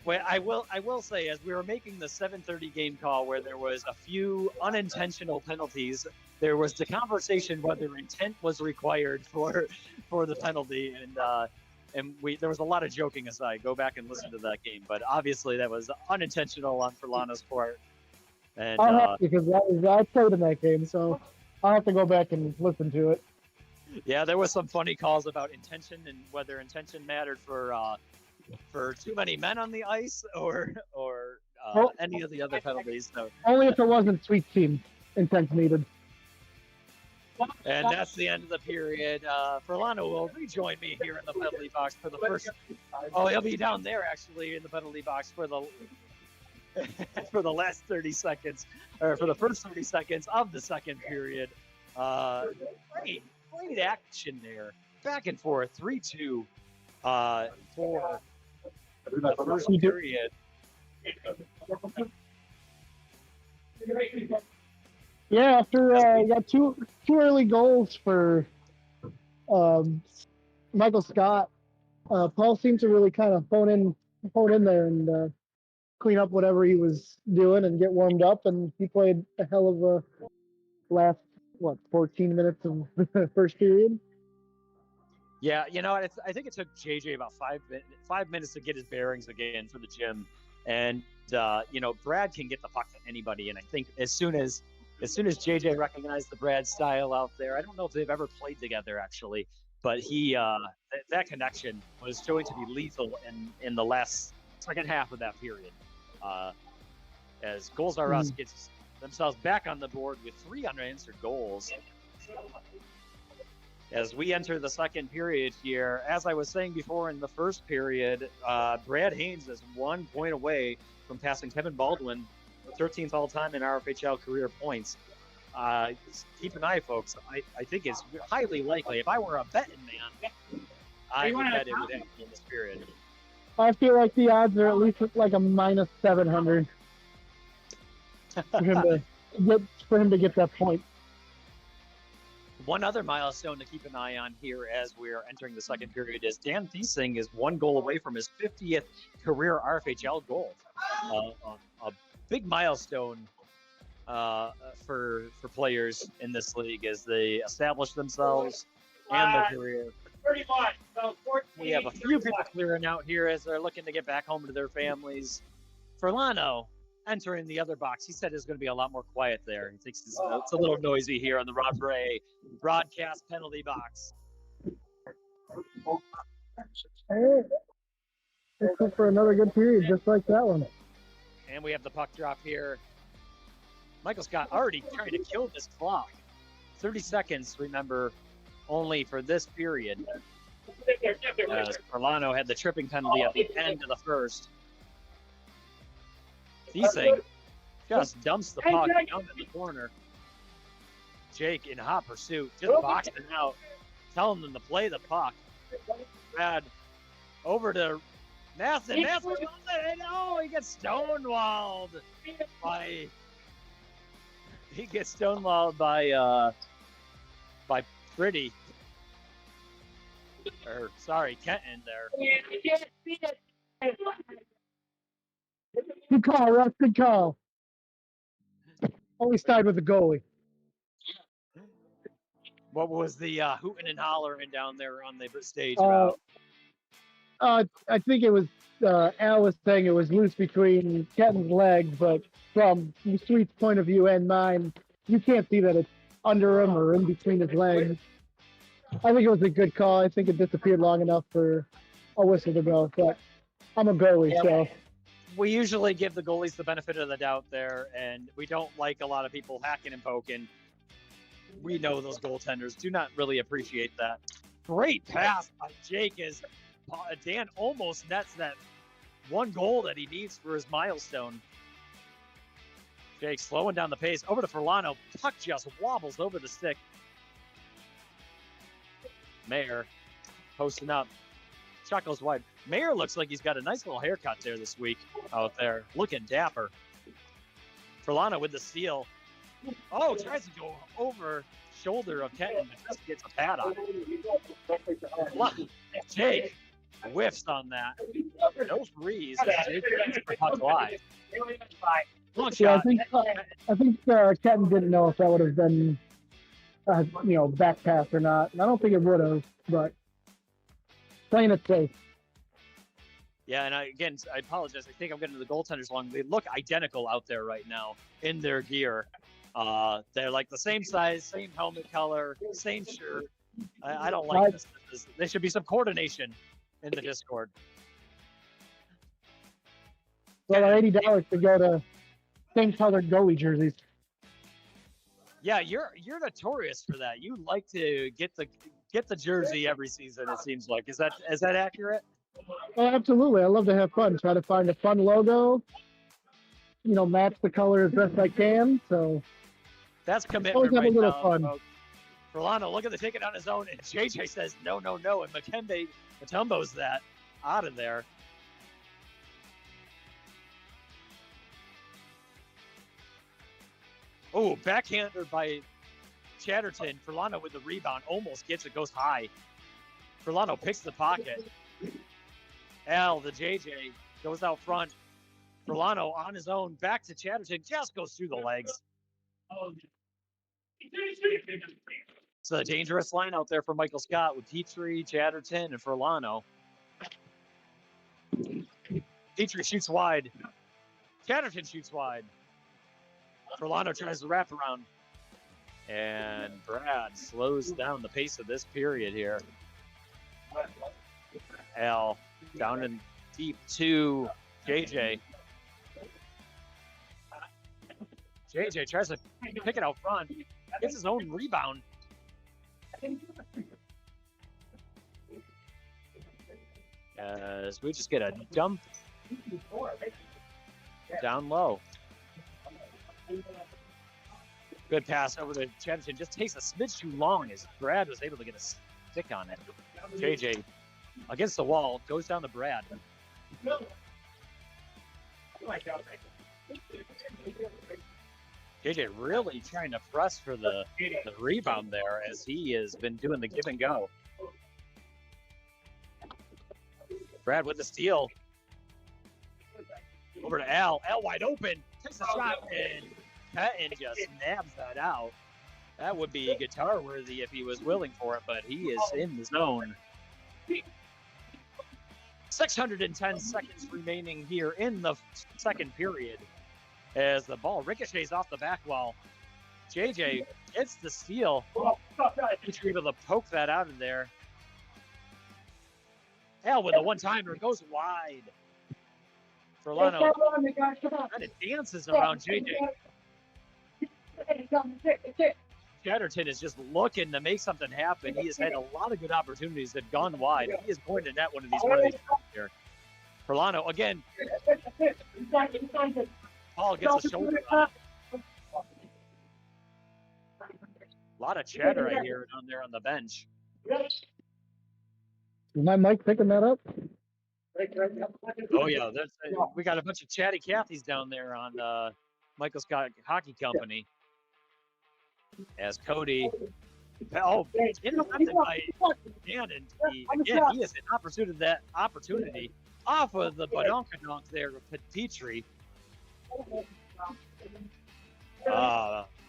Well, I will say, as we were making the 7:30 game call, where there was a few unintentional penalties, there was the conversation whether intent was required for the penalty, and there was a lot of joking aside. Go back and listen to that game, but obviously that was unintentional on Furlano's part. And I'll have to, because I played in that game, so I'll have to go back and listen to it. Yeah, there was some funny calls about intention and whether intention mattered for too many men on the ice or any of the other penalties. So, only if it wasn't Sweet Team intent needed. And that's the end of the period. Furlano will rejoin me here in the penalty box for the first. Oh, he'll be down there actually in the penalty box for the for the last 30 seconds, or for the first 30 seconds of the second period. Great action there, back and forth, 3-2 for the first period. Yeah, after we got two early goals for Michael Scott, Paul seemed to really kind of phone in there and clean up whatever he was doing and get warmed up. And he played a hell of a last 14 minutes of the first period. Yeah, I think it took JJ about 5 minutes to get his bearings again for the gym, and Brad can get the puck to anybody, and I think as soon as JJ recognized the Brad style out there, I don't know if they've ever played together actually, but he that connection was showing to be lethal in the last second half of that period, as Goals R Us gets themselves back on the board with 3 unanswered goals. As we enter the second period here, as I was saying before in the first period, Brad Haynes is 1 point away from passing Kevin Baldwin, the 13th all-time in RFHL career points. Keep an eye, folks. I think it's highly likely. If I were a betting man, I would bet it would happen in this period. I feel like the odds are at least like a minus 700 for him to get that point. One other milestone to keep an eye on here as we're entering the second period is Dan Thiesing is 1 goal away from his 50th career RFHL goal. A big milestone for players in this league as they establish themselves and their career. We have a few people clearing out here as they're looking to get back home to their families. Furlano entering the other box. He said it's going to be a lot more quiet there. He thinks it's a little noisy here on the Rob Ray broadcast penalty box. Hey, this is for another good period, just like that one. And we have the puck drop here. Michael Scott already trying to kill this clock. 30 seconds, remember, only for this period. As Furlano had the tripping penalty at the end of the first. Thiesing just dumps the puck down in the corner. Jake in hot pursuit, just boxing out, telling them to play the puck. Brad over to Masson. Masson, oh, he gets stonewalled by Pretty. Or sorry, Kenton there. Good call, Russ. Good call. Always tied with the goalie. What was the hooting and hollering down there on the stage about? I think it was Al was saying it was loose between Kenton's legs, but from Sweet's point of view and mine, you can't see that it's under him or in between his legs. I think it was a good call. I think it disappeared long enough for a whistle to go, but I'm a goalie, so. We usually give the goalies the benefit of the doubt there, and we don't like a lot of people hacking and poking. We know those goaltenders do not really appreciate that. Great pass by Jake as Dan almost nets that 1 goal that he needs for his milestone. Jake slowing down the pace. Over to Furlano. Puck just wobbles over the stick. Mayer posting up. Shot goes wide. Mayer looks like he's got a nice little haircut there this week out there. Looking dapper. Furlano with the steal. Oh, tries to go over shoulder of Kenton, but just gets a pad on it. Jake whiffs on that. No freeze. Jake gets the puck wide. Long shot. I think Kenton didn't know if that would have been, back pass or not. And I don't think it would have, but playing it safe. Yeah, and I apologize. I think I'm getting the goaltenders wrong. They look identical out there right now in their gear. They're like the same size, same helmet color, same shirt. I don't like this. There should be some coordination in the Discord. Well, $80 to go to same colored goalie jerseys. Yeah, you're notorious for that. You like to get the jersey every season. It seems like is that accurate? Oh, absolutely. I love to have fun. Try to find a fun logo. Match the color as best I can. So that's commitment. Always have right a little now, fun. Folks. Furlano, look at the ticket on his own, and JJ says no, and Matumbo's that out of there. Oh, backhander by Chatterton. Furlano with the rebound. Almost gets it. Goes high. Furlano picks the pocket. Al, the JJ, goes out front. Furlano on his own. Back to Chatterton. Just goes through the legs. It's a dangerous line out there for Michael Scott with Petrie, Chatterton, and Furlano. Petrie shoots wide. Chatterton shoots wide. Furlano tries to wrap around. And Brad slows down the pace of this period here. Al down in deep to JJ. JJ tries to pick it out front. Gets his own rebound. As we just get a dump down low. Good pass over to Chatterton. Just takes a smidge too long as Brad was able to get a stick on it. JJ against the wall, goes down to Brad. JJ really trying to press for the rebound there as he has been doing the give and go. Brad with the steal. Over to Al. Al wide open. Takes a shot and Patton just nabs that out. That would be guitar worthy if he was willing for it, but he is in the zone. 610 seconds remaining here in the second period as the ball ricochets off the back wall. JJ gets the steal. He's able to poke that out of there. Al with a one-timer goes wide. Furlano kind of dances around JJ. Chatterton is just looking to make something happen. He has had a lot of good opportunities that have gone wide. He is going to net one of these here. Furlano again. Paul gets a shoulder on it. A lot of chatter I hear down there on the bench. Is my mic picking that up? Oh yeah, we got a bunch of chatty Cathys down there on Michael Scott Hockey Company. As Cody, intercepted by Gannon. Again, he has an opportunity off of the badonkadonk there with Petrie.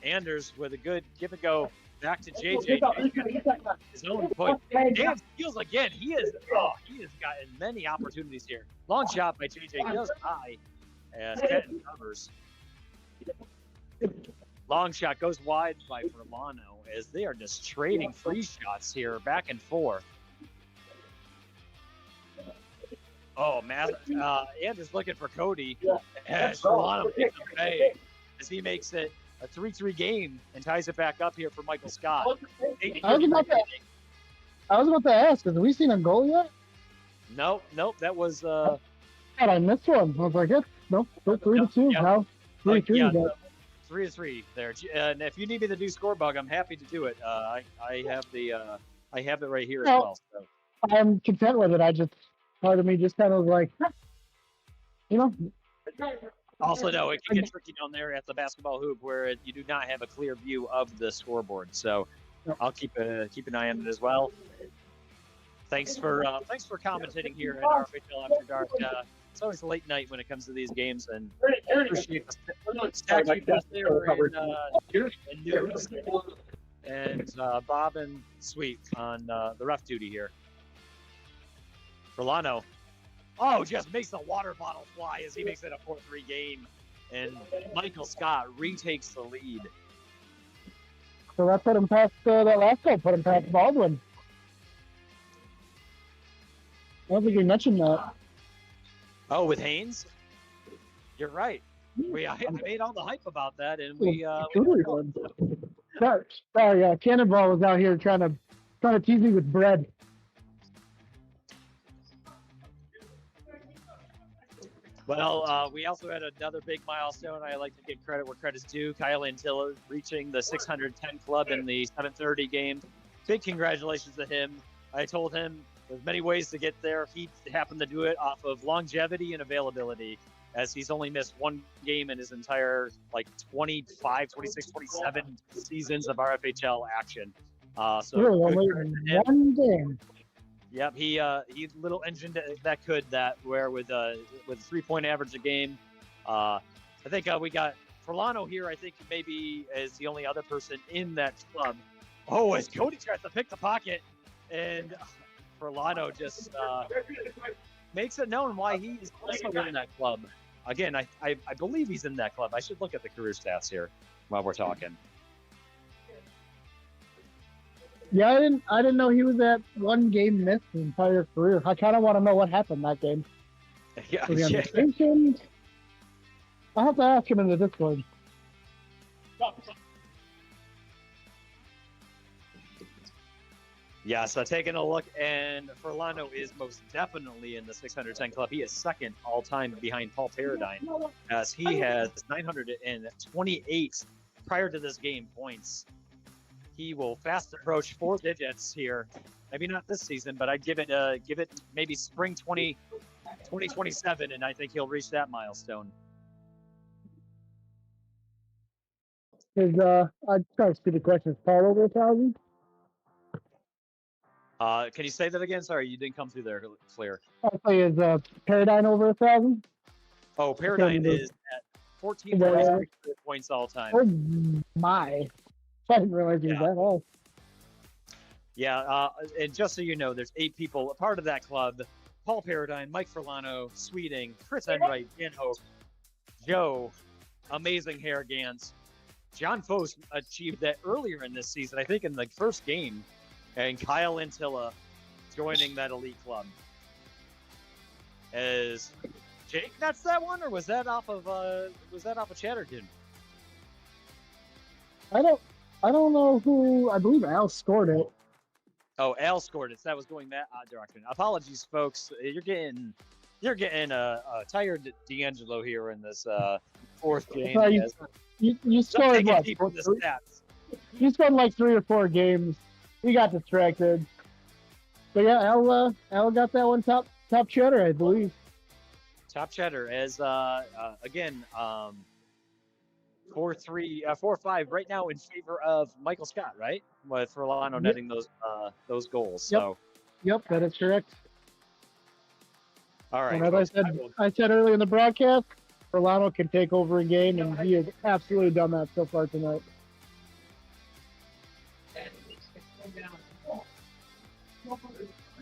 Anders with a good give and go back to JJ. His own point. Dan steals again. He has gotten many opportunities here. Long shot by JJ. Goes high as Kenton covers. Long shot goes wide by Furlano as they are just trading free shots here back and forth. Oh, Anders looking for Cody. As Furlano picks up away as he makes it a 3-3 game and ties it back up here for Michael Scott. I was about to ask, have we seen a goal yet? Nope. That was God, I missed one. I was like, nope, 3-2 now. 3-3. 3-3 there. And if you need me to do scorebug, I'm happy to do it. I have it right here as well. So. I'm content with it. I just, part of me just kind of like, Also, no, it can get tricky down there at the basketball hoop where you do not have a clear view of the scoreboard. So I'll keep an eye on it as well. Thanks for commentating here at RFHL After Dark. It's always a late night when it comes to these games, and appreciate the stack you got there and news and Bob and Sweet on the rough duty here. Furlano, just makes the water bottle fly as he makes it a 4-3 game, and Michael Scott retakes the lead. So that put him past that last goal, put him past Baldwin. I don't think you mentioned that. Oh, with Haynes? You're right. I made all the hype about that, and we sorry, Cannonball was out here trying to tease me with bread. Well, we also had another big milestone. I like to give credit where credit's due. Kyle Antilla reaching the 610 club in the 7:30 game. Big congratulations to him. I told him there's many ways to get there. He happened to do it off of longevity and availability. as he's only missed one game in his entire 25, 26, 27 seasons of RFHL action. So Really, good only credit to him. one game. Yep, he little engine that could that where with a 3-point average a game. I think we got Forlano here. I think maybe is the only other person in that club. Oh, as Cody tries to pick the pocket, and Forlano just makes it known why he's also in that club. Again, I believe he's in that club. I should look at the career stats here while we're talking. Yeah, I didn't know he was at one game missed his entire career. I kind of want to know what happened that game. Yeah, Was he on vacation? I'll have to ask him in the Discord. Yeah, so taking a look, and Forlano is most definitely in the 610 club. He is second all-time behind Paul Paradine, as he has 928 prior to this game points. He will fast approach 4 digits here. Maybe not this season, but I'd give it maybe spring 2027, and I think he'll reach that milestone. Is I try to see the question. Is Paul over 1,000? Can you say that again? Sorry, you didn't come through there clear. I'll say is Paradine over 1,000? Oh, Paradine is at 14 points all time. Oh my! I didn't realize he was that high. Yeah, and just so you know, there's 8 people a part of that club. Paul Paradine, Mike Forlano, Sweeting, Chris Enright, Dan Hope, Joe, Amazing Hair Gans. John Foss achieved that earlier in this season, I think in the first game, and Kyle Antilla joining that elite club. Is Jake that's that one, or was that off of Chatterton? I don't know who. I believe Al scored it. Oh, Al scored it. So that was going that direction. Apologies, folks. You're getting a tired D'Angelo here in this fourth game. So you scored what? You scored like 3 or 4 games. We got distracted. But yeah, Al got that one top cheddar, I believe. Top cheddar as again 4-5 right now in favor of Michael Scott, right? With Forlano netting those goals. Yep. So Yep, that is correct. all right. And as I said earlier in the broadcast, Forlano can take over a game, and he has absolutely done that so far tonight.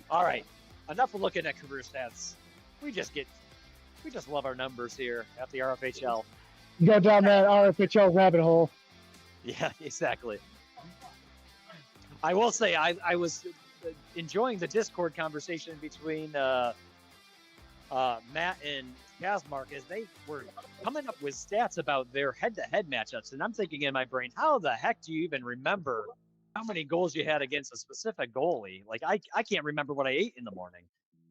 All right. Enough of looking at career stats. We just love our numbers here at the RFHL. Go down that RFHL rabbit hole. Yeah, exactly. I will say I was enjoying the Discord conversation between Matt and Kazmark as they were coming up with stats about their head-to-head matchups, and I'm thinking in my brain, how the heck do you even remember how many goals you had against a specific goalie? Like I can't remember what I ate in the morning.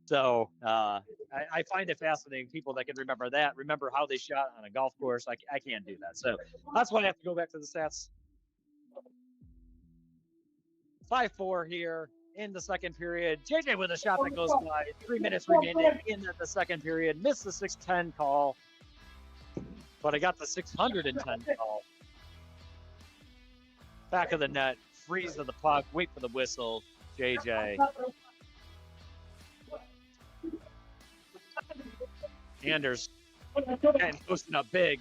So I find it fascinating. People that can remember how they shot on a golf course. I can't do that. So that's why I have to go back to the stats. 5-4 here in the second period. JJ with a shot that goes by. 3 minutes remaining in the second period. Missed the 610 call, but I got the 610 call. Back of the net. Freeze of the puck. Wait for the whistle. JJ. Anders and posting up big.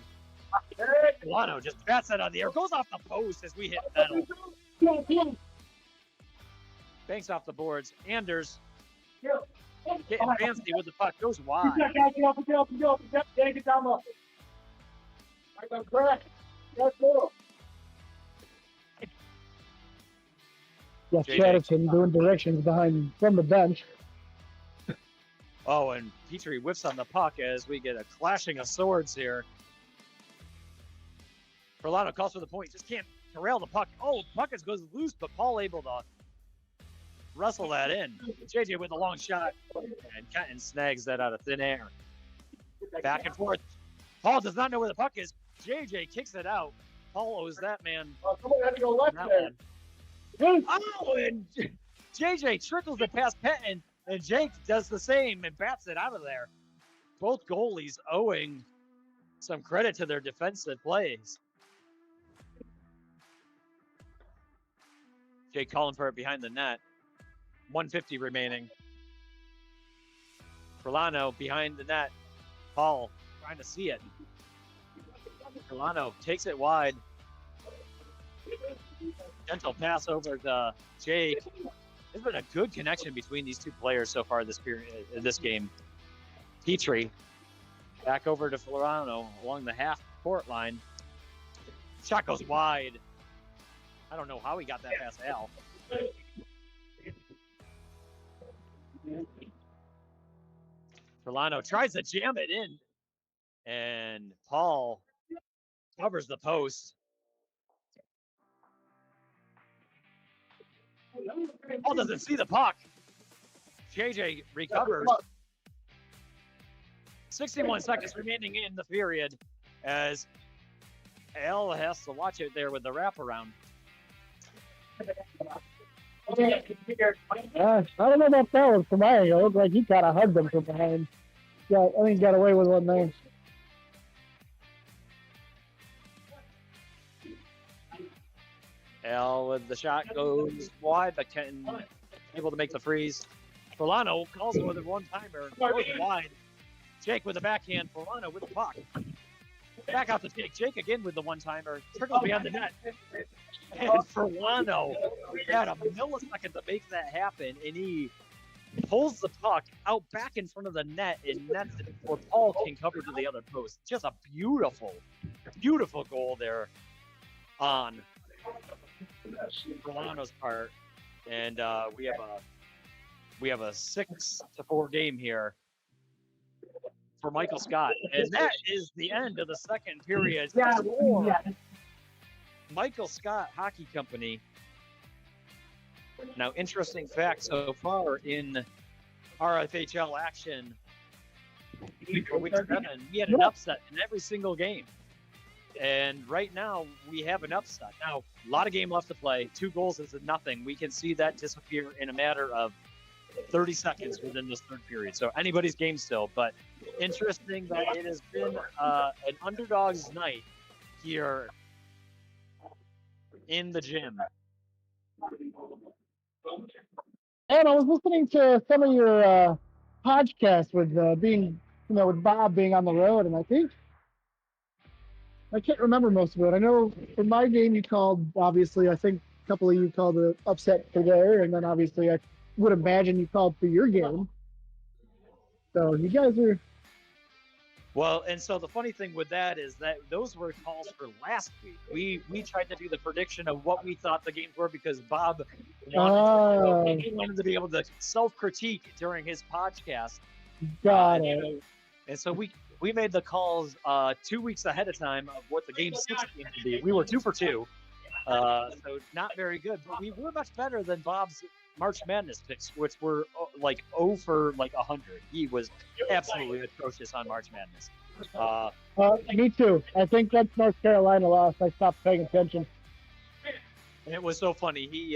Milano just bats that on the air. Goes off the post as we hit metal. Banks off the boards. Anders getting fancy with the puck. Goes wide. Yeah, Chatterton doing directions from the bench. Oh, and Petrie whiffs on the puck as we get a clashing of swords here. Forlano calls for the point. Just can't derail the puck. Oh, puck goes loose, but Paul able to wrestle that in. JJ with a long shot, and Kenton snags that out of thin air. Back and forth. Paul does not know where the puck is. JJ kicks it out. Paul owes that man. Someone had to go left there. Oh, and JJ trickles it past Petton, and Jake does the same and bats it out of there. both goalies owing some credit to their defensive plays. Jake calling for it behind the net. 150 remaining. Furlano behind the net. Paul trying to see it. Furlano takes it wide. Gentle pass over to Jake. There's been a good connection between these two players so far this game. Petrie back over to Furlano along the half-court line. Shot goes wide. I don't know how he got that past Al. Furlano tries to jam it in, and Paul covers the post. Paul doesn't see the puck. JJ recovers. 61 seconds remaining in the period as Al has to watch it there with the wraparound. I don't know about that one from my angle. It looked like he kind of hugged him from behind. Yeah, I think he got away with one there. Al with the shot goes wide, but Kenton able to make the freeze. Furlano calls it with a one-timer, goes wide. Jake with the backhand, Furlano with the puck. Back out to Jake. Jake again with the one-timer, trickles beyond the net. And Furlano had a millisecond to make that happen, and he pulls the puck out back in front of the net and nets it before Paul can cover to the other post. Just a beautiful, beautiful goal there on Furlano's part, and we have a 6-4 game here for Michael Scott, and that is the end of the second period. For Michael Scott Hockey Company. Now, interesting fact so far in RFHL action for week 7, we had an upset in every single game. And right now, we have an upset. Now, a lot of game left to play. 2 goals is nothing. We can see that disappear in a matter of 30 seconds within this third period. So anybody's game still. But interesting that it has been an underdog's night here in the gym. And I was listening to some of your podcasts with with Bob being on the road, and I can't remember most of it. I know for my game you called, obviously, I think a couple of you called an upset for there, and then obviously I would imagine you called for your game. So you guys are... Well, and so the funny thing with that is that those were calls for last week. We tried to do the prediction of what we thought the games were because Bob wanted to be able to self-critique during his podcast. Got it. And so we made the calls 2 weeks ahead of time of what the game 6 game would be. We were 2 for 2, so not very good. But we were much better than Bob's March Madness picks, which were like 0 for like 100. He was absolutely atrocious on March Madness. Me too. I think that's North Carolina lost. I stopped paying attention. And it was so funny. He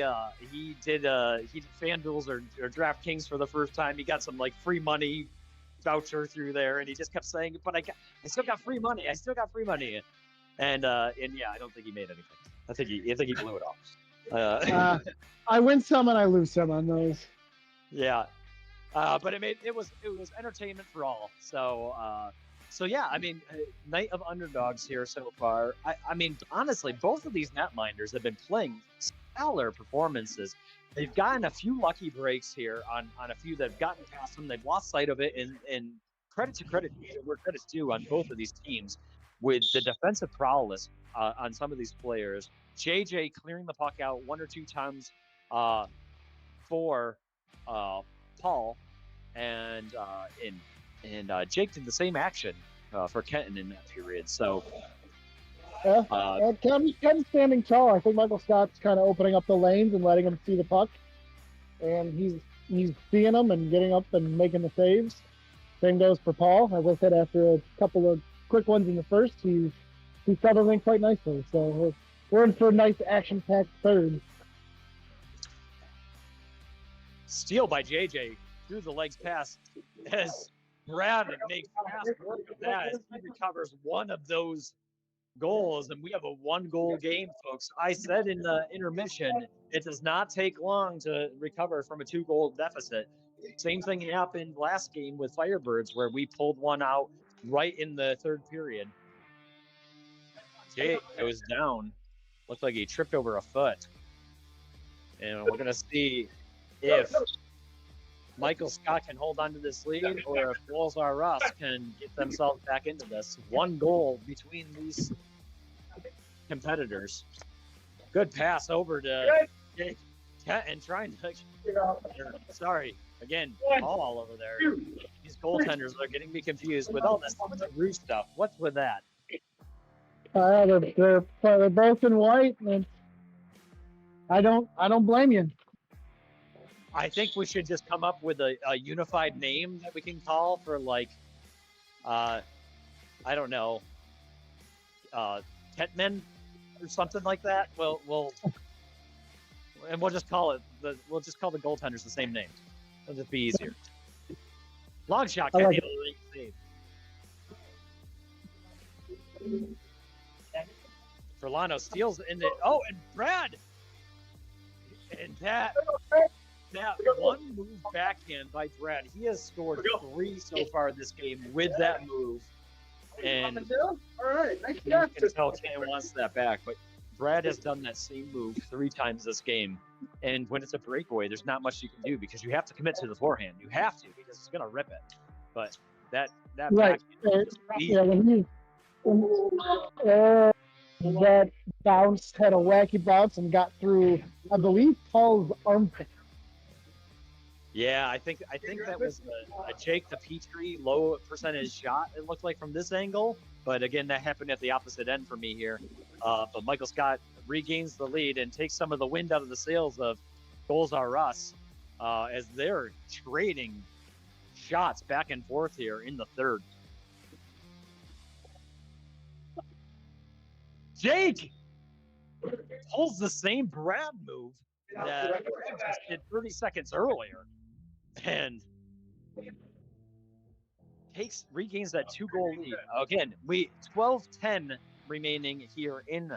did FanDuels or DraftKings for the first time. He got some like free money voucher through there, and he just kept saying, "But I still got free money. I still got free money." And yeah, I don't think he made anything. I think he blew it off. I win some and I lose some on those. Yeah, but it was entertainment for all. So yeah, I mean, night of underdogs here so far. I mean, honestly, both of these netminders have been playing stellar performances. They've gotten a few lucky breaks here on a few that have gotten past them. They've lost sight of it, and credit to credit where credit's due on both of these teams with the defensive prowess on some of these players. JJ clearing the puck out 1 or 2 times for Paul, and Jake did the same action for Kenton in that period. So Ken's standing tall. I think Michael Scott's kind of opening up the lanes and letting him see the puck, and he's seeing them and getting up and making the saves. Same goes for Paul. As I said, after a couple of quick ones in the first, he settled in quite nicely. So we're in for a nice action-packed third. Steal by JJ through the legs pass as Brad makes fast work of that as he recovers one of those goals, and we have a 1-goal game, folks. I said in the intermission, it does not take long to recover from a 2-goal deficit. Same thing happened last game with Firebirds, where we pulled one out right in the third period. Jake goes down. Looked like he tripped over a foot. And we're going to see if Michael Scott can hold on to this lead or if Goals R Us can get themselves back into this. 1 goal between these competitors. Good pass over to Jake and trying to. Sorry, again, all over there. These goaltenders are getting me confused with all this Roo stuff. What's with that? They're both in white, and I don't blame you. I think we should just come up with a unified name that we can call for, like, I don't know, Tetmen or something like that. We'll just call it the goaltenders the same name. It'll just be easier. Long shot can't handle the save. Furlano steals in the and Brad, and that one move backhand by Brad. He has scored 3 so far this game with that move, and you can tell Ken wants that back. But Brad has done that same move 3 times this game, and when it's a breakaway, there's not much you can do because you have to commit to the forehand. You have to because it's gonna rip it. But that right. That bounce had a wacky bounce and got through, I believe, Paul's armpit. Yeah, I think that was a Jake the Petrie low percentage shot, it looked like, from this angle. But again, that happened at the opposite end for me here. But Michael Scott regains the lead and takes some of the wind out of the sails of Goals R Us as they're trading shots back and forth here in the third. Jake pulls the same Brad move that Brad just did 30 seconds earlier and regains that 2-goal lead. Again, 12-10 remaining here in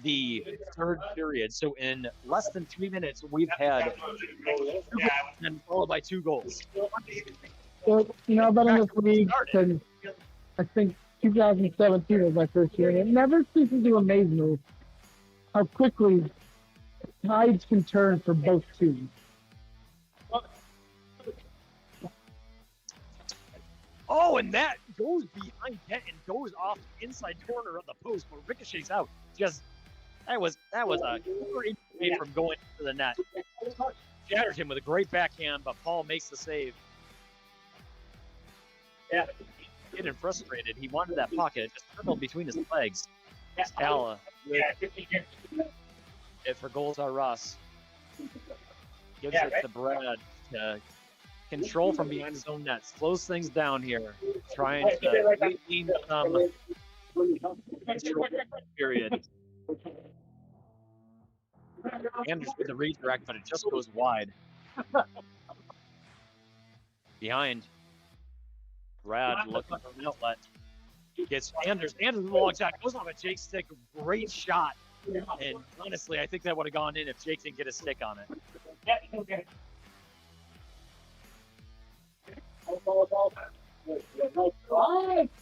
the third period. So in less than 3 minutes, we've had 2 goals and followed by 2 goals. Well, I've been in this league since, I think, 2017 was my first year, and it never ceases to amaze me how quickly tides can turn for both teams. Oh, and that goes behind net and goes off the inside corner of the post, but ricochets out. That was a great play from going to the net. Shattered him with a great backhand, but Paul makes the save. Yeah. Getting frustrated. He wanted that pocket. It just trickled between his legs. Ala it for Goals R Us. Gives it to Brad to control from behind his own net. Slows things down here. Trying to regain some control period. Anders with the redirect, but it just goes wide. Behind. Brad looking for an outlet. Gets Anders. Anders with a long shot. Goes off a Jake stick. Great shot. And honestly, I think that would have gone in if Jake didn't get a stick on it.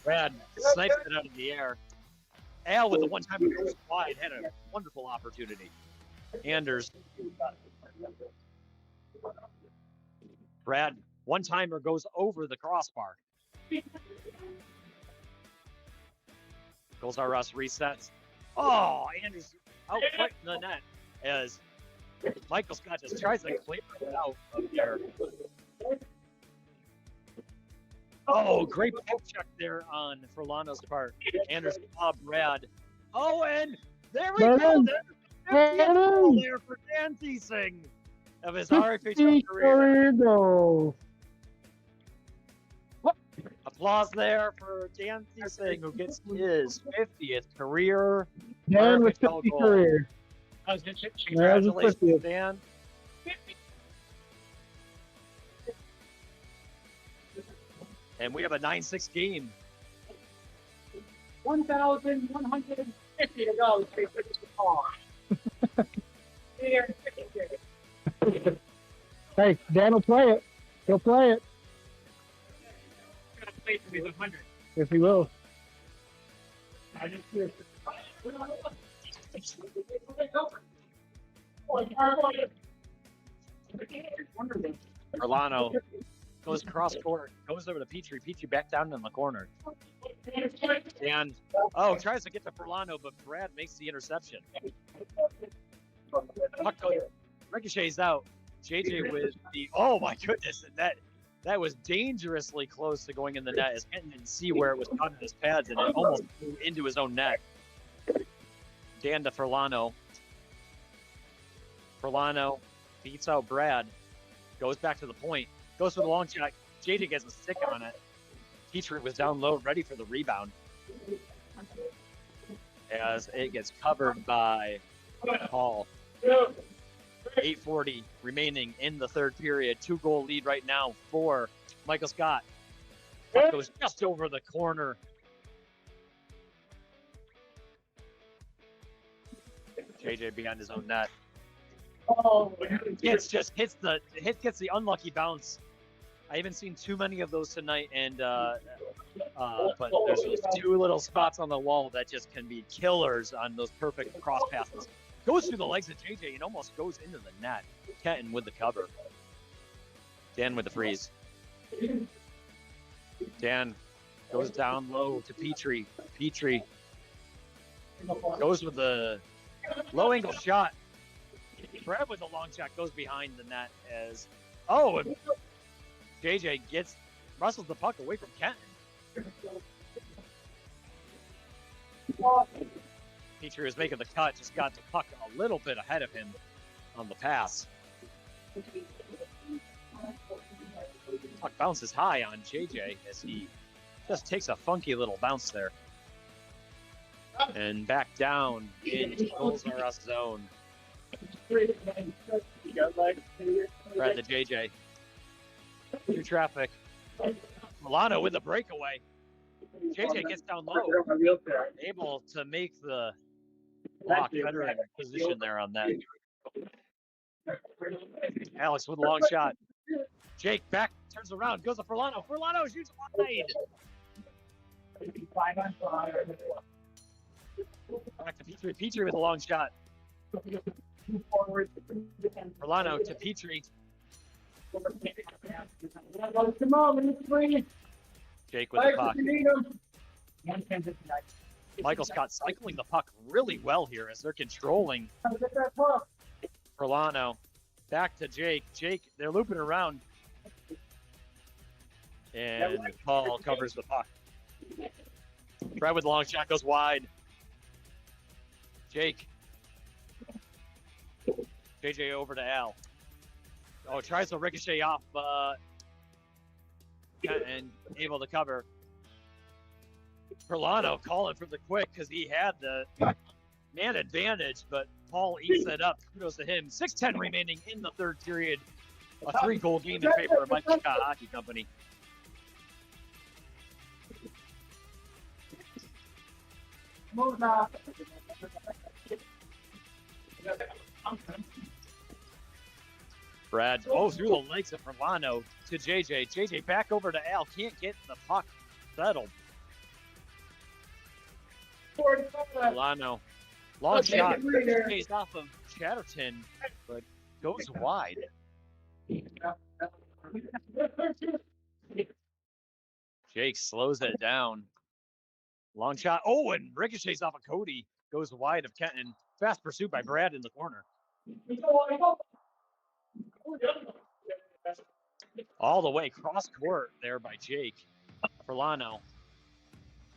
Brad snipes it out of the air. Al with the one-time it goes wide had a wonderful opportunity. Anders. Brad, one-timer goes over the crossbar. Goals R Us resets. Oh, Anders out quick in the net as Michael Scott just tries to clear it out of there. Oh, great poke check there on Furlano's part. Anders Brad. Oh, and there we go. There's the 50th goal there for Dan Thiesing of his RFHL career. Applause there for Dan Thiesing, who gets his 50th career Dan with 50 goal. career. Congratulations, Dan. And we have a 9-6 game. 1,150 to go. Hey, Dan will play it. He'll play it. Yes, he will. Orlano goes cross court, goes over to Petrie. Petrie back down in the corner. And, tries to get to Furlano, but Brad makes the interception. Puck goes, ricochets out. JJ with the, oh my goodness, and that was dangerously close to going in the net as Kenton didn't see where it was caught in his pads, and it almost flew into his own net. Dan to Furlano. Furlano beats out Brad, goes back to the point, goes for the long shot. JJ gets a stick on it. Petrie was down low, ready for the rebound. As it gets covered by Paul. 8:40 remaining in the third period. 2-goal lead right now for Michael Scott. Puck goes just over the corner. JJ behind his own net. Gets the unlucky bounce. I haven't seen too many of those tonight, and but there's just two little spots on the wall that just can be killers on those perfect cross passes. Goes through the legs of JJ and almost goes into the net. Kenton with the cover. Dan with the freeze. Dan goes down low to Petrie. Petrie goes with the low angle shot. Brad with the long shot goes behind the net as and JJ wrestles the puck away from Kenton. Petrie was making the cut, just got the puck a little bit ahead of him on the pass. Puck bounces high on JJ as he just takes a funky little bounce there. And back down in Toles R Us zone. Brad to JJ. Through traffic. Milano with the breakaway. JJ gets down low. Able to make the block better in position there on that. Alex with a long shot. Jake back, turns around, goes to Furlano. Furlano shoots wide. Back to Petrie. Petrie with a long shot. Furlano to Petrie. Jake with the puck. Michael Scott cycling the puck really well here as they're controlling. Furlano back to Jake. Jake, they're looping around. And Paul covers the puck. Brad with the long shot goes wide. Jake. JJ over to Al. Tries to ricochet off and able to cover. Furlano calling for the quick because he had the man advantage, but Paul eats it up. Kudos to him. 6:10 remaining in the third period. A 3-goal game in favor of Michael Scott Hockey Company. Brad, through the legs of Furlano to JJ. JJ back over to Al. Can't get the puck settled. Furlano. Long shot. Stays off of Chatterton, but goes wide. Jake slows it down. Long shot. And ricochets off of Cody. Goes wide of Kenton. Fast pursuit by Brad in the corner. All the way cross court there by Jake. Furlano.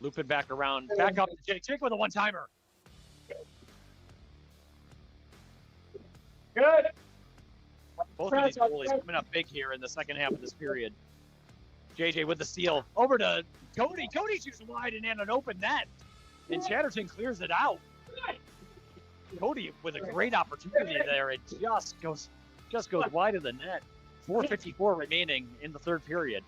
Looping back around. Back up to Jake. Jake with a one-timer. Good. Both of these goalies coming up big here in the second half of this period. JJ with the steal. Over to Cody. Cody shoots wide and in an open net. And Chatterton clears it out. Cody with a great opportunity there. It just goes wide of the net. 4:54 remaining in the third period.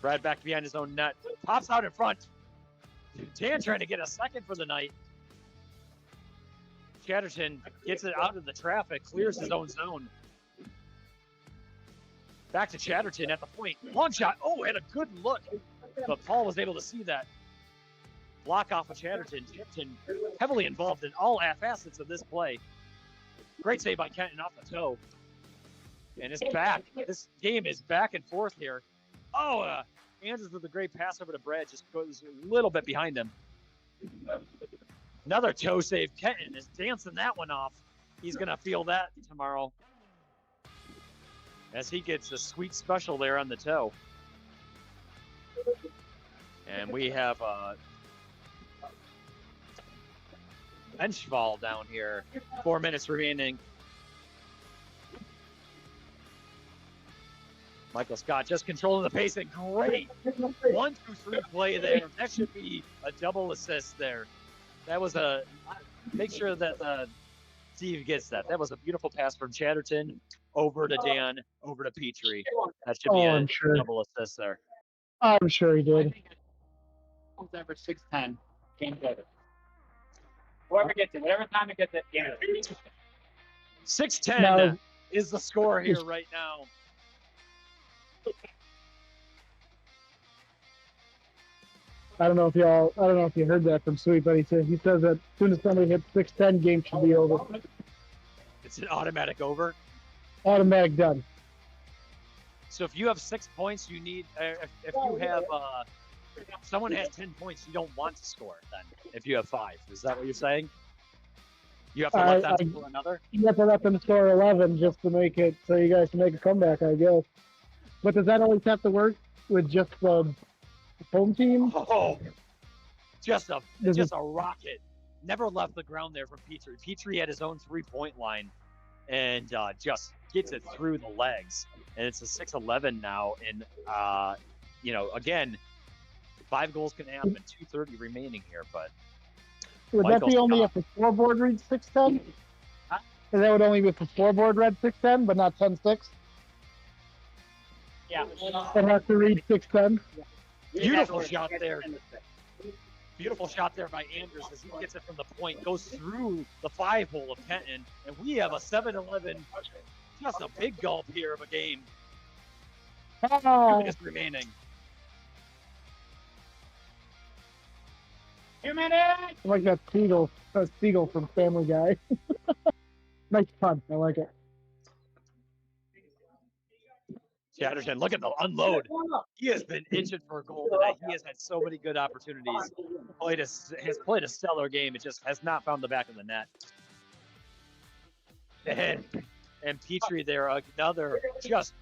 Brad back behind his own net. Pops out in front. Dan trying to get a second for the night. Chatterton gets it out of the traffic, clears his own zone. Back to Chatterton at the point. Long shot. Oh, had a good look. But Paul was able to see that. Block off of Chatterton. Chatterton heavily involved in all facets of this play. Great save by Kenton off the toe. And it's back. This game is back and forth here. Oh, Andrews with a great pass over to Brad. Just goes a little bit behind him. Another toe save. Kenton is dancing that one off. He's going to feel that tomorrow as he gets a sweet special there on the toe. And we have a bench fall down here. 4 minutes remaining. Michael Scott just controlling the pace and great 1-2-3 play there. That should be a double assist there. That was a, make sure that Steve gets that. That was a beautiful pass from Chatterton over to Dan, over to Petrie. That should be a double assist there. I'm sure he did. Ever 6'10", game better. Whoever gets it, whatever time it gets it, game it. 6-10 is the score here right now. I don't know if you heard that from Sweet, but he says that as soon as somebody hits 6-10, game should be over. It's an automatic over. Automatic done. So if you have 6 points, you need. If you have someone has 10 points, you don't want to score then. If you have 5, is that what you're saying? You have to let them score another. You have to let them score 11 just to make it so you guys can make a comeback, I guess. But does that always have to work with just the home team? Oh, just a rocket. Never left the ground there from Petrie. Petrie had his own 3-point line and just gets it through the legs. And it's a 6-11 now. And, again, 5 goals can happen, 2:30 remaining here. But would that be only if the scoreboard reads 6-10? And that would only be if the scoreboard read 6-10, but not 10-6? Yeah. It has to read 6-10. Beautiful shot there. Beautiful shot there by Andrews as he gets it from the point, goes through the 5-hole of Kenton, and we have a 7-11, just a big gulp here of a game. 2 minutes remaining. 2 minutes! I like that seagull from Family Guy. Nice pun. I like it. Chatterton, look at the unload. He has been itching for a goal today. He has had so many good opportunities. Has played a stellar game. It just has not found the back of the net. And Petrie there, another just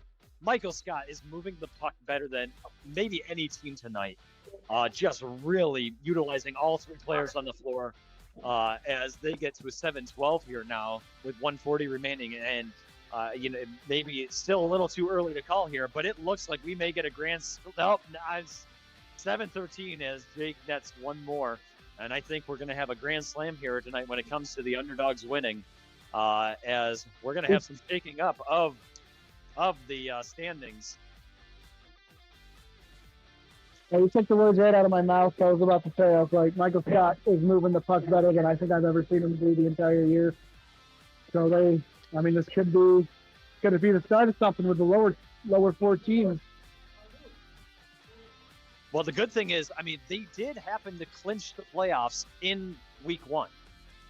Michael Scott is moving the puck better than maybe any team tonight. Just really utilizing all 3 players on the floor as they get to a 7-12 here now with 1:40 remaining. And maybe it's still a little too early to call here, but it looks like we may get a grand. Nope, 7-13 as Jake nets one more, and I think we're going to have a grand slam here tonight when it comes to the underdogs winning, as we're going to have some shaking up of the standings. You took the words right out of my mouth. I was about to say, I was like, Michael Scott is moving the puck better than I think I've ever seen him do the entire year. So this could be going to be the start of something with the lower 4 teams. Well, the good thing is, they did happen to clinch the playoffs in week 1.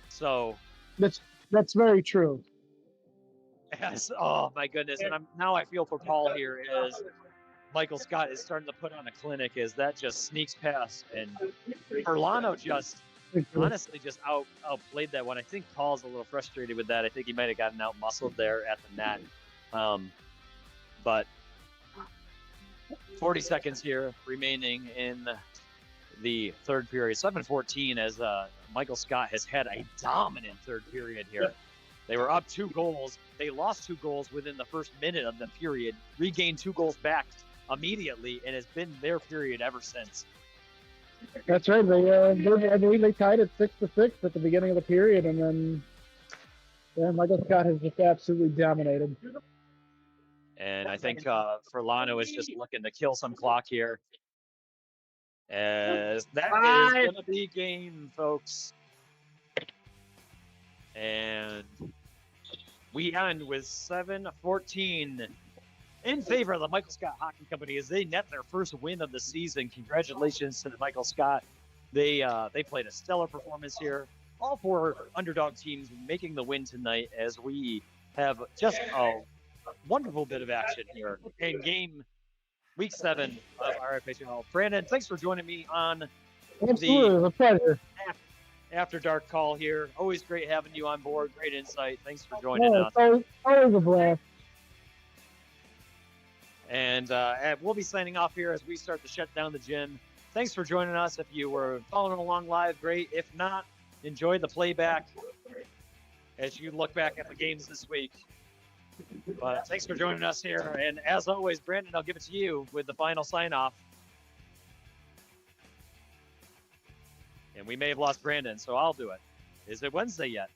So that's very true. Yes. Oh my goodness. And now I feel for Paul here as Michael Scott is starting to put on a clinic as that just sneaks past, and Perlano honestly just outplayed that one. I think Paul's a little frustrated with that. I think he might have gotten out muscled there at the net. But 40 seconds here remaining in the third period. 7-14 as Michael Scott has had a dominant third period here. They were up 2 goals. They lost 2 goals within the first minute of the period, regained 2 goals back immediately, and has been their period ever since. That's right. I believe they tied it 6-6 at the beginning of the period, and then Michael Scott has just absolutely dominated. And I think Furlano is just looking to kill some clock here. As that is going to be game, folks. And we end with 7-14 in favor of the Michael Scott Hockey Company as they net their first win of the season. Congratulations to the Michael Scott. They played a stellar performance here. All four underdog teams making the win tonight as we have just a wonderful bit of action here in game week 7 of RFHL. Brandon, thanks for joining me on Absolutely, it was a pleasure. After Dark call here. Always great having you on board. Great insight. Thanks for joining us. Always a blast. And we'll be signing off here as we start to shut down the gym. Thanks for joining us. If you were following along live, great. If not, enjoy the playback as you look back at the games this week. But thanks for joining us here. And as always, Brandon, I'll give it to you with the final sign-off. And we may have lost Brandon, so I'll do it. Is it Wednesday yet?